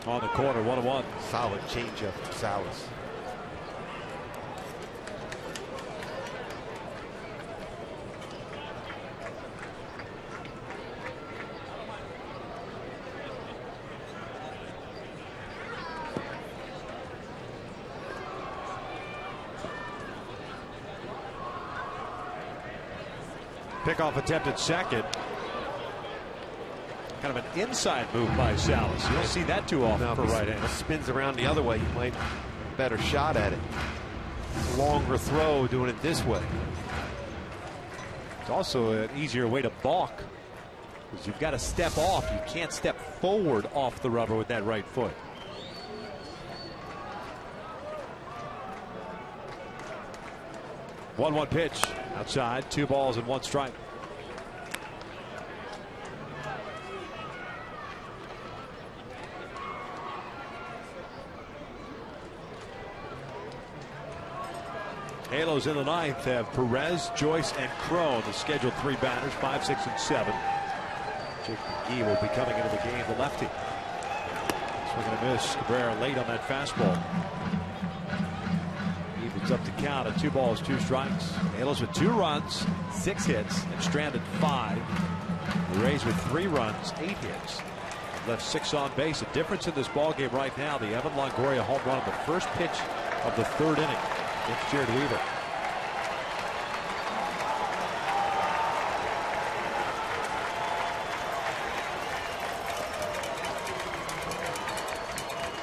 On the corner, 1-1. Solid changeup from Salas. Pickoff attempt at second. Kind of an inside move by Salas. You don't see that too often for right-handed. Spins around the other way, you might have a better shot at it. Longer throw doing it this way. It's also an easier way to balk because you've got to step off. You can't step forward off the rubber with that right foot. One pitch outside, 2 balls and 1 strike. Halos in the 9th have Perez, Joyce, and Crone, the scheduled 3 batters, 5, 6, and 7. Jake McGee will be coming into the game, the lefty. Swing and a miss. Cabrera late on that fastball. Evens up the count at 2 balls, 2 strikes. Halos with 2 runs, 6 hits, and stranded 5. The Rays with 3 runs, 8 hits. Left 6 on base. A difference in this ball game right now. The Evan Longoria home run on the first pitch of the 3rd inning. It's Jared Weaver.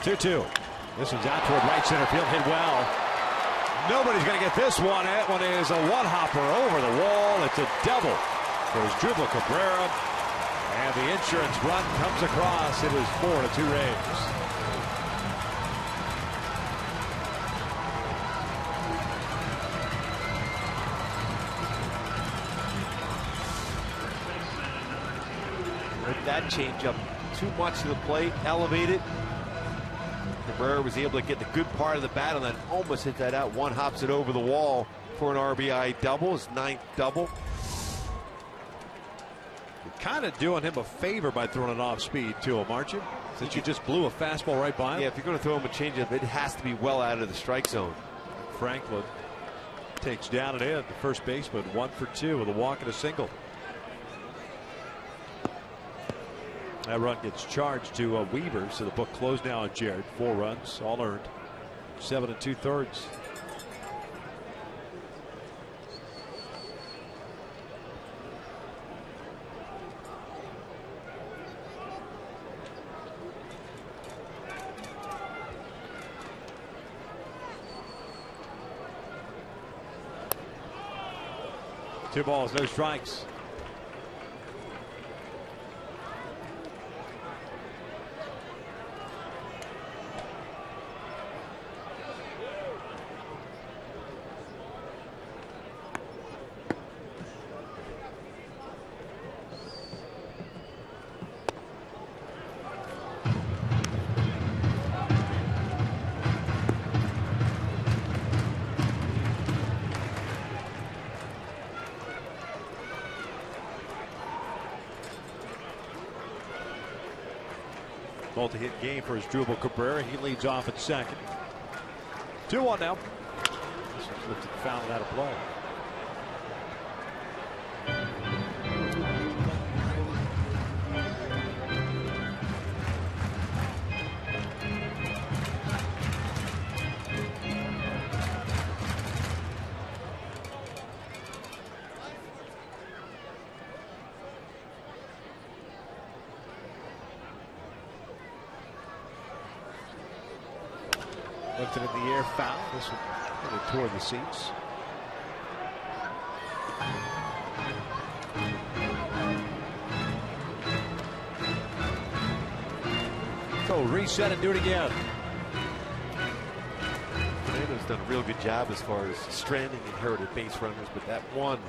Two. This one's out toward right center field, hit well. Nobody's going to get this one. That one is a one-hopper over the wall. It's a double for Asdrubal Cabrera. And the insurance run comes across. It is 4-2 Rays. That changeup too much to the plate, elevated. Cabrera was able to get the good part of the bat and then almost hit that out. One hops it over the wall for an RBI double, his 9th double. You're kind of doing him a favor by throwing an off speed to him, aren't you? Since you just blew a fastball right by him. Yeah, if you're going to throw him a changeup, it has to be well out of the strike zone. Franklin takes down and in. The first baseman 1 for 2 with a walk and a single. That run gets charged to Weaver, so the book closed now on Jared. 4 runs, all earned. 7 2/3. Two balls, no strikes. Multi-hit game for Asdrubal Cabrera. He leads off at second. 2-1 now. This one's lifted foul out of play. Left it in the air, foul. This one really toward the seats. So reset and do it again. Fernando's done a real good job as far as stranding inherited base runners, but that one,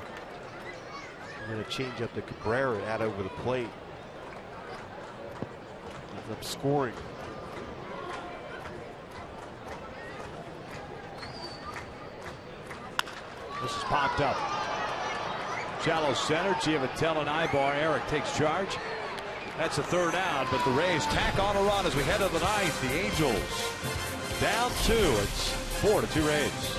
and then a change up to Cabrera out over the plate, ends up scoring. This is popped up. Shallow center. Giavattel and Ibar. Eric takes charge. That's a third out, but the Rays tack on a run as we head to the ninth. The Angels down 2. It's 4-2 Rays.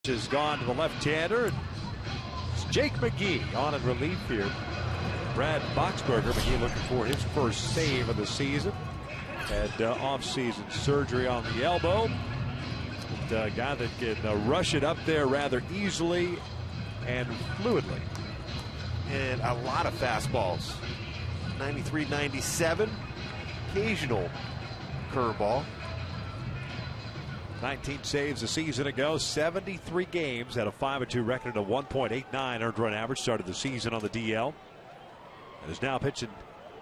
Has gone to the left-hander. It's Jake McGee on in relief here. Brad Boxberger. McGee looking for his first save of the season. Had off-season surgery on the elbow. But, a guy that can rush it up there rather easily and fluidly. And a lot of fastballs. 93, 97. Occasional curveball. 19 saves a season ago, 73 games, had a 5-2 record and a 1.89 earned run average. Started the season on the DL. And is now pitching.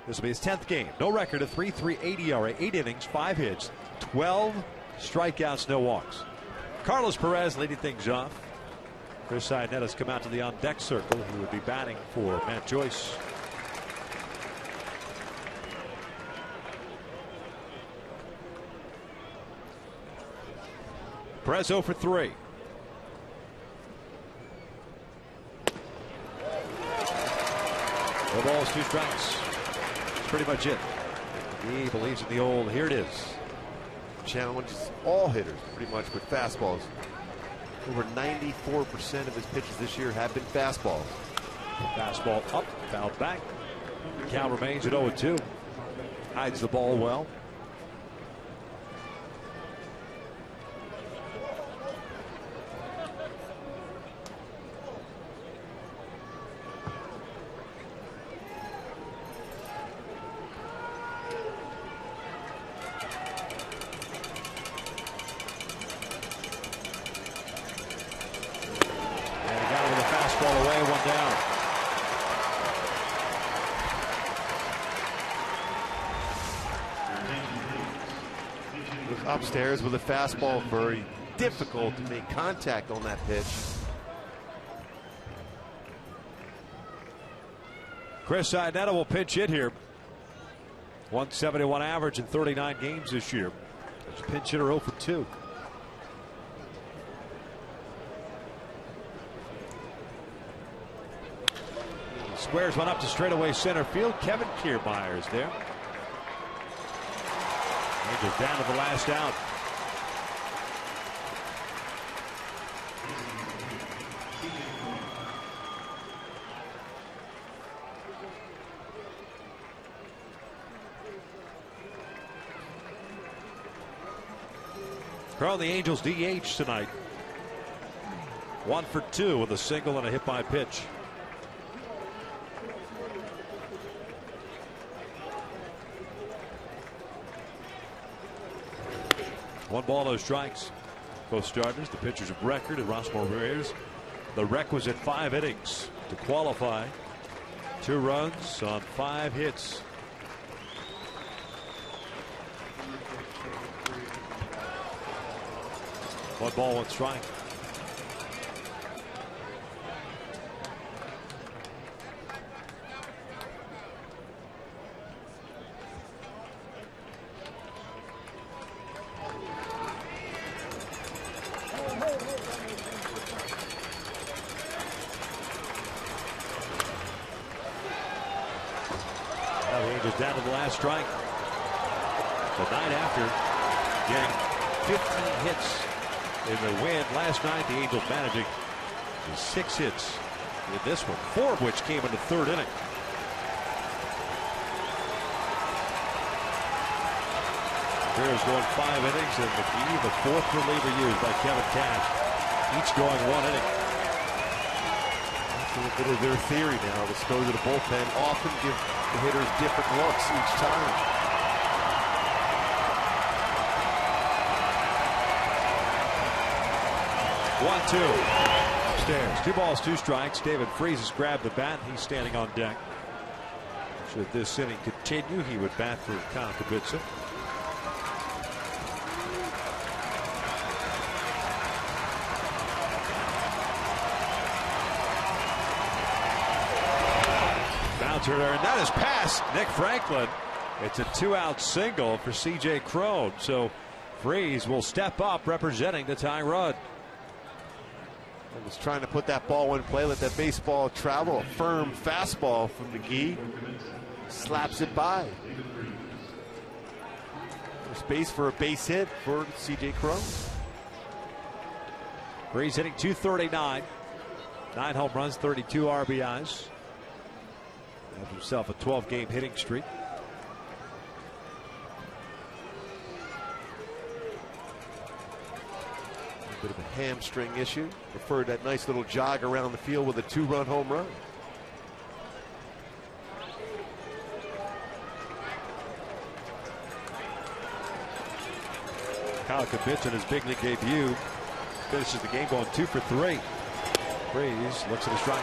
This will be his 10th game. No record, a 3.38 ERA, 8 innings, 5 hits, 12 strikeouts, no walks. Carlos Perez leading things off. Chris Iannetta has come out to the on-deck circle. He would be batting for Matt Joyce. Perez 0 for 3. No balls, 2 strikes. That's pretty much it. He believes in the old, here it is. Challenges all hitters pretty much with fastballs. Over 94% of his pitches this year have been fastballs. Fastball up, fouled back. The count remains at 0-2. Hides the ball well. Upstairs with a fastball, very difficult to make contact on that pitch. Chris Iannetta will pinch hit here. 171 average in 39 games this year. There's a pinch hitter 0 for 2. He squares one up to straightaway center field. Kevin Kiermaier there. Angels down to the last out. Crow, the Angels DH tonight. 1 for 2 with a single and a hit by pitch. One ball, no strikes. Both starters, the pitchers of record, and Erasmo Ramirez. The requisite 5 innings to qualify. 2 runs on 5 hits. One ball, 1 strike. Now the Angels down to the last strike. The night after getting 15 hits in the win last night, the Angels managing 6 hits in this one, 4 of which came in the 3rd inning. Brewers going 5 innings, and McGee, the 4th reliever used by Kevin Cash, each going 1 inning. That's a little bit of their theory now. Let's go to the bullpen. Often give the hitters different looks each time. One, 2. Upstairs. 2 balls, 2 strikes. David Freese has grabbed the bat. He's standing on deck. Should this inning continue, he would bat for Kyle Kubica. Bouncer there, and that is past Nick Franklin. It's a 2-out single for C.J. Cron. So Freese will step up representing the tying run. I was trying to put that ball in play, let that baseball travel. A firm fastball from McGee. Slaps it by. There's space for a base hit for C.J. Cron. Freese hitting .239. 9 home runs, 32 RBIs. Has himself a 12-game hitting streak. Bit of a hamstring issue. Preferred that nice little jog around the field with a 2-run home run. Kyle Kubica in his big league debut finishes the game going 2 for 3. Freese looks at a strike.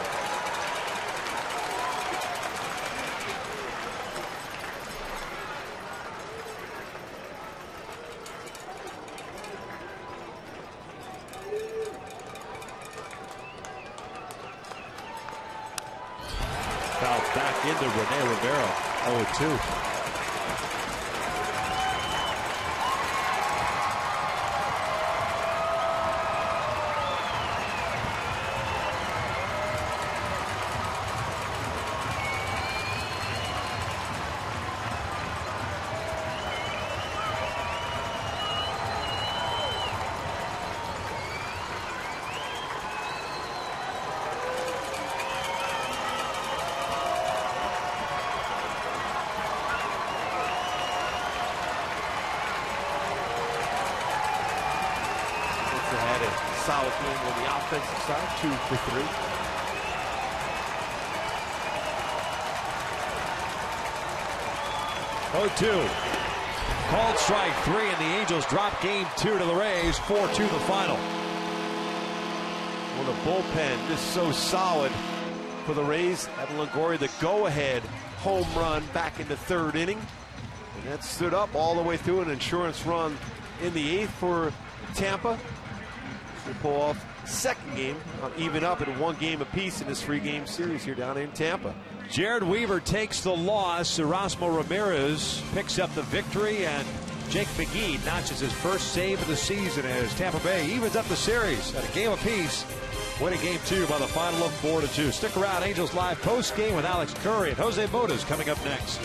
Back into Rene Rivera. 0-2. Solid game on the offensive side, 2 for 3. Oh, 2. Called strike 3, and the Angels drop game 2 to the Rays, 4-2 the final. Well, the bullpen just so solid for the Rays. Evan Longoria, the go-ahead home run back in the 3rd inning. And that stood up all the way through, an insurance run in the 8th for Tampa. They pull off 2nd game, even up at 1 game apiece in this 3-game series here down in Tampa. Jared Weaver takes the loss. Erasmo Ramirez picks up the victory, and Jake McGee notches his first save of the season as Tampa Bay evens up the series at a game apiece, winning game 2 by the final of 4-2. Stick around. Angels Live post game with Alex Curry and Jose Motas coming up next.